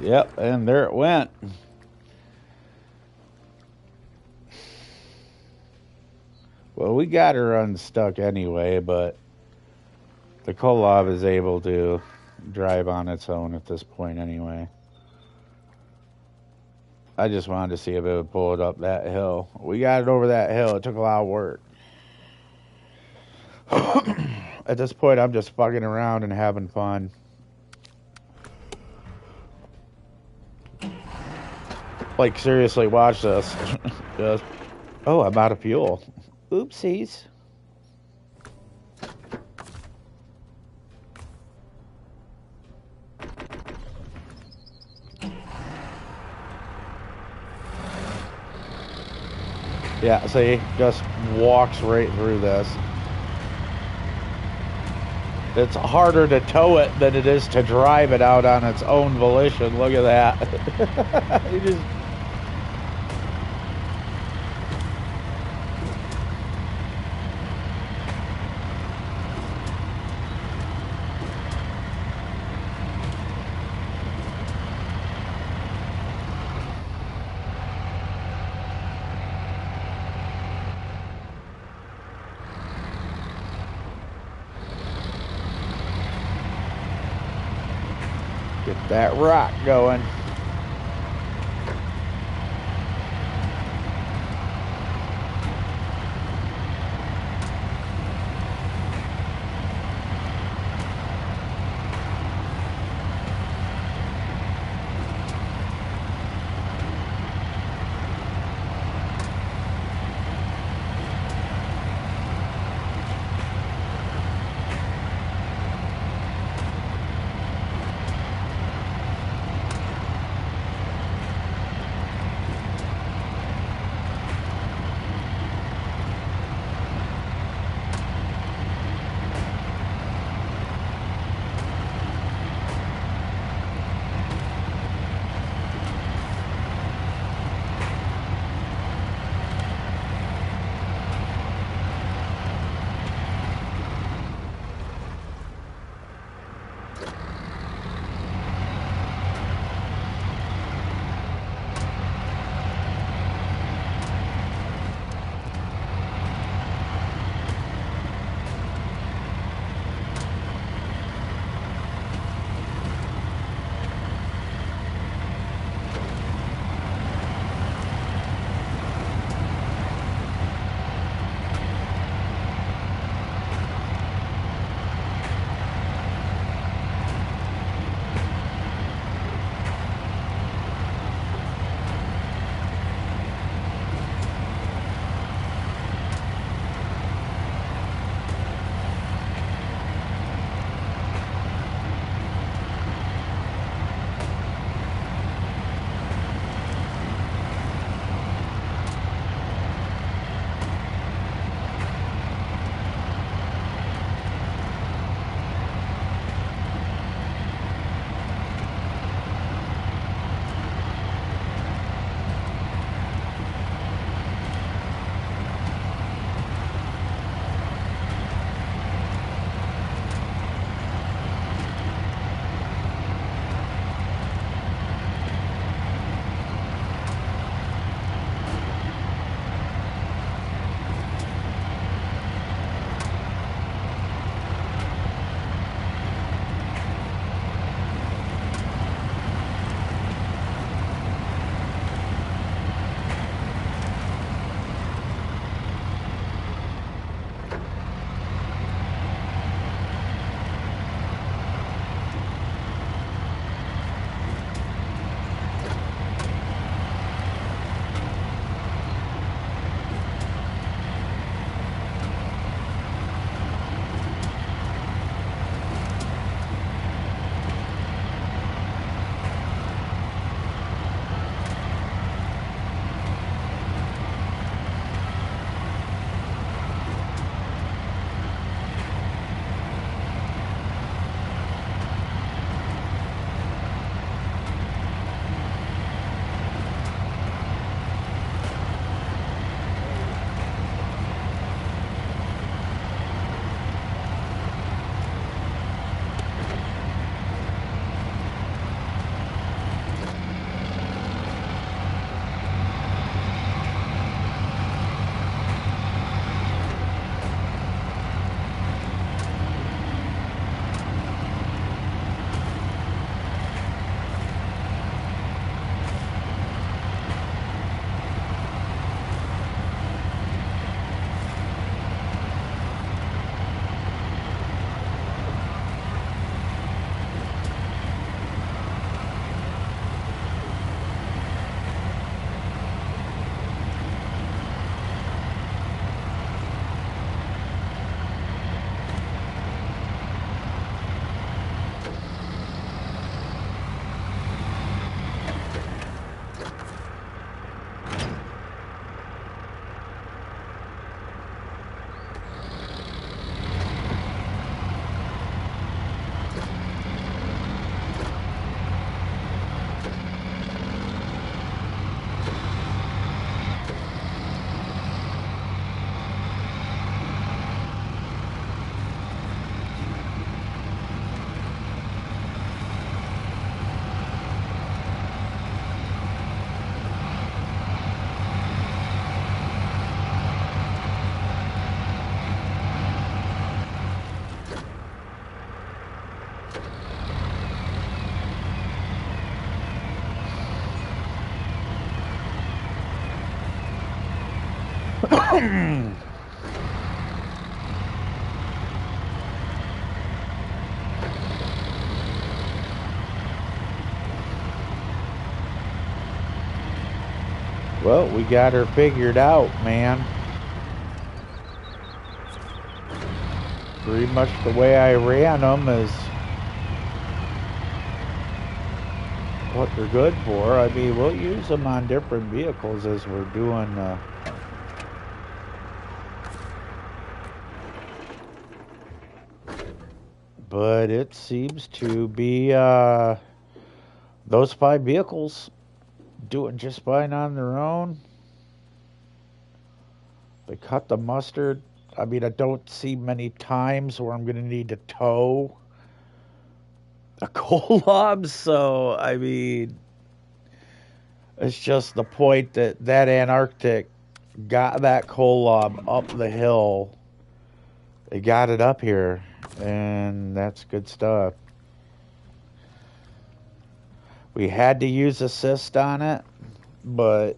Yep, and there it went. Well, we got her unstuck anyway, but the Kolov is able to drive on its own at this point anyway. I just wanted to see if it would pull it up that hill. We got it over that hill. It took a lot of work. At this point, I'm just fucking around and having fun. Like, seriously, watch this. Just, oh, I'm out of fuel. Oopsies. Yeah, see, just walks right through this. It's harder to tow it than it is to drive it out on its own volition. Look at that. You just... Get that rock going. Well, we got her figured out, man. Pretty much the way I ran them is what they're good for. I mean, we'll use them on different vehicles as we're doing. But it seems to be those 5 vehicles doing just fine on their own. They cut the mustard. I mean, I don't see many times where I'm going to need to tow a coal lob. So, I mean, it's just the point that that Antarctic got that coal lob up the hill. They got it up here, and that's good stuff. We had to use assist on it, but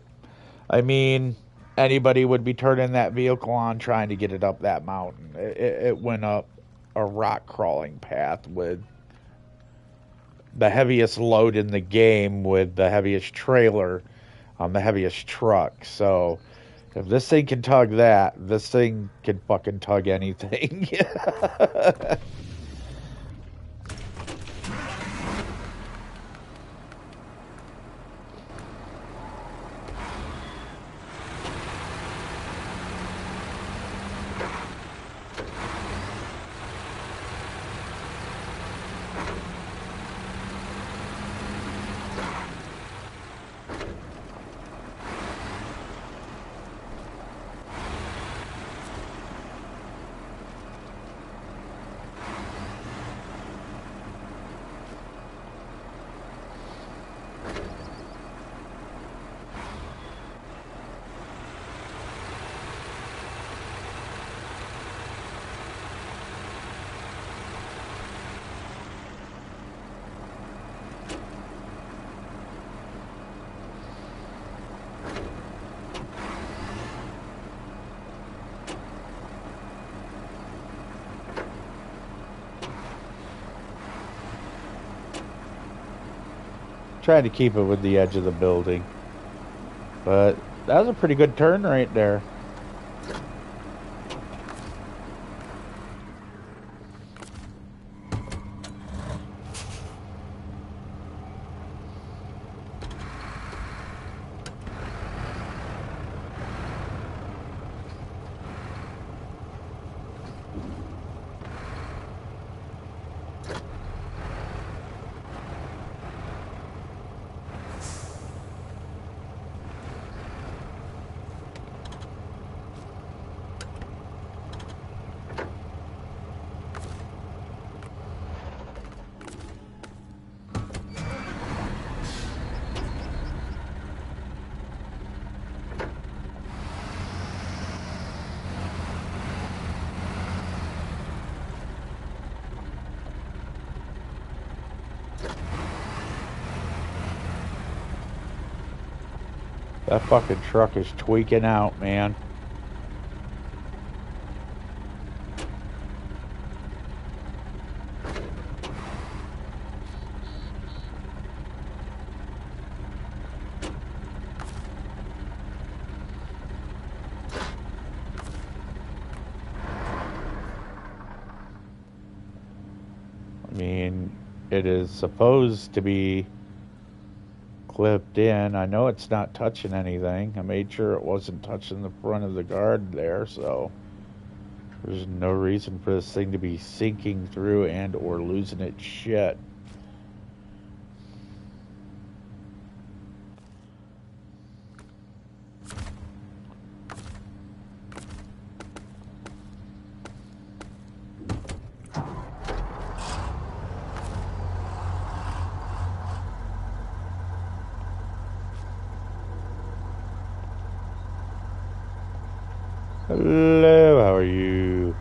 I mean, anybody would be turning that vehicle on trying to get it up that mountain. It went up a rock crawling path with the heaviest load in the game, with the heaviest trailer on the heaviest truck. So if this thing can tug that, this thing can fucking tug anything. Trying to keep it with the edge of the building. But that was a pretty good turn right there. That fucking truck is tweaking out, man. I mean, it is supposed to be clipped in. I know it's not touching anything. I made sure it wasn't touching the front of the guard there, so there's no reason for this thing to be sinking through and or losing its shit. Hello, how are you?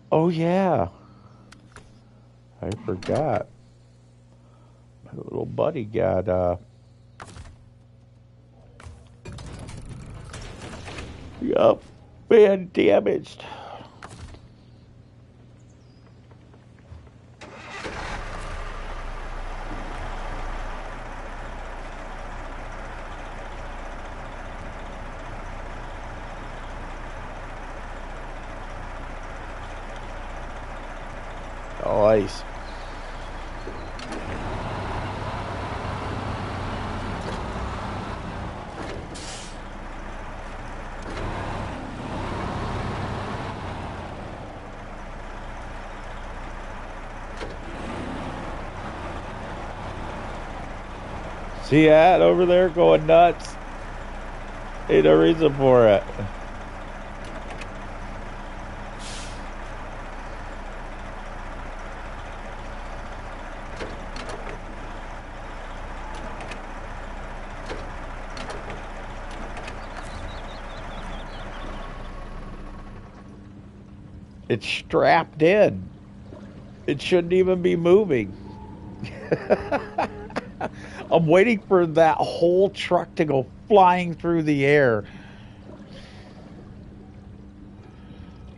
Oh yeah, I forgot. My little buddy got bad damaged. Nice. See that over there going nuts? Ain't no reason for it. It's strapped in. It shouldn't even be moving. I'm waiting for that whole truck to go flying through the air.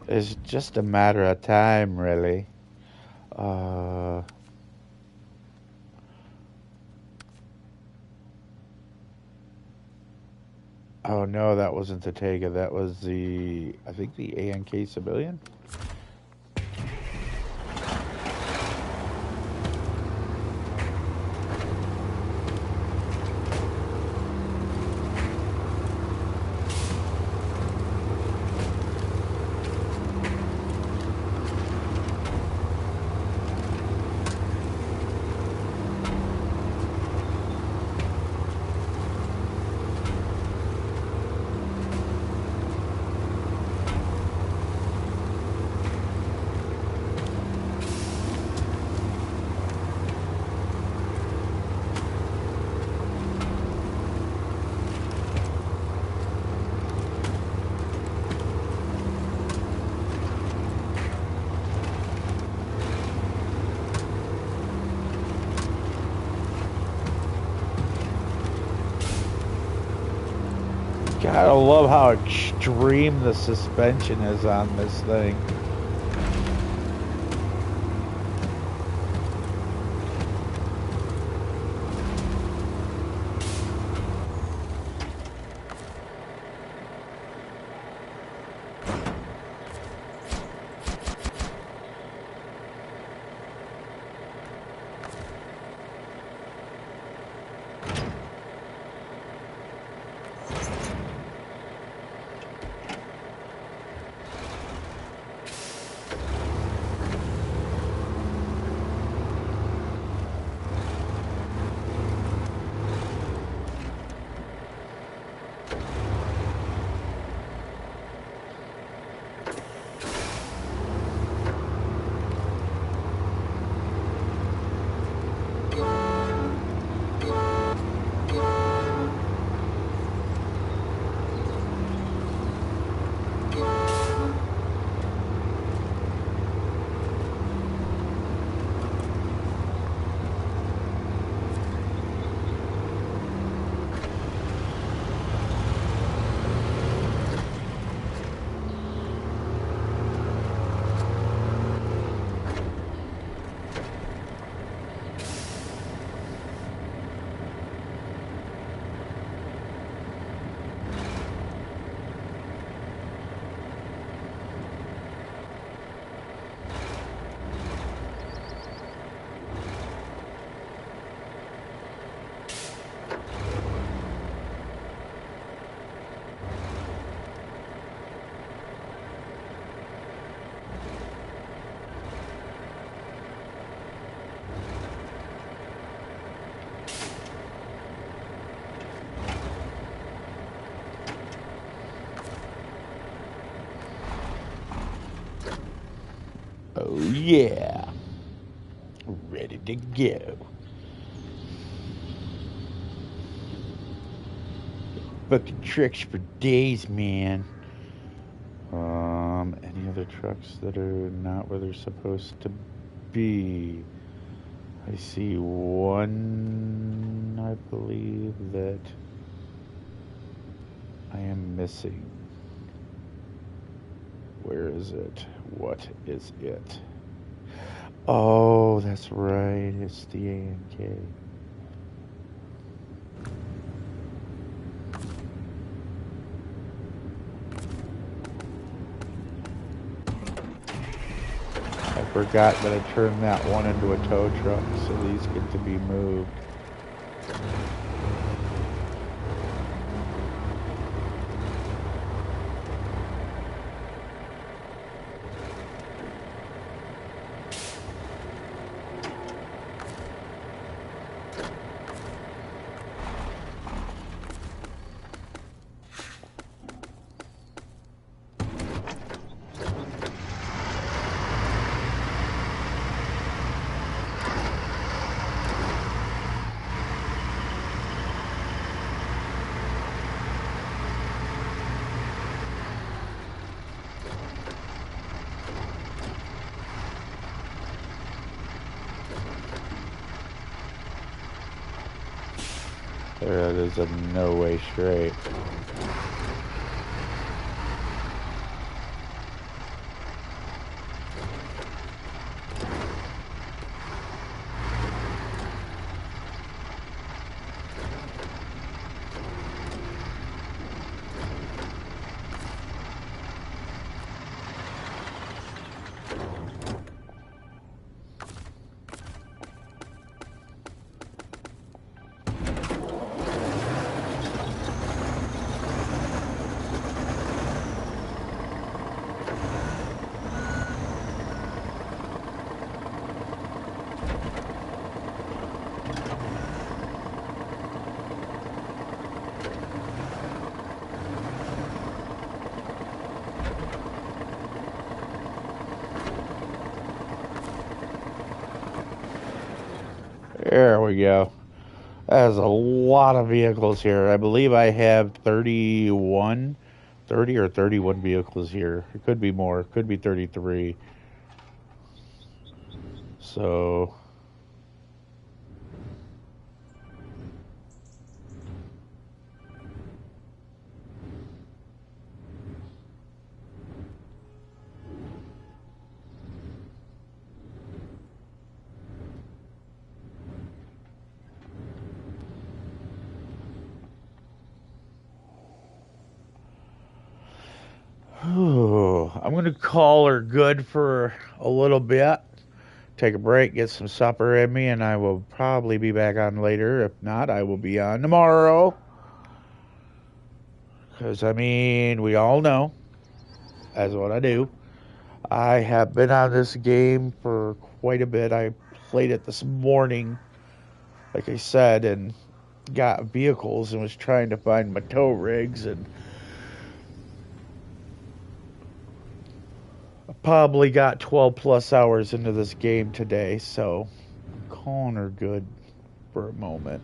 It's just a matter of time, really. Uh, oh no, that wasn't the Tega. That was I think the ANK civilian. God, I love how extreme the suspension is on this thing. Oh yeah, ready to go. Fucking tricks for days, man. Any other other trucks that are not where they're supposed to be. I see one, I believe, that I am missing. Where is it? What is it? Oh, that's right. It's the A&K. I forgot that I turned that one into a tow truck, so these get to be moved. There it is, a no way straight. There we go. That's a lot of vehicles here. I believe I have 30 or 31 vehicles here. It could be more. It could be 33. So, I'm going to call her good for a little bit. Take a break, get some supper in me, and I will probably be back on later. If not, I will be on tomorrow. Because, I mean, we all know that's what I do. I have been on this game for quite a bit. I played it this morning, like I said, and got vehicles and was trying to find my tow rigs, and I probably got 12 plus hours into this game today, so I'm calling her good for a moment.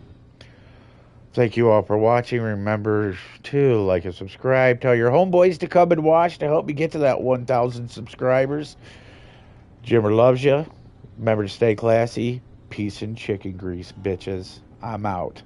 Thank you all for watching. Remember to like and subscribe. Tell your homeboys to come and watch to help me get to that 1,000 subscribers. Jimmer loves you. Remember to stay classy. Peace and chicken grease, bitches. I'm out.